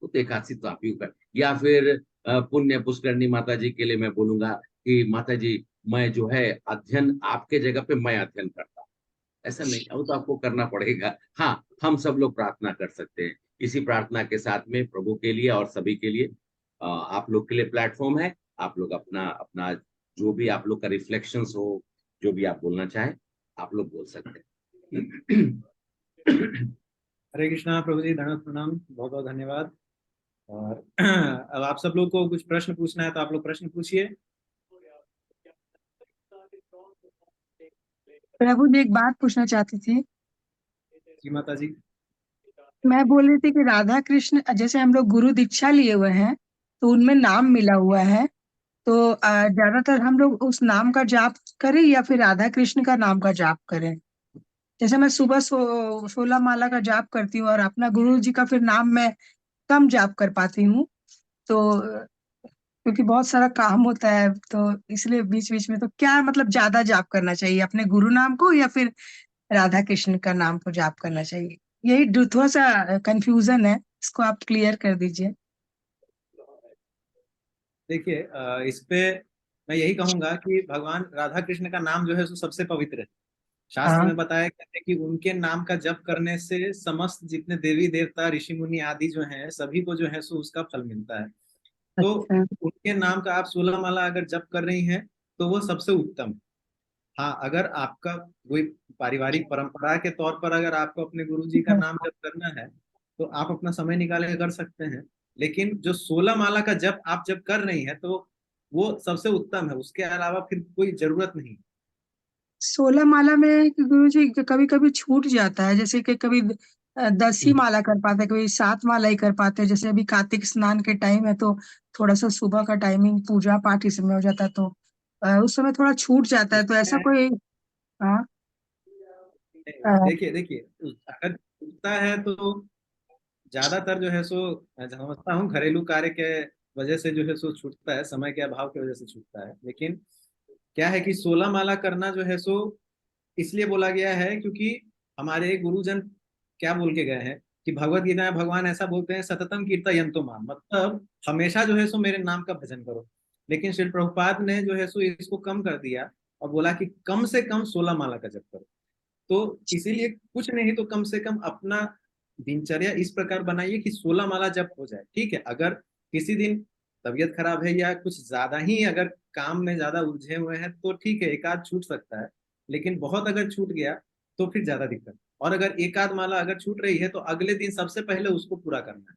तो एकादशी तो आप ही कर, या फिर पुण्य पुष्करणी माता जी के लिए मैं बोलूंगा कि माता जी मैं जो है अध्ययन आपके जगह पे मैं अध्ययन करता हूँ। ऐसा नहीं, वो तो आपको करना पड़ेगा। हाँ, हम सब लोग प्रार्थना कर सकते हैं। इसी प्रार्थना के साथ में प्रभु के लिए और सभी के लिए आप लोग के लिए प्लेटफॉर्म है। आप लोग अपना अपना जो भी आप लोग का रिफ्लेक्शंस हो, जो भी आप बोलना चाहें, आप लोग बोल सकते हैं। हरे कृष्णा प्रभु जी, धन्यवाद, प्रणाम, बहुत बहुत धन्यवाद। और अब आप सब लोग को कुछ प्रश्न पूछना है तो आप लोग प्रश्न पूछिए। प्रभु जी एक बात पूछना चाहती थी। जी माता जी। मैं बोल रही थी कि राधा कृष्ण, जैसे हम लोग गुरु दीक्षा लिए हुए हैं तो उनमें नाम मिला हुआ है, तो ज्यादातर हम लोग उस नाम का जाप करें या फिर राधा कृष्ण का नाम का जाप करें? जैसे मैं सुबह 16 माला का जाप करती हूँ और अपना गुरु जी का फिर नाम मैं कम जाप कर पाती हूँ, तो क्योंकि बहुत सारा काम होता है, तो इसलिए बीच बीच में, तो क्या मतलब ज्यादा जाप करना चाहिए, अपने गुरु नाम को या फिर राधा कृष्ण का नाम को जाप करना चाहिए? यही थोड़ा सा कंफ्यूजन है, इसको आप क्लियर कर दीजिए। देखिए, इस पे मैं यही कहूंगा कि भगवान राधा कृष्ण का नाम जो है सो सबसे पवित्र है। शास्त्र हाँ में बताया गया है कि उनके नाम का जप करने से समस्त जितने देवी देवता ऋषि मुनि आदि जो हैं सभी को जो है सो उसका फल मिलता है। तो अच्छा उनके नाम का आप 16 माला अगर जप कर रही हैं तो वो सबसे उत्तम। हाँ, अगर आपका कोई पारिवारिक परंपरा के तौर पर अगर आपको अपने गुरु जी का नाम जप करना है तो आप अपना समय निकाल के कर सकते हैं। लेकिन जो 16 माला का जप आप जब कर रही हैं तो वो सबसे उत्तम है, उसके अलावा फिर कोई जरूरत नहीं। 16 माला में गुरु जी कभी कभी छूट जाता है, जैसे कि कभी 10 ही माला कर पाते हैं, कभी 7 माला ही कर पाते हैं। जैसे अभी कार्तिक स्नान के टाइम है तो थोड़ा सा सुबह का टाइमिंग पूजा पाठ इस समय हो जाता है, तो उस समय थोड़ा छूट जाता है, तो ऐसा कोई। हाँ अ, देखिए देखिए, अगर छूटता है तो ज्यादातर जो है सो मैं समझता हूँ घरेलू कार्य के वजह से जो है सो छूटता है, समय के अभाव की वजह से छूटता है। लेकिन क्या है कि 16 माला करना जो है सो इसलिए बोला गया है क्योंकि हमारे गुरुजन क्या बोल के गए हैं कि भगवत गीता में भगवान ऐसा बोलते हैं, सततम कीर्तयन्तो माम, मतलब हमेशा जो है सो मेरे नाम का भजन करो। लेकिन श्री प्रभुपाद ने जो है सो इसको कम कर दिया और बोला कि कम से कम 16 माला का जप करो। तो इसीलिए कुछ नहीं तो कम से कम अपना दिनचर्या इस प्रकार बनाइए कि 16 माला जप हो जाए। ठीक है, अगर किसी दिन तबीयत खराब है या कुछ ज्यादा ही अगर काम में ज्यादा उलझे हुए हैं तो ठीक है, एक आध छूट सकता है। लेकिन बहुत अगर छूट गया तो फिर ज्यादा दिक्कत। और अगर एक आध माला अगर छूट रही है तो अगले दिन सबसे पहले उसको पूरा करना है,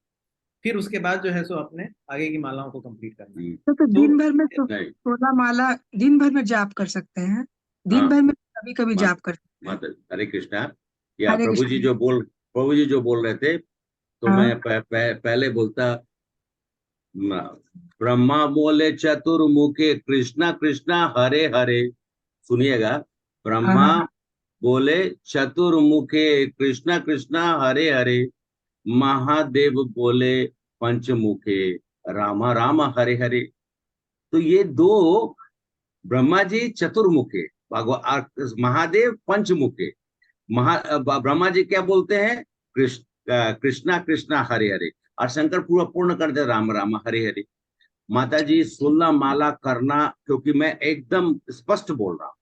फिर उसके बाद जो है सो अपने आगे की मालाओं को कंप्लीट करना है। तो दिन तो भर में नहीं 16 माला दिन भर में जाप कर सकते हैं, दिन हाँ भर में कभी कभी माता जाप कर सकते हैं। माता हरे कृष्णा। या हरे कृष्ण। प्रभु जी जो बोल रहे थे तो हाँ मैं पहले बोलता। ब्रह्मा बोले चतुर्मुखे कृष्णा कृष्णा हरे हरे। सुनिएगा। हाँ ब्रह्मा हाँ बोले चतुर्मुखे कृष्णा कृष्णा हरे हरे। महादेव बोले पंचमुखे रामा रामा हरे हरे। तो ये दो, ब्रह्मा जी चतुर्मुखे, भगवान महादेव पंचमुखे। ब्रह्मा जी क्या बोलते हैं? कृष्णा कृष्णा हरे हरे। और शंकर पूरा पूर्ण करते राम राम हरे हरे। माता जी 16 माला करना, क्योंकि मैं एकदम स्पष्ट बोल रहा हूँ,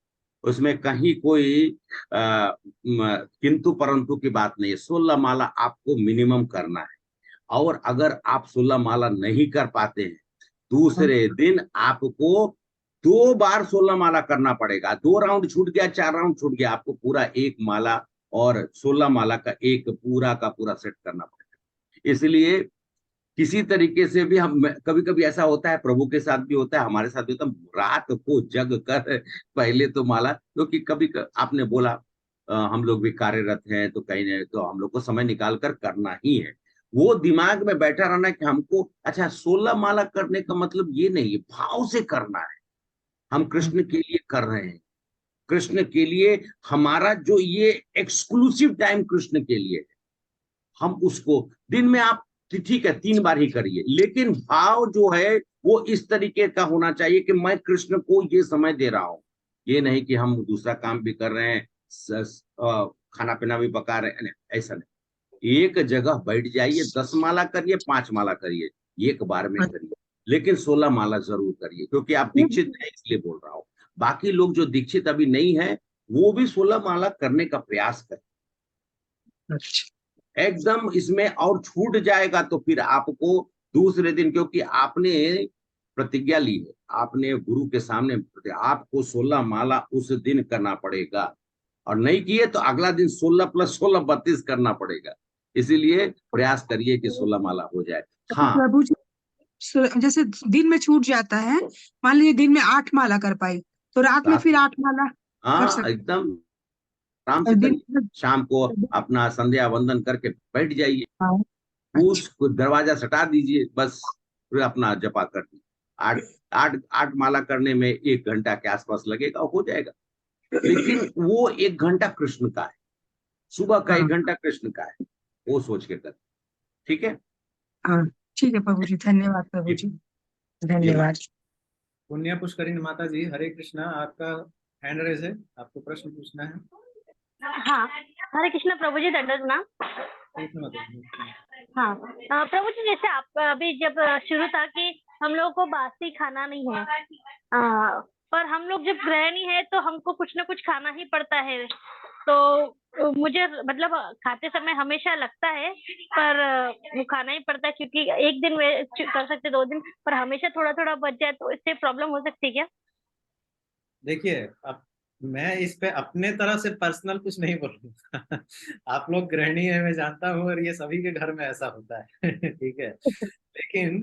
उसमें कहीं कोई किंतु परंतु की बात नहीं है। 16 माला आपको मिनिमम करना है। और अगर आप 16 माला नहीं कर पाते हैं, दूसरे दिन आपको 2 बार 16 माला करना पड़ेगा। 2 राउंड छूट गया, 4 राउंड छूट गया, आपको पूरा एक माला और 16 माला का एक पूरा का पूरा सेट करना पड़ेगा। इसलिए किसी तरीके से भी हम, कभी कभी ऐसा होता है, प्रभु के साथ भी होता है, हमारे साथ भी होता है, रात को जग कर पहले तो माला, क्योंकि आपने बोला हम लोग भी कार्यरत हैं तो कहीं नहीं तो हम लोग को समय निकाल कर करना ही है। वो दिमाग में बैठा रहना कि हमको अच्छा 16 माला करने का मतलब ये नहीं है, भाव से करना है। हम कृष्ण के लिए कर रहे हैं, कृष्ण के लिए हमारा जो ये एक्सक्लूसिव टाइम कृष्ण के लिए है। हम उसको दिन में आप ठीक है 3 बार ही करिए, लेकिन भाव जो है वो इस तरीके का होना चाहिए कि मैं कृष्ण को ये समय दे रहा हूं। ये नहीं कि हम दूसरा काम भी कर रहे हैं, खाना पीना भी पका रहे हैं, नहीं, ऐसा नहीं। एक जगह बैठ जाइए, 10 माला करिए, 5 माला करिए, एक बार में करिए, लेकिन 16 माला जरूर करिए, क्योंकि आप दीक्षित हैं इसलिए बोल रहा हूं। बाकी लोग जो दीक्षित अभी नहीं है वो भी 16 माला करने का प्रयास करें। एकदम इसमें और छूट जाएगा तो फिर आपको दूसरे दिन, क्योंकि आपने प्रतिज्ञा ली है, आपने गुरु के सामने, आपको 16 माला उस दिन करना पड़ेगा। और नहीं किए तो अगला दिन 16 + 16 32 करना पड़ेगा। इसीलिए प्रयास करिए कि 16 माला हो जाए। हाँ प्रभु जी, जैसे दिन में छूट जाता है, मान लीजिए दिन में 8 माला कर पाई, तो रात में रात फिर 8 माला कर हाँ सकते एकदम आराम हैं। से दिन करिए। शाम को अपना संध्या वंदन करके बैठ जाइए, हाँ, कुछ दरवाजा सटा दीजिए, बस फिर अपना जपा कर दीजिए। 8 माला करने में 1 घंटा के आसपास लगेगा, हो जाएगा। लेकिन वो 1 घंटा कृष्ण का है, सुबह का 1 घंटा कृष्ण का है, वो सोच के कर। ठीक है। हाँ ठीक है प्रभु जी, धन्यवाद प्रभु जी, धन्यवाद। पुण्य पुष्करिणी माता जी, हरे कृष्णा। आपका हैंड रेज है, आपको प्रश्न पूछना है। हाँ, हरे कृष्णा प्रभु जी, दंडवत प्रणाम। हाँ, प्रभु जी, जैसे आप अभी जब शुरू था कि हम लोगों को बासी खाना नहीं है, पर हम लोग जब गृहिणी है तो हमको कुछ ना कुछ खाना ही पड़ता है। तो मुझे मतलब खाते समय हमेशा लगता है, पर वो खाना ही पड़ता है, क्योंकि एक दिन वेस्ट कर सकते, 2 दिन, पर हमेशा थोड़ा थोड़ा बच जाए तो इससे प्रॉब्लम हो सकती है क्या? देखिए, अब मैं इस पे अपने तरफ से पर्सनल कुछ नहीं बोलूंगा। आप लोग गृहिणी है, मैं जानता हूँ, और ये सभी के घर में ऐसा होता है। ठीक है, लेकिन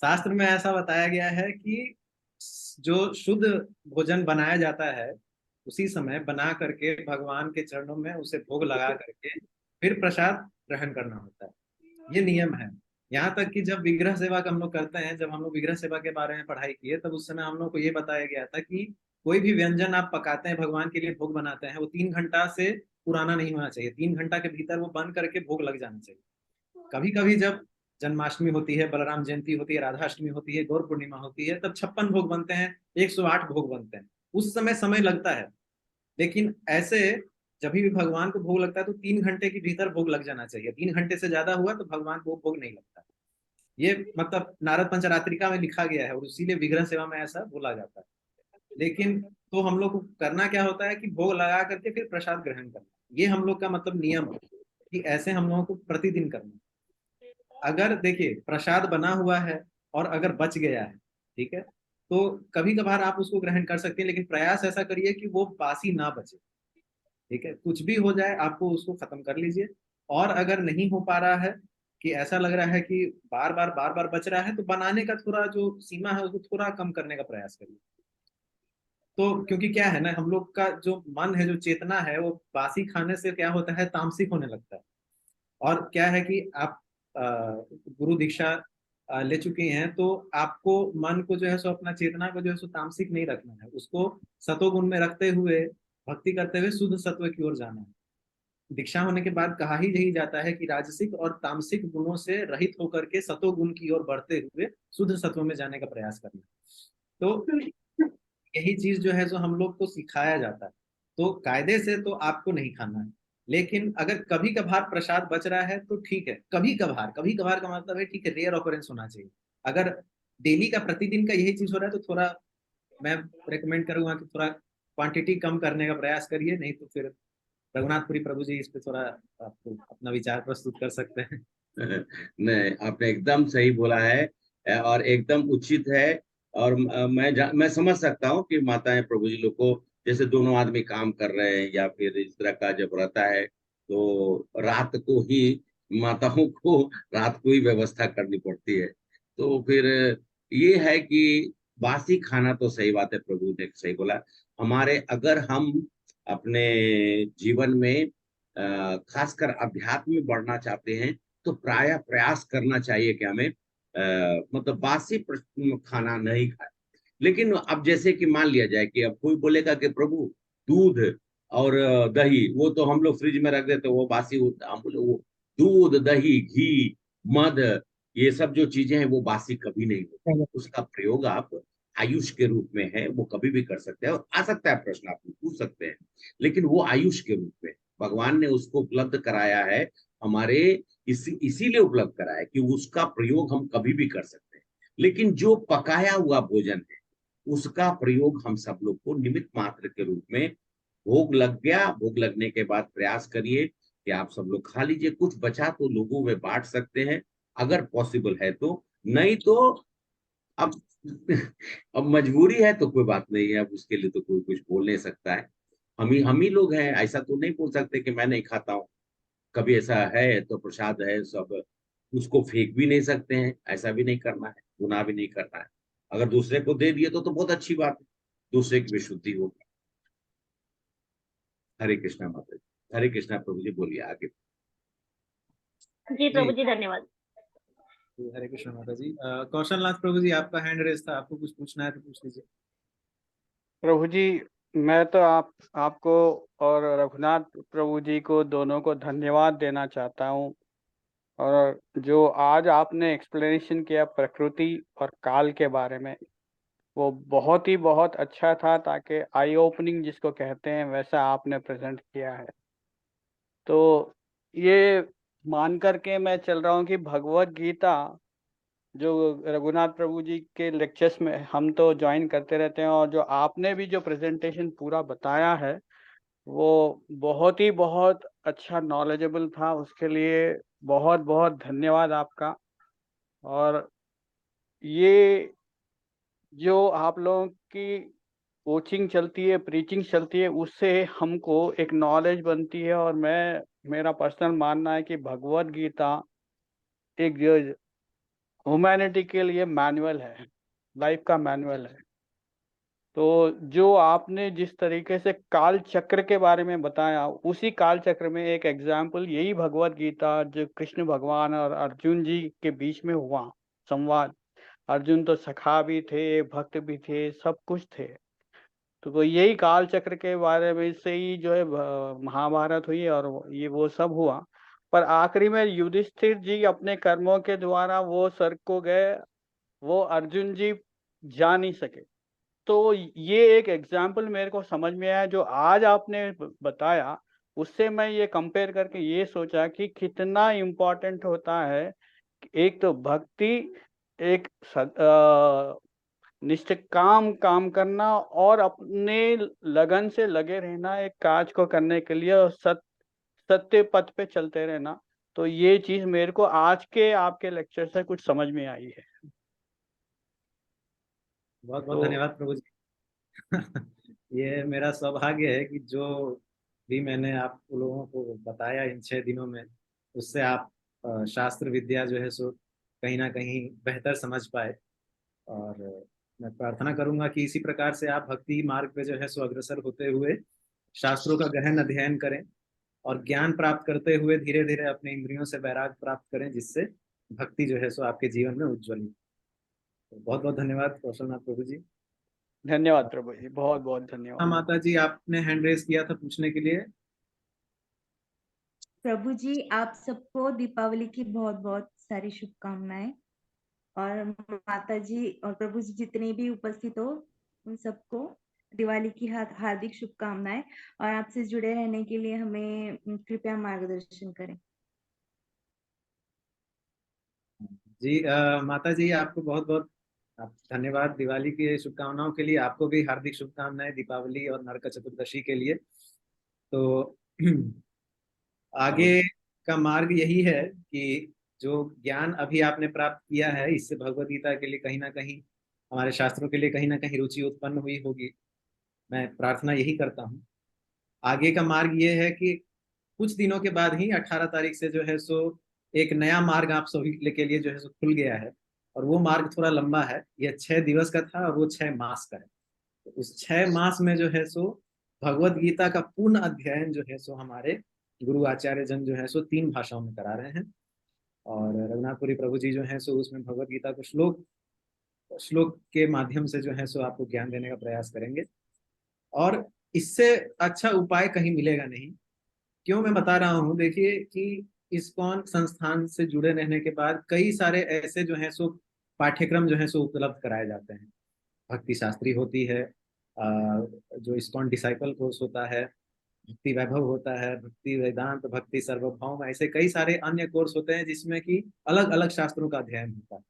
शास्त्र में ऐसा बताया गया है कि जो शुद्ध भोजन बनाया जाता है उसी समय बना करके भगवान के चरणों में उसे भोग लगा करके फिर प्रसाद ग्रहण करना होता है। ये नियम है। यहाँ तक कि जब विग्रह सेवा का हम लोग करते हैं, जब हम लोग विग्रह सेवा के बारे में पढ़ाई किए, तब उस समय हम लोग को ये बताया गया था कि कोई भी व्यंजन आप पकाते हैं, भगवान के लिए भोग बनाते हैं, वो 3 घंटा से पुराना नहीं होना चाहिए। 3 घंटा के भीतर वो बन करके भोग लग जाना चाहिए। कभी कभी जब जन्माष्टमी होती है, बलराम जयंती होती है, राधाष्टमी होती है, गौर पूर्णिमा होती है, तब 56 भोग बनते हैं, 108 भोग बनते हैं। उस समय समय लगता है, लेकिन ऐसे जब भी भगवान को भोग लगता है तो 3 घंटे के भीतर भोग लग जाना चाहिए। 3 घंटे से ज्यादा हुआ तो भगवान को भोग नहीं लगता। ये मतलब नारद पंचरात्रिका में लिखा गया है, और इसीलिए विग्रह सेवा में ऐसा बोला जाता है। लेकिन तो हम लोग को करना क्या होता है कि भोग लगा करके फिर प्रसाद ग्रहण करना, ये हम लोग का मतलब नियम है कि ऐसे हम लोगों को प्रतिदिन करना। अगर देखिए प्रसाद बना हुआ है और अगर बच गया है, ठीक है, तो कभी कभार आप उसको ग्रहण कर सकते हैं, लेकिन प्रयास ऐसा करिए कि वो बासी ना बचे। ठीक है, कुछ भी हो जाए आपको उसको खत्म कर लीजिए। और अगर नहीं हो पा रहा है, कि ऐसा लग रहा है कि बार बार बच रहा है, तो बनाने का थोड़ा जो सीमा है उसको थोड़ा कम करने का प्रयास करिए। तो क्योंकि क्या है ना, हम लोग का जो मन है, जो चेतना है, वो बासी खाने से क्या होता है, तामसिक होने लगता है। और क्या है कि आप गुरु दीक्षा ले चुकी हैं, तो आपको मन को जो है सो, अपना चेतना को जो है सो तामसिक नहीं रखना है, उसको सतोगुण में रखते हुए भक्ति करते हुए शुद्ध सत्व की ओर जाना है। दीक्षा होने के बाद कहा ही यही जाता है कि राजसिक और तामसिक गुणों से रहित होकर के सतोगुण की ओर बढ़ते हुए शुद्ध सत्व में जाने का प्रयास करना। तो यही चीज जो है जो हम लोग को सिखाया जाता है। तो कायदे से तो आपको नहीं खाना है, लेकिन अगर कभी कभार प्रसाद बच रहा है तो ठीक है। कभी कभार का मतलब है, ठीक है, रेयर ऑकरेंस होना चाहिए। अगर डेली का, प्रतिदिन का यही चीज हो रहा है, तो थोड़ा मैं रेकमेंड करूंगा कि थोड़ा क्वांटिटी कम करने का प्रयास करिए, नहीं तो फिर रघुनाथपुरी प्रभु जी इस पे थोड़ा आपको अपना विचार प्रस्तुत कर सकते हैं। नहीं, आपने एकदम सही बोला है और एकदम उचित है। और मैं समझ सकता हूँ कि माताएं प्रभु जी लोग को, जैसे दोनों आदमी काम कर रहे हैं या फिर इस तरह का जब रहता है, तो रात को ही माताओं को रात को ही व्यवस्था करनी पड़ती है। तो फिर ये है कि बासी खाना, तो सही बात है, प्रभु ने सही बोला। हमारे अगर हम अपने जीवन में खासकर अध्यात्म में बढ़ना चाहते हैं, तो प्राय प्रयास करना चाहिए कि हमें मतलब बासी खाना नहीं खाए। लेकिन अब जैसे कि मान लिया जाए कि अब कोई बोलेगा कि प्रभु दूध और दही, वो तो हम लोग फ्रिज में रख देते, वो बासी होता, हम बोले वो दूध, दही, घी, मध, ये सब जो चीजें हैं वो बासी कभी नहीं होती। उसका प्रयोग आप आयुष के रूप में है, वो कभी भी कर सकते हैं। और आ सकता है प्रश्न, आप पूछ सकते हैं, लेकिन वो आयुष के रूप में भगवान ने उसको उपलब्ध कराया है हमारे, इसीलिए उपलब्ध कराया कि उसका प्रयोग हम कभी भी कर सकते हैं। लेकिन जो पकाया हुआ भोजन है, उसका प्रयोग हम सब लोग को निमित्त मात्र के रूप में, भोग लग गया, भोग लगने के बाद प्रयास करिए कि आप सब लोग खा लीजिए, कुछ बचा तो लोगों में बांट सकते हैं अगर पॉसिबल है तो, नहीं तो अब अब मजबूरी है तो कोई बात नहीं है, अब उसके लिए तो कोई कुछ बोल नहीं सकता है। हम ही लोग हैं, ऐसा तो नहीं बोल सकते कि मैं नहीं खाता हूँ। कभी ऐसा है तो प्रसाद है सब, उसको फेंक भी नहीं सकते हैं, ऐसा भी नहीं करना है, गुनाह भी नहीं करना है। अगर दूसरे को दे दिए तो बहुत अच्छी बात है, दूसरे की भी शुद्धि होगी। हरे कृष्णा माता जी, हरे कृष्णा प्रभु जी, बोलिए आगे। जी प्रभु जी, धन्यवाद। हरे कृष्ण माता जी। कौशल नाथ प्रभु जी, आपका हैंड रेस था, आपको कुछ पूछना है तो पूछ लीजिए। प्रभु जी, मैं तो आपको और रघुनाथ प्रभु जी को, दोनों को धन्यवाद देना चाहता हूँ। और जो आज आपने एक्सप्लेनेशन किया प्रकृति और काल के बारे में, वो बहुत अच्छा था, ताकि आई ओपनिंग जिसको कहते हैं वैसा आपने प्रेजेंट किया है। तो ये मान करके मैं चल रहा हूँ कि भगवत गीता जो रघुनाथ प्रभु जी के लेक्चर्स में हम तो ज्वाइन करते रहते हैं, और जो आपने भी जो प्रेजेंटेशन पूरा बताया है वो बहुत अच्छा नॉलेजेबल था। उसके लिए बहुत बहुत धन्यवाद आपका। और ये जो आप लोगों की कोचिंग चलती है, प्रीचिंग चलती है, उससे हमको एक नॉलेज बनती है। और मेरा पर्सनल मानना है कि भगवत गीता एक जो ह्यूमैनिटी के लिए मैनुअल है, लाइफ का मैनुअल है। तो जो आपने जिस तरीके से काल चक्र के बारे में बताया, उसी काल चक्र में एक एग्जाम्पल यही भगवत गीता, जो कृष्ण भगवान और अर्जुन जी के बीच में हुआ संवाद। अर्जुन तो सखा भी थे, भक्त भी थे, सब कुछ थे। तो यही काल चक्र के बारे में से ही जो है महाभारत हुई और ये वो सब हुआ। पर आखिरी में युधिष्ठिर जी अपने कर्मों के द्वारा वो स्वर्ग को गए, वो अर्जुन जी जा नहीं सके। तो ये एक एग्जाम्पल मेरे को समझ में आया जो आज आपने बताया। उससे मैं ये कंपेयर करके ये सोचा कि कितना इम्पोर्टेंट होता है। एक तो भक्ति, एक निष्काम काम करना और अपने लगन से लगे रहना एक काज को करने के लिए, और सत्य पथ पे चलते रहना। तो ये चीज मेरे को आज के आपके लेक्चर से कुछ समझ में आई है। बहुत बहुत तो धन्यवाद प्रभु जी। ये मेरा सौभाग्य है कि जो भी मैंने आप लोगों को बताया इन 6 दिनों में, उससे आप शास्त्र विद्या जो है सो कहीं ना कहीं बेहतर समझ पाए। और मैं प्रार्थना करूंगा कि इसी प्रकार से आप भक्ति मार्ग पे जो है सो अग्रसर होते हुए शास्त्रों का गहन अध्ययन करें और ज्ञान प्राप्त करते हुए धीरे धीरे अपने इंद्रियों से वैराग्य प्राप्त करें, जिससे भक्ति जो है सो आपके जीवन में उज्ज्वल हो। तो बहुत बहुत धन्यवाद कौशलनाथ प्रभु जी। धन्यवाद प्रभु जी, बहुत बहुत हाँ धन्यवाद। माता जी, आपने हैंड रेज किया था पूछने के लिए। प्रभु जी, आप सबको दीपावली की बहुत बहुत सारी शुभकामनाएं। और माता जी और प्रभु जी जितने भी उपस्थित हो, उन सबको दिवाली की हार्दिक शुभकामनाएं। और आपसे जुड़े रहने के लिए हमें कृपया मार्गदर्शन करें। जी माता जी, आपको बहुत बहुत धन्यवाद दिवाली की शुभकामनाओं के लिए। आपको भी हार्दिक शुभकामनाएं दीपावली और नरक चतुर्दशी के लिए। तो आगे का मार्ग यही है कि जो ज्ञान अभी आपने प्राप्त किया है, इससे भगवद गीता के लिए कहीं ना कहीं, हमारे शास्त्रों के लिए कहीं ना कहीं रुचि उत्पन्न हुई होगी। मैं प्रार्थना यही करता हूँ। आगे का मार्ग ये है कि कुछ दिनों के बाद ही 18 तारीख से जो है सो एक नया मार्ग आप सभी के लिए जो है सो खुल गया है। और वो मार्ग थोड़ा लंबा है, यह 6 दिवस का था और वो 6 मास का है। तो उस 6 मास में जो है सो भगवत गीता का पूर्ण अध्ययन जो है सो हमारे गुरु आचार्य जन जो है सो 3 भाषाओं में करा रहे हैं। और रघुनाथपुरी प्रभु जी जो है सो उसमें भगवत गीता को श्लोक श्लोक के माध्यम से जो है सो आपको ज्ञान देने का प्रयास करेंगे। और इससे अच्छा उपाय कहीं मिलेगा नहीं। क्यों मैं बता रहा हूँ, देखिए कि इस्कॉन संस्थान से जुड़े रहने के बाद कई सारे ऐसे जो है सो पाठ्यक्रम जो है सो उपलब्ध कराए जाते हैं। भक्ति शास्त्री होती है, जो इस्कॉन डिसाइपल कोर्स होता है, भक्ति वैभव होता है, भक्ति वेदांत, भक्ति सर्वभौम, ऐसे कई सारे अन्य कोर्स होते हैं जिसमें कि अलग अलग शास्त्रों का अध्ययन होता है।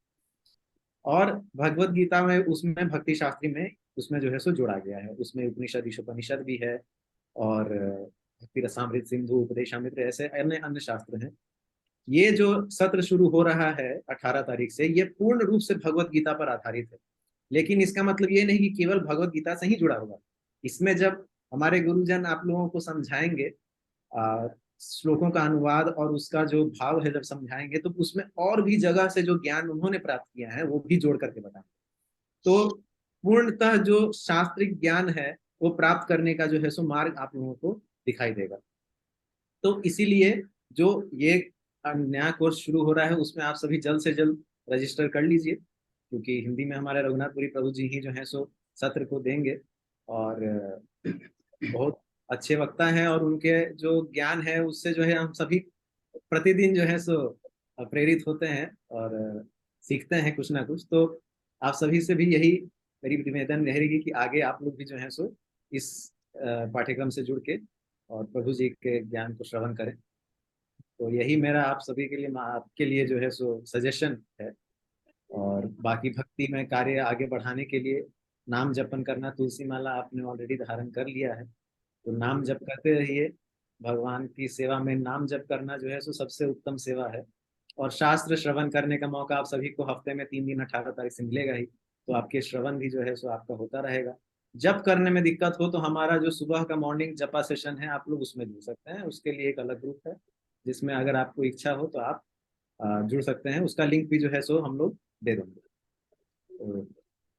और भगवत गीता में उसमें भक्ति शास्त्री में उसमें जो है सो जोड़ा गया है। उसमें उपनिषद ईशोपनिषद भी है और भक्ति रसामृत सिंधु उपदेशामृत ऐसे अन्य अन्य शास्त्र हैं। ये जो सत्र शुरू हो रहा है 18 तारीख से, ये पूर्ण रूप से भगवत गीता पर आधारित है। लेकिन इसका मतलब ये नहीं कि केवल भगवत गीता से ही जुड़ा होगा। इसमें जब हमारे गुरुजन आप लोगों को समझाएंगे, श्लोकों का अनुवाद और उसका जो भाव है जब समझाएंगे, तो उसमें और भी जगह से जो ज्ञान उन्होंने प्राप्त किया है वो भी जोड़ करके बताएंगे। तो पूर्णतः जो शास्त्रिक ज्ञान है वो प्राप्त करने का जो है सो मार्ग आप लोगों को दिखाई देगा। तो इसीलिए जो ये नया कोर्स शुरू हो रहा है उसमें आप सभी जल्द से जल्द रजिस्टर कर लीजिए, क्योंकि हिंदी में हमारे रघुनाथपुरी प्रभु जी ही जो है सो सत्र को देंगे। और बहुत अच्छे वक्ता हैं और उनके जो ज्ञान है उससे जो है हम सभी प्रतिदिन जो है सो प्रेरित होते हैं और सीखते हैं कुछ ना कुछ। तो आप सभी से भी यही मेरी निवेदन रहेगी कि आगे आप लोग भी जो है सो इस पाठ्यक्रम से जुड़ के और प्रभु जी के ज्ञान को श्रवण करें। तो यही मेरा आप सभी के लिए, आपके लिए जो है सो सजेशन है। और बाकी भक्ति में कार्य आगे बढ़ाने के लिए नाम जपन करना, तुलसी माला आपने ऑलरेडी धारण कर लिया है, तो नाम जप करते रहिए। भगवान की सेवा में नाम जप करना जो है सो सबसे उत्तम सेवा है। और शास्त्र श्रवण करने का मौका आप सभी को हफ्ते में 3 दिन 18 तारीख से मिलेगा ही, तो आपके श्रवण भी जो है सो आपका होता रहेगा। जप करने में दिक्कत हो तो हमारा जो सुबह का मॉर्निंग जपा सेशन है, आप लोग उसमें जुड़ सकते हैं। उसके लिए एक अलग ग्रुप है जिसमें अगर आपको इच्छा हो तो आप जुड़ सकते हैं। उसका लिंक भी जो है सो हम लोग दे देंगे। तो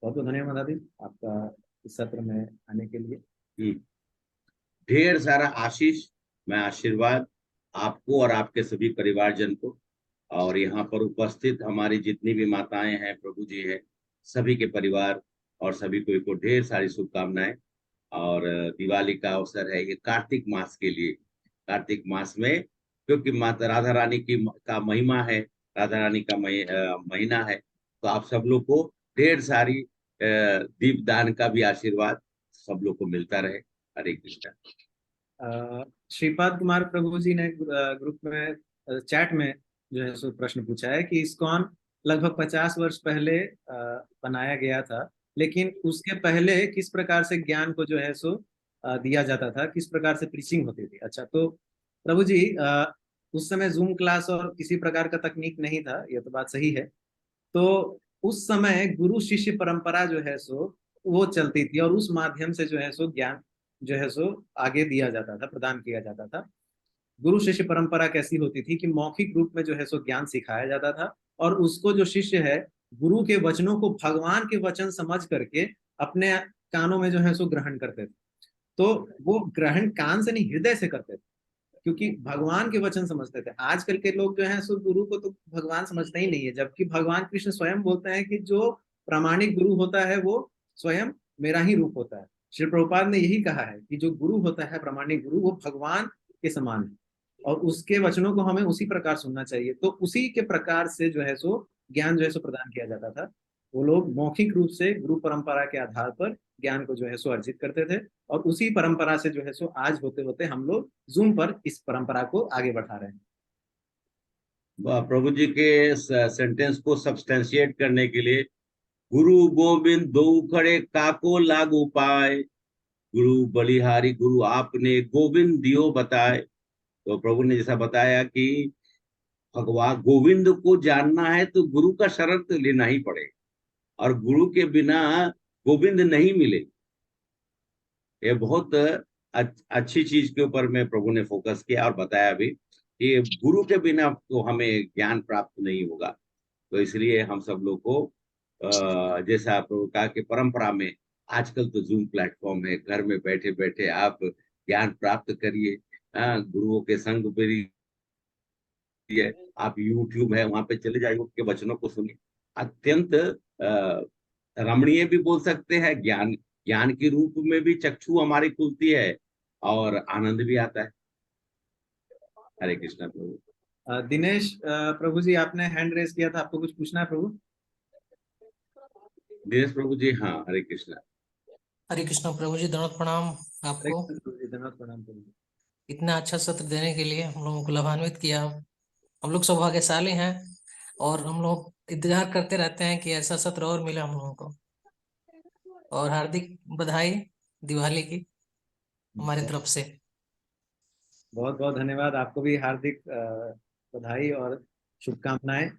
बहुत बहुत धन्यवाद आदि आपका इस सत्र में आने के लिए। ढेर सारा आशीष, मैं आशीर्वाद आपको और आपके सभी परिवारजन को, और यहाँ पर उपस्थित हमारी जितनी भी माताएं हैं, प्रभु जी हैं, सभी के परिवार और सभी को ढेर सारी शुभकामनाएं। और दिवाली का अवसर है ये कार्तिक मास के लिए। कार्तिक मास में क्योंकि माता राधा रानी का महिमा है, राधा रानी का महीना है, तो आप सब लोग को ढेर सारी दीपदान का भी आशीर्वाद सब लोग को मिलता रहे। हरे कृष्णा। श्रीपाद कुमार प्रभु जी ने ग्रुप में चैट में जो है सो प्रश्न पूछा है कि इस्कॉन लगभग 50 वर्ष पहले बनाया गया था, लेकिन उसके पहले किस प्रकार से ज्ञान को जो है सो दिया जाता था, किस प्रकार से प्रीचिंग होती थी। अच्छा, तो प्रभु जी उस समय जूम क्लास और किसी प्रकार का तकनीक नहीं था, ये तो बात सही है। तो उस समय गुरु शिष्य परंपरा जो है सो वो चलती थी, और उस माध्यम से जो है सो ज्ञान जो है सो आगे दिया जाता था, प्रदान किया जाता था। गुरु शिष्य परंपरा कैसी होती थी कि मौखिक रूप में जो है सो ज्ञान सिखाया जाता था, और उसको जो शिष्य है गुरु के वचनों को भगवान के वचन समझ करके अपने कानों में जो है सो ग्रहण करते थे। तो वो ग्रहण कान से नहीं, हृदय से करते थे, क्योंकि भगवान के वचन समझते थे। आजकल के लोग जो है सो गुरु को तो भगवान समझते ही नहीं है, जबकि भगवान कृष्ण स्वयं बोलते हैं कि जो प्रामाणिक गुरु होता है वो स्वयं मेरा ही रूप होता है। श्री प्रभुपाद ने यही कहा है कि जो गुरु होता है, प्रामाणिक गुरु, वो भगवान के समान है, और उसके वचनों को हमें उसी प्रकार सुनना चाहिए। तो उसी के प्रकार से जो है सो ज्ञान जो है सो प्रदान किया जाता था। वो लोग मौखिक रूप से गुरु परंपरा के आधार पर ज्ञान को जो है सो अर्जित करते थे, और उसी परंपरा से जो है सो आज होते होते हम लोग जूम पर इस परंपरा को आगे बढ़ा रहे हैं। प्रभु जी के सेंटेंस को सब्सटेंशिएट करने के लिए, गुरु गोविंद दो खड़े काको लागू पाए, गुरु बलिहारी गुरु आपने गोविंद दियो बताए। तो प्रभु ने जैसा बताया कि भगवान गोविंद को जानना है तो गुरु का शरण तो लेना ही पड़ेगा, और गुरु के बिना गोविंद नहीं मिले। ये बहुत अच्छी चीज के ऊपर में प्रभु ने फोकस किया और बताया भी कि गुरु के बिना तो हमें ज्ञान प्राप्त नहीं होगा। तो इसलिए हम सब लोग को जैसा प्रभु कहा कि परंपरा में आजकल तो जूम प्लेटफॉर्म है, घर में बैठे बैठे आप ज्ञान प्राप्त करिए। गुरुओं के संग है, आप यूट्यूब है वहां पे चले जाइए, उनके वचनों को सुनिए। अत्यंत रमणीय भी बोल सकते हैं, ज्ञान ज्ञान के रूप में भी चक्षु हमारी खुलती है और आनंद भी आता है। हरे कृष्णा प्रभु। दिनेश प्रभु जी, आपने हैंड रेज किया था, आपको कुछ पूछना है प्रभु? दिनेश प्रभु जी, हाँ, हरे कृष्णा। हरे कृष्णा प्रभु जी, दंडवत प्रणाम आपको। धन्यवाद, प्रणाम प्रभु जी। इतना अच्छा सत्र देने के लिए हम लोगों को लाभान्वित किया। हम लोग सौभाग्यशाली हैं, और हम लोग इंतजार करते रहते हैं कि ऐसा सत्र और मिले हम लोगों को। और हार्दिक बधाई दिवाली की हमारी तरफ से। बहुत बहुत धन्यवाद, आपको भी हार्दिक बधाई और शुभकामनाएं।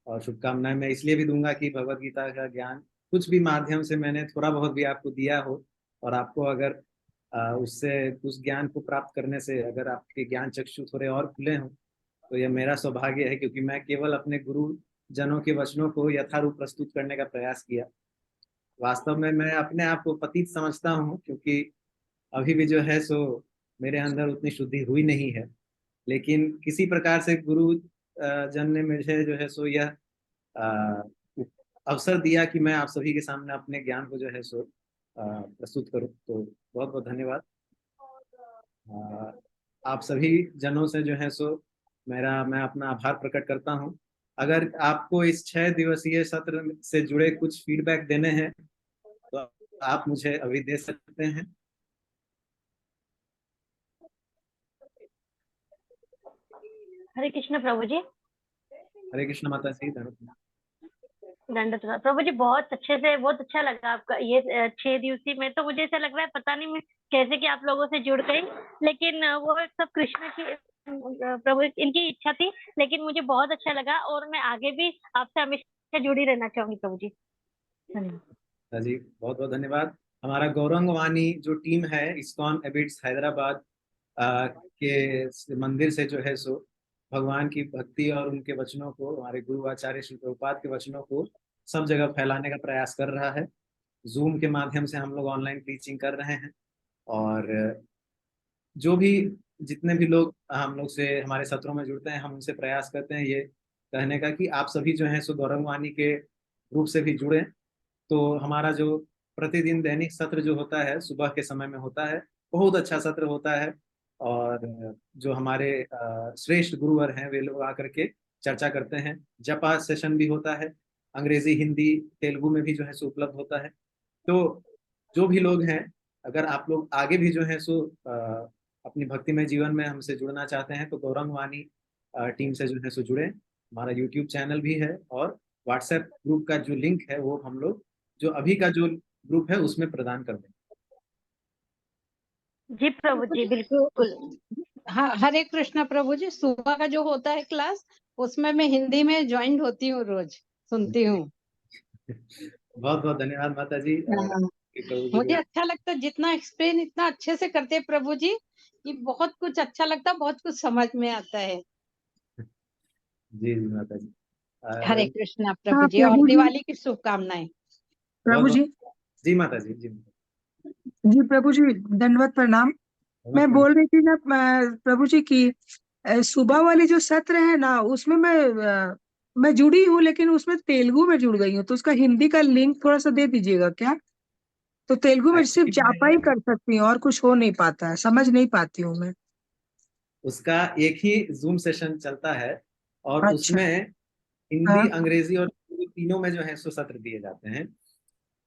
और शुभकामनाएं मैं इसलिए भी दूंगा कि भगवत गीता का ज्ञान कुछ भी माध्यम से मैंने थोड़ा बहुत भी आपको दिया हो, और आपको अगर उससे उस ज्ञान को प्राप्त करने से अगर आपके ज्ञान चक्षु थोड़े और खुले हों, तो यह मेरा सौभाग्य है, क्योंकि मैं केवल अपने गुरु जनों के वचनों को यथारूप प्रस्तुत करने का प्रयास किया। वास्तव में मैं अपने आप को पतित समझता हूँ, क्योंकि अभी भी जो है सो मेरे अंदर उतनी शुद्धि हुई नहीं है। लेकिन किसी प्रकार से गुरु जन ने मुझे जो है सो यह अवसर दिया कि मैं आप सभी के सामने अपने ज्ञान को जो है सो प्रस्तुत करूं। तो बहुत बहुत धन्यवाद। आप सभी जनों से जो है सो मैं अपना आभार प्रकट करता हूं। अगर आपको इस 6 दिवसीय सत्र से जुड़े कुछ फीडबैक देने हैं तो आप मुझे अभी दे सकते हैं। हरे कृष्ण प्रभु जी। हरे कृष्ण माता जी। दंडवत प्रणाम। प्रभु जी बहुत अच्छे से, बहुत अच्छा लगा आपका ये 6 दिवसीय में। तो मुझे ऐसा लग रहा है पता नहीं मैं कैसे कि आप लोगों से जुड़ गई, लेकिन वो सब कृष्ण की प्रभु इनकी इच्छा थी। लेकिन मुझे बहुत अच्छा लगा और मैं आगे भी आपसे हमेशा जुड़ी रहना चाहूंगी प्रभु जी। धन्यवाद। जी बहुत बहुत धन्यवाद। हमारा गौरंग वाणी जो टीम है इस्कॉन एबिट्स हैदराबाद के मंदिर से जो है सो भगवान की भक्ति और उनके वचनों को, हमारे गुरु आचार्य श्री प्रभुपाद के वचनों को सब जगह फैलाने का प्रयास कर रहा है। जूम के माध्यम से हम लोग ऑनलाइन टीचिंग कर रहे हैं और जो भी जितने भी लोग हम लोग से हमारे सत्रों में जुड़ते हैं, हम उनसे प्रयास करते हैं ये कहने का कि आप सभी जो है सो गौरंग वाणी के रूप से भी जुड़े। तो हमारा जो प्रतिदिन दैनिक सत्र जो होता है सुबह के समय में होता है, बहुत अच्छा सत्र होता है। और जो हमारे श्रेष्ठ गुरुवर हैं वे लोग आकर के चर्चा करते हैं। जपा सेशन भी होता है, अंग्रेजी हिंदी तेलुगु में भी जो है सो उपलब्ध होता है। तो जो भी लोग हैं, अगर आप लोग आगे भी जो है सो अपनी भक्तिमय जीवन में हमसे जुड़ना चाहते हैं तो गौरंग वाणी टीम से जो है सो जुड़े। हमारा यूट्यूब चैनल भी है और व्हाट्सएप ग्रुप का जो लिंक है वो हम लोग जो अभी का जो ग्रुप है उसमें प्रदान कर देंगे। जी प्रभु जी बिल्कुल। हाँ, हरे कृष्णा प्रभु जी। सुबह का जो होता है क्लास, उसमें मैं हिंदी में ज्वाइन होती हूँ, रोज सुनती हूँ। बहुत बहुत धन्यवाद माता जी। प्रभु जी मुझे ने- अच्छा लगता है, जितना एक्सप्लेन इतना अच्छे से करते हैं प्रभु जी कि बहुत कुछ अच्छा लगता है, बहुत कुछ समझ में आता है। जी जी माता जी। हरे कृष्णा प्रभु हाँ जी, और प्रभु जी, दिवाली की शुभकामनाएं। बहुत प्रभु जी, बहुत जी माता जी। जी जी प्रभु जी, दंडवत प्रणाम। मैं नमस्कार। बोल रही थी ना प्रभु जी की सुबह वाली जो सत्र है ना उसमें मैं जुड़ी हूँ, लेकिन उसमें तेलुगु में जुड़ गई हूँ, तो उसका हिंदी का लिंक थोड़ा सा दे दीजिएगा क्या? तो तेलुगु में सिर्फ Actually, जापा ही कर सकती हूँ और कुछ हो नहीं पाता है, समझ नहीं पाती हूँ मैं। उसका एक ही जूम सेशन चलता है और अच्छा। उसमें हिंदी हाँ। अंग्रेजी और तेलुगु तीनों में जो है सो सत्र दिए जाते हैं।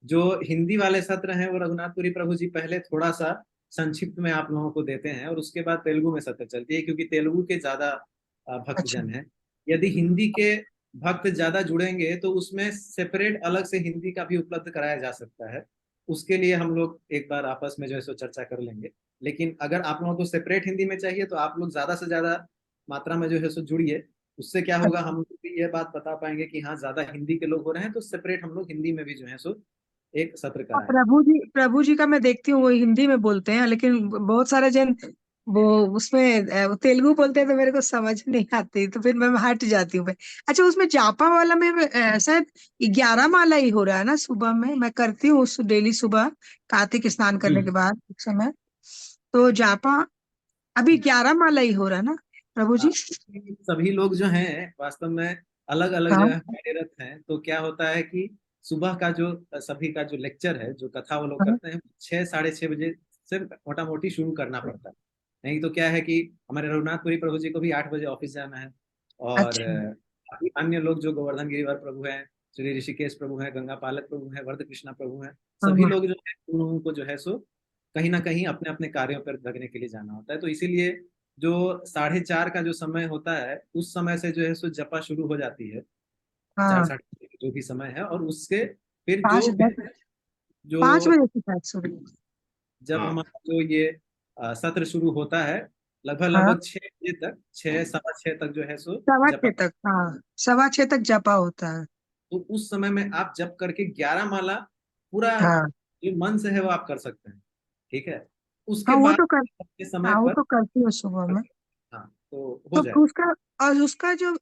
जो हिंदी वाले सत्र हैं वो रघुनाथपुरी प्रभु जी पहले थोड़ा सा संक्षिप्त में आप लोगों को देते हैं और उसके बाद तेलुगु में सत्र चलती है, क्योंकि तेलुगु के ज्यादा अच्छा। भक्तजन हैं। यदि हिंदी के भक्त ज्यादा जुड़ेंगे तो उसमें सेपरेट अलग से हिंदी का भी उपलब्ध कराया जा सकता है। उसके लिए हम लोग एक बार आपस में जो है सो चर्चा कर लेंगे। लेकिन अगर आप लोगों को सेपरेट हिंदी में चाहिए तो आप लोग ज्यादा से ज्यादा मात्रा में जो है सो जुड़िए। उससे क्या होगा, हम लोग भी ये बात बता पाएंगे कि हाँ ज्यादा हिंदी के लोग हो रहे हैं, तो सेपरेट हम लोग हिंदी में भी जो है सो एक सत्र और कराएं। प्रभु जी का मैं देखती हूँ वो हिंदी में बोलते हैं, लेकिन बहुत सारे जन वो उसमें तेलुगु बोलते हैं तो मेरे को समझ नहीं आती, तो फिर मैं हट जाती हूँ। अच्छा, उसमें जापा वाला में शायद 11 माला ही हो रहा है ना सुबह में? मैं करती हूँ डेली सुबह कार्तिक स्नान करने के बाद उस समय। तो जापा अभी 11 माला ही हो रहा है ना प्रभु हाँ, जी? सभी लोग जो हैं वास्तव में अलग अलग हाँ। जगह कार्यरत हैं। तो क्या होता है कि सुबह का जो सभी का जो लेक्चर है, जो कथा वो लोग हाँ। करते हैं, 6 साढ़े 6 बजे से मोटा मोटी शुरू करना पड़ता है। नहीं तो क्या है कि हमारे रघुनाथपुरी प्रभु जी को भी 8 बजे ऑफिस जाना है। और अच्छा। अभी अन्य लोग जो गोवर्धन गिरिवर प्रभु हैं, श्री ऋषिकेश प्रभु हैं, गंगा पालक प्रभु हैं, वर्ध कृष्णा प्रभु हैं, हाँ। सभी हाँ। लोग जो है उन लोगों को जो है सो कहीं ना कहीं अपने अपने कार्यों पर लगने के लिए जाना होता है। तो इसीलिए जो 4:30 का जो समय होता है उस समय से जो है सो जपा शुरू हो जाती है। चार हाँ। साढ़े जो भी समय है, और उसके फिर 5-10 जो 5 बजे से शायद शुरू। जब हमारा जो ये सत्र शुरू होता है, लगभग हाँ, लगभग 6 बजे तक, 6 सवा 6 तक जो है सो 6:15 जपा। तक। हाँ, 6:15 तक जपा होता है। तो उस समय में आप जप करके 11 माला पूरा हाँ। जो मन से है वो आप कर सकते हैं। ठीक है, उसके हाँ वो बाद तो कर के समय हाँ वो पर तो करती हूँ सुबह में। हाँ तो हो तो जाए। उसका और उसका जो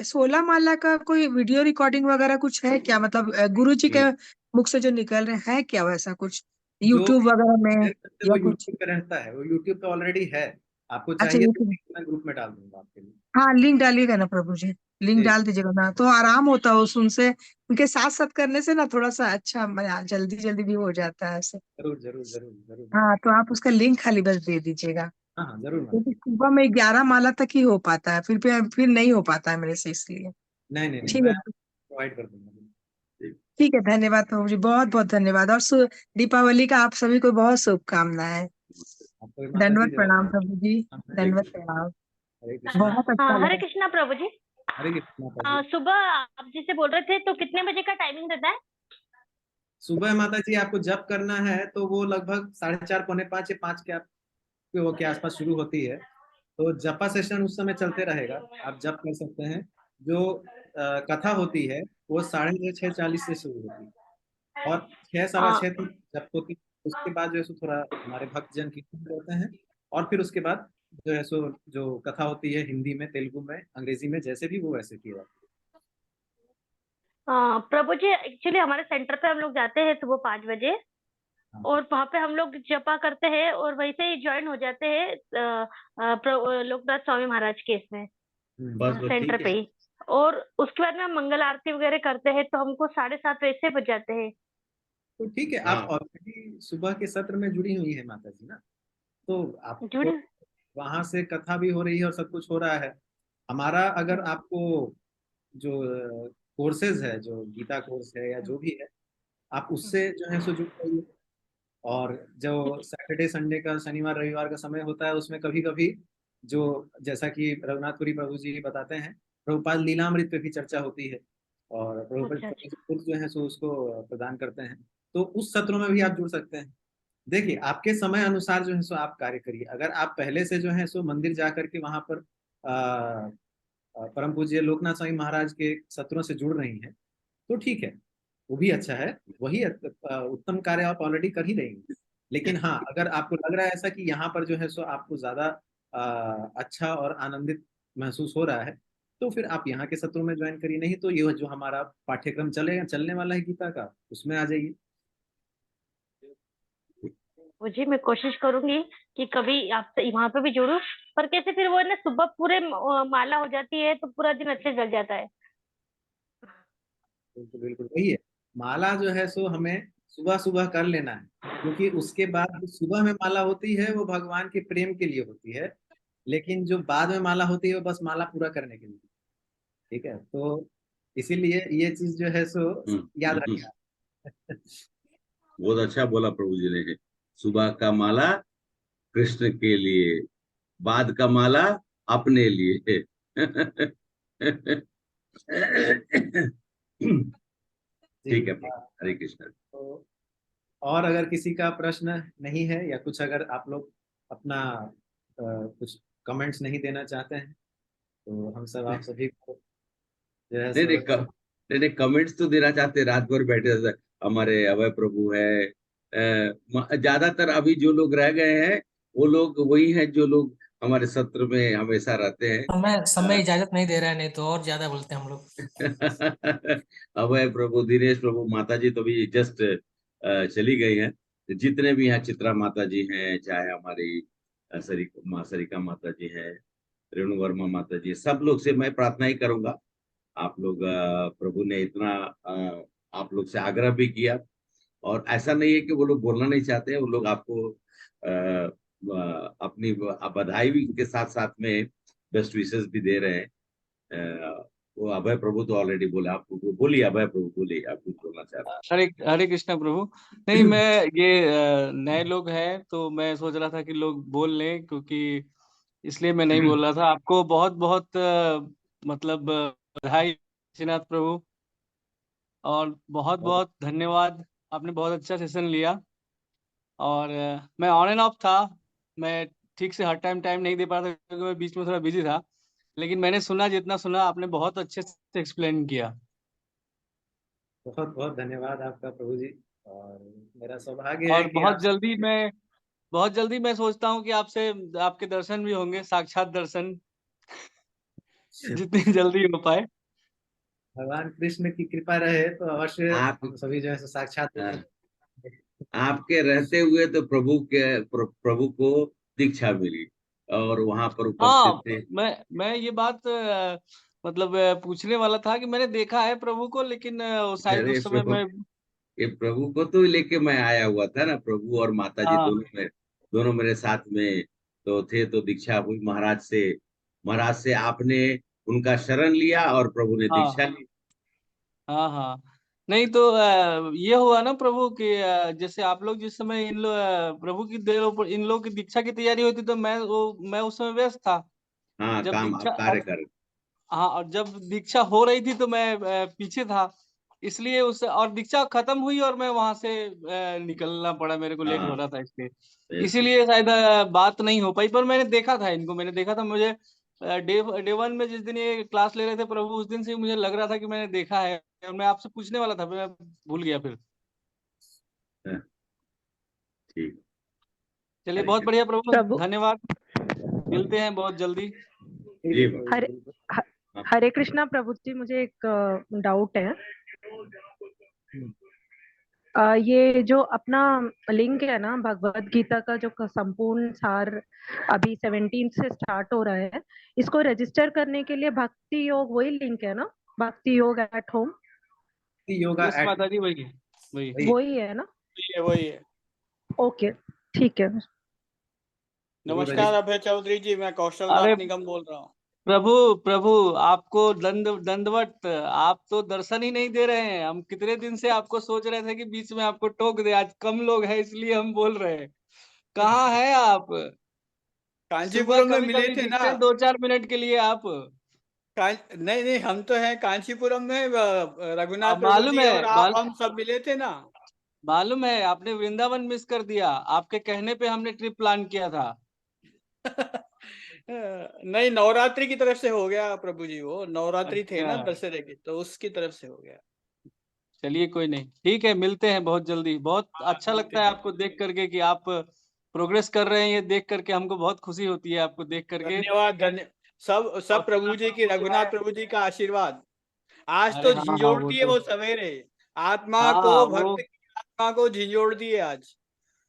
16 माला का कोई वीडियो रिकॉर्डिंग वगैरह कुछ है क्या? मतलब गुरु जी के मुख से जो निकल रहे हैं क्या वैसा कुछ जो यूट्यूब वगैरह में वो या कुछ? यूट्यूब पे रहता है, वो यूट्यूब पे ऑलरेडी है। आपको अच्छा, चाहिए तो यूट्यूब। link मैं ग्रुप में डाल दूंगा आपके लिए। हाँ, लिंक डालिएगा ना प्रभु जी, लिंक जी डाल दीजिएगा ना, तो आराम होता है उनसे, उनके साथ साथ करने से ना थोड़ा सा अच्छा जल्दी जल्दी भी हो जाता है ऐसे। जरूर जरूर जरूर जरूर। हाँ, तो आप उसका लिंक खाली बस दे दीजिएगा, हाँ हाँ जरूर क्योंकि मैम। सुबह में 11 माला तक ही हो पाता है, फिर नहीं हो पाता है मेरे से, इसलिए। नहीं नहीं नहीं, ठीक मैं है। प्रोवाइड कर दूंगा। जी, ठीक है, धन्यवाद प्रभु जी, बहुत बहुत धन्यवाद। और दीपावली का आप सभी को बहुत शुभकामनाएं। आपको भी माता जी दंडवत जय। प्रणाम प्रभु जी, हरे दंडवत कृष्ण। प्रणाम। हरे कृष्ण। बहुत अच्छा हरे लगा। कृष्णा प्रभु जी। हरे कृष्ण माता जी। सुबह आप जैसे बोल रहे थे, तो कितने बजे का टाइमिंग रहता है? सुबह माता जी आपको जप करना है तो वो लगभग 4:30 पौने 5 या 5 के आसपास शुरू होती है। तो जपा सेशन उस समय चलते रहेगा, आप जप कर सकते हैं। जो कथा होती है वो 6:30 से शुरू होती है और 6 सवा 6 तक जप होती है। उसके बाद जो है सो थोड़ा हमारे भक्तजन कीर्तन करते हैं और फिर उसके बाद जो है सो जो कथा होती है हिंदी में, तेलुगु में, अंग्रेजी में, जैसे भी वो वैसे किया जाता प्रभु जी, एक्चुअली हमारे सेंटर पे हम लोग जाते हैं सुबह 5 बजे, है। और वहाँ पे हम लोग जपा करते हैं और वैसे ही ज्वाइन हो जाते हैं लोकनाथ स्वामी महाराज के इसमें बस वो सेंटर ठीक पे है। ही। और उसके बाद में हम मंगल आरती वगैरह करते हैं, तो हमको 7:30 वैसे बज जाते हैं। तो ठीक है, आप हाँ ऑलरेडी सुबह के सत्र में जुड़ी हुई है माता जी ना, तो आपको जुड़े। वहां से कथा भी हो रही है और सब कुछ हो रहा है। हमारा अगर आपको जो कोर्सेज है, जो गीता कोर्स है या जो भी है, आप उससे जो है सो जुड़ जाइए। और जो सैटरडे संडे का, शनिवार रविवार का समय होता है, उसमें कभी कभी जो, जैसा कि रघुनाथपुरी प्रभु जी बताते हैं, प्रभुपाद लीलामृत पे भी चर्चा होती है और प्रभुपाद अच्छा अच्छा। खुद जो है सो उसको प्रदान करते हैं। तो उस सत्रों में भी आप जुड़ सकते हैं। देखिए, आपके समय अनुसार जो है सो आप कार्य करिए। अगर आप पहले से जो है सो मंदिर जा करके वहां पर परम पूज्य लोकनाथ स्वामी महाराज के सत्रों से जुड़ रही हैं तो ठीक है, वो भी अच्छा है। वही उत्तम कार्य आप ऑलरेडी कर ही रही हैं। लेकिन हाँ, अगर आपको लग रहा है ऐसा कि यहाँ पर जो है सो आपको ज्यादा अच्छा और आनंदित महसूस हो रहा है, तो फिर आप यहाँ के सत्रों में ज्वाइन करिए। नहीं तो ये जो हमारा पाठ्यक्रम चलने वाला है गीता का, उसमें आ जाइए। जी, मैं कोशिश करूंगी कि कभी आपसे वहां पे भी जुड़ूं। पर कैसे फिर वो है ना, सुबह पूरे माला हो जाती है तो पूरा दिन अच्छे चल जाता है। बिल्कुल बिल्कुल वही है। माला जो है सो हमें सुबह सुबह कर लेना है, क्योंकि उसके बाद जो सुबह में माला होती है वो भगवान के प्रेम के लिए होती है। लेकिन जो बाद में माला होती है वो बस माला पूरा करने के लिए। ठीक है, तो इसीलिए ये चीज जो है सो याद हम्म। रखना। बहुत अच्छा बोला प्रभु जी ने। सुबह का माला कृष्ण के लिए, बाद का माला अपने लिए। जी ठीक है प्रभु, हरे कृष्ण। तो और अगर किसी का प्रश्न नहीं है या कुछ अगर आप लोग अपना कुछ कमेंट्स नहीं देना चाहते हैं, तो हम सब आप सभी को जो है नहीं सो। नहीं नहीं नहीं, कमेंट्स तो देना चाहते, रात भर बैठे हमारे अभय प्रभु है। ज्यादातर अभी जो लोग रह गए हैं वो लोग वही हैं जो लोग हमारे सत्र में हमेशा रहते हैं। समय इजाजत नहीं दे रहा है, नहीं तो और ज्यादा बोलते हैं हम लोग। अभय प्रभु, दिनेश प्रभु, माता जी तो भी जस्ट चली गई हैं। जितने भी यहाँ चित्रा माता जी हैं, चाहे हमारी सरिका माता जी हैं, रेणु वर्मा माता जी, सब लोग से मैं प्रार्थना ही करूंगा। आप लोग प्रभु ने इतना आप लोग से आग्रह भी किया, और ऐसा नहीं है कि वो लोग बोलना नहीं चाहते हैं। वो लोग आपको अपनी बधाई भी के साथ साथ में बेस्ट विशेस भी दे रहे हैं। वो अभय प्रभु तो ऑलरेडी बोले, आपको बोलिए अभय प्रभु, बोलिए आप कुछ बोलना चाह रहे हरे हरे कृष्ण प्रभु। नहीं, मैं ये नए लोग हैं तो मैं सोच रहा था कि लोग बोल लें, क्योंकि इसलिए मैं नहीं बोल रहा था। आपको बहुत बहुत मतलब बधाई श्रीनाथ प्रभु, और बहुत और बहुत धन्यवाद। आपने बहुत अच्छा सेशन लिया, और मैं ऑन एंड ऑफ था। मैं ठीक से हर टाइम नहीं दे पा रहा था, क्योंकि मैं बीच में थोड़ा बिजी था। लेकिन मैंने सुना, जितना सुना आपने बहुत अच्छे से एक्सप्लेन किया। बहुत बहुत धन्यवाद आपका प्रभु जी। और मेरा सौभाग्य है और कि आप बहुत जल्दी मैं सोचता हूँ कि आपसे आपके दर्शन भी होंगे, साक्षात दर्शन, जितनी जल्दी हो पाए। भगवान कृष्ण की कृपा रहे तो अवश्य हैं। आप हम सभी जो है सो साक्षात दर्शन हाँ, करेंगे। आपके रहते हुए तो प्रभु को दीक्षा मिली और वहां पर उपस्थित हाँ, थे। मैं ये बात मतलब पूछने वाला था कि मैंने देखा है प्रभु को, लेकिन शायद अरे उस समय प्रभु, मैं। ये प्रभु को तो लेके मैं आया हुआ था ना। प्रभु और माता जी हाँ दोनों मेरे साथ में तो थे। तो दीक्षा हुई महाराज से। महाराज से आपने उनका शरण लिया और प्रभु ने हाँ दीक्षा ली। हाँ हाँ। नहीं तो ये हुआ ना प्रभु कि जैसे आप लोग जिस समय प्रभु की इन लोग की दीक्षा की तैयारी होती, तो मैं उस समय व्यस्त था। हाँ, जब काम आप दीक्षा कार्य कर। हाँ, और जब दीक्षा हो रही थी तो मैं पीछे था, इसलिए उस और दीक्षा खत्म हुई और मैं वहां से निकलना पड़ा, मेरे को लेट हो हाँ, रहा था इसलिए, बिल्कुल। इसीलिए शायद बात नहीं हो पाई। पर मैंने देखा था इनको, मैंने देखा था, मुझे डे वन में जिस दिन ये क्लास ले रहे थे प्रभु, उस दिन से मुझे लग रहा था कि मैंने देखा है, और मैं आपसे पूछने वाला था, मैं भूल गया फिर। ठीक। चलिए, हरे बहुत कृष्ण। बढ़िया प्रभु, प्रभु धन्यवाद, मिलते हैं बहुत जल्दी। जी बाबा। हरे हरे कृष्णा प्रभु जी, मुझे एक डाउट है। ये जो अपना लिंक है ना, भगवत गीता का जो संपूर्ण सार अभी 17 से स्टार्ट हो रहा है, इसको रजिस्टर करने के लिए भक्ति योग वही लिंक है ना, भक्ति योग एट होम, योगा यस माता जी, वही है, वही है, वही है ना? वही है, वही है। ओके, ठीक है। नमस्कार अभय चौधरी जी, मैं कौशल अरे नाथ निगम बोल रहा हूँ। प्रभु प्रभु, आपको दंडवत, आप तो दर्शन ही नहीं दे रहे हैं। हम कितने दिन से आपको सोच रहे थे कि बीच में आपको टोक दे, आज कम लोग हैं इसलिए हम बोल रहे हैं। कहाँ है आप? सुबह कांचीपुरम में कभी मिले कभी थे ना? दिखते हैं 2-4 मिनट के लिए आप। नहीं नहीं, हम तो हैं कांचीपुरम में, रघुनाथ प्रभु मालूम जी है, और आप, हम सब मिले थे ना। मालूम है, आपने वृंदावन मिस कर दिया, आपके कहने पे हमने ट्रिप प्लान किया था। नहीं, नवरात्रि की तरफ से हो गया प्रभु जी, वो नवरात्रि थे ना अच्छा, दशहरे की, तो उसकी तरफ से हो गया। चलिए कोई नहीं, ठीक है, मिलते हैं बहुत जल्दी। बहुत अच्छा मिलते लगता है हैं। आपको देख करके कि आप प्रोग्रेस कर रहे हैं, ये देख करके हमको बहुत खुशी होती है आपको देख करके। धन्यवाद, सब प्रभु जी की, रघुनाथ प्रभु जी का आशीर्वाद। आज अरे तो हाँ हाँ, झिंझोड़ वो दिए तो वो सवेरे, आत्मा को, हाँ, वो भक्त की आत्मा को झिंझोड़ दिए आज,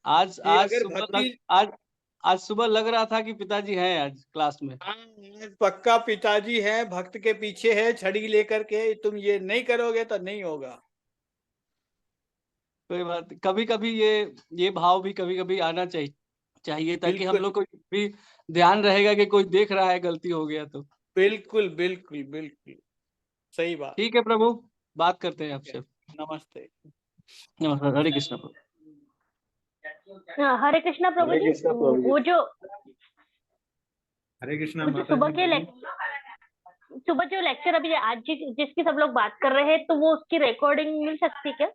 आज कि आज अगर सुबह भक्ति। आज सुबह लग रहा था कि पिताजी हैं आज क्लास में। हाँ, आज पक्का पिताजी है, भक्त के पीछे है छड़ी लेकर के, तुम ये नहीं करोगे तो नहीं होगा। कोई बात, कभी कभी ये भाव भी कभी कभी आना चाहिए, ताकि हम बिल्कुल लोग को भी ध्यान रहेगा कि कोई देख रहा है, गलती हो गया तो। बिल्कुल बिल्कुल बिल्कुल सही बात। ठीक है प्रभु, बात करते हैं आपसे। नमस्ते। नमस्कार, हरे कृष्ण प्रभु। हरे कृष्णा प्रभु हरे जी, कृष्णा प्रभु जी। वो जो हरे कृष्णा वो जो माता सुबह जी के बोलिए। सुबह जो लेक्चर अभी आज जिसकी सब लोग बात कर रहे हैं, तो वो उसकी रिकॉर्डिंग मिल सकती क्या?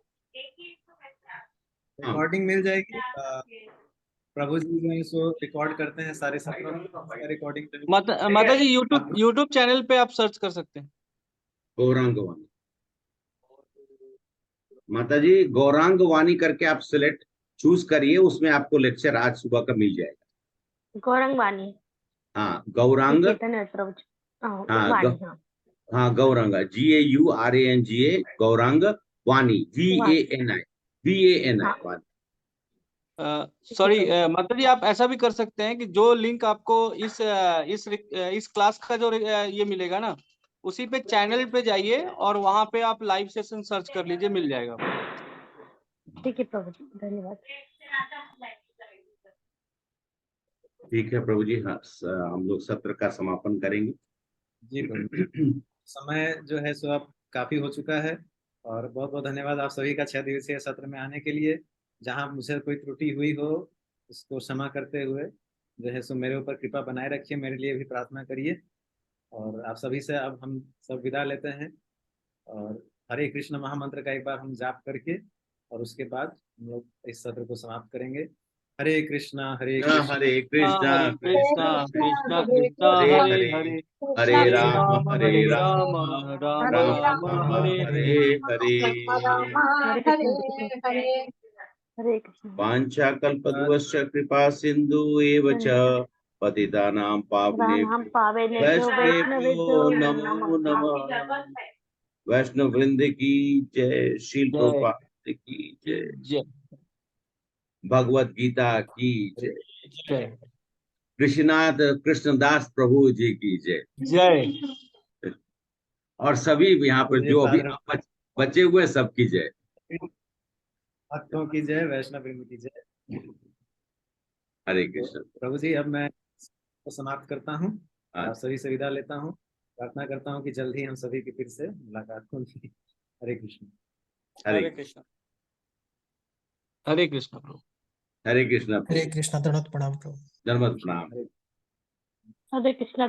रिकॉर्डिंग मिल जाएगी। प्रभु जी जो है सो रिकॉर्ड करते हैं सारे सत्रों में, रिकॉर्डिंग माता जी, यूट्यूब चैनल पे आप सर्च कर सकते हैं। गौरांग वाणी, माता जी गौरांग वाणी करके आप सिलेक्ट चूज करिए, उसमें आपको लेक्चर आज सुबह का मिल जाएगा। गौरंग वाणी, हाँ, गौरांग, ठीक है, धन्यवाद प्रभु जी। हाँ वाणी, हाँ, हाँ, गौरांग, GAURANGA, गौरांग वाणी, वाणी, VANI हाँ, वाणी। सॉरी माता जी, आप ऐसा भी कर सकते हैं कि जो लिंक आपको इस क्लास का जो ये मिलेगा ना, उसी पे चैनल पे जाइए और वहां पे आप लाइव सेशन सर्च कर लीजिए, मिल जाएगा। ठीक है प्रभु जी, धन्यवाद। ठीक है प्रभु जी, हाँ, हम लोग सत्र का समापन करेंगे। जी प्रभु। समय जो है सो अब काफी हो चुका है, और बहुत बहुत धन्यवाद आप सभी का 6 दिवसीय सत्र में आने के लिए। जहां मुझे कोई त्रुटि हुई हो उसको क्षमा करते हुए जो है सो मेरे ऊपर कृपा बनाए रखिए, मेरे लिए भी प्रार्थना करिए। और आप सभी से अब हम सब विदा लेते हैं, और हरे कृष्ण महामंत्र का एक बार हम जाप करके और उसके बाद हम लोग इस सत्र को समाप्त करेंगे। हरे कृष्णा हरे कृष्णा, हरे कृष्णा कृष्णा कृष्णा हरे हरे हरे, हरे, हरे हरे राम राम हरे हरे राम, राम, राम राम राम राम हरे हरे हरे। हरे। हरे कृष्ण। वाञ्छाकल्पतरुश्च कृपा सिन्धु एव च पतितानां राम पावनेभ्यो पावेनेभ्यो वैष्णवेभ्यो वैष्णवेभ्यो नमो नमः। नमः। वैष्णव वृंद की जय, शील जय प्रभुपाद की जय, जय भगवत गीता की जय, जय कृष्णनाथ कृष्णदास प्रभु जी की जय। जय। और सभी यहाँ पर जो अभी बचे हुए सबकी जय। भक्तों की जय, वैष्णव वृंद की जय। हरे कृष्ण। प्रभु जी, अब मैं तो समाप्त करता हूँ, आप सभी से विदा लेता हूँ। प्रार्थना करता हूँ कि जल्द ही हम सभी की फिर से मुलाकात होगी। हरे कृष्ण। हरे कृष्ण। हरे कृष्ण प्रभु। हरे कृष्ण। हरे कृष्ण, दंडवत प्रणाम प्रभु। दंडवत प्रणाम। हरे कृष्ण।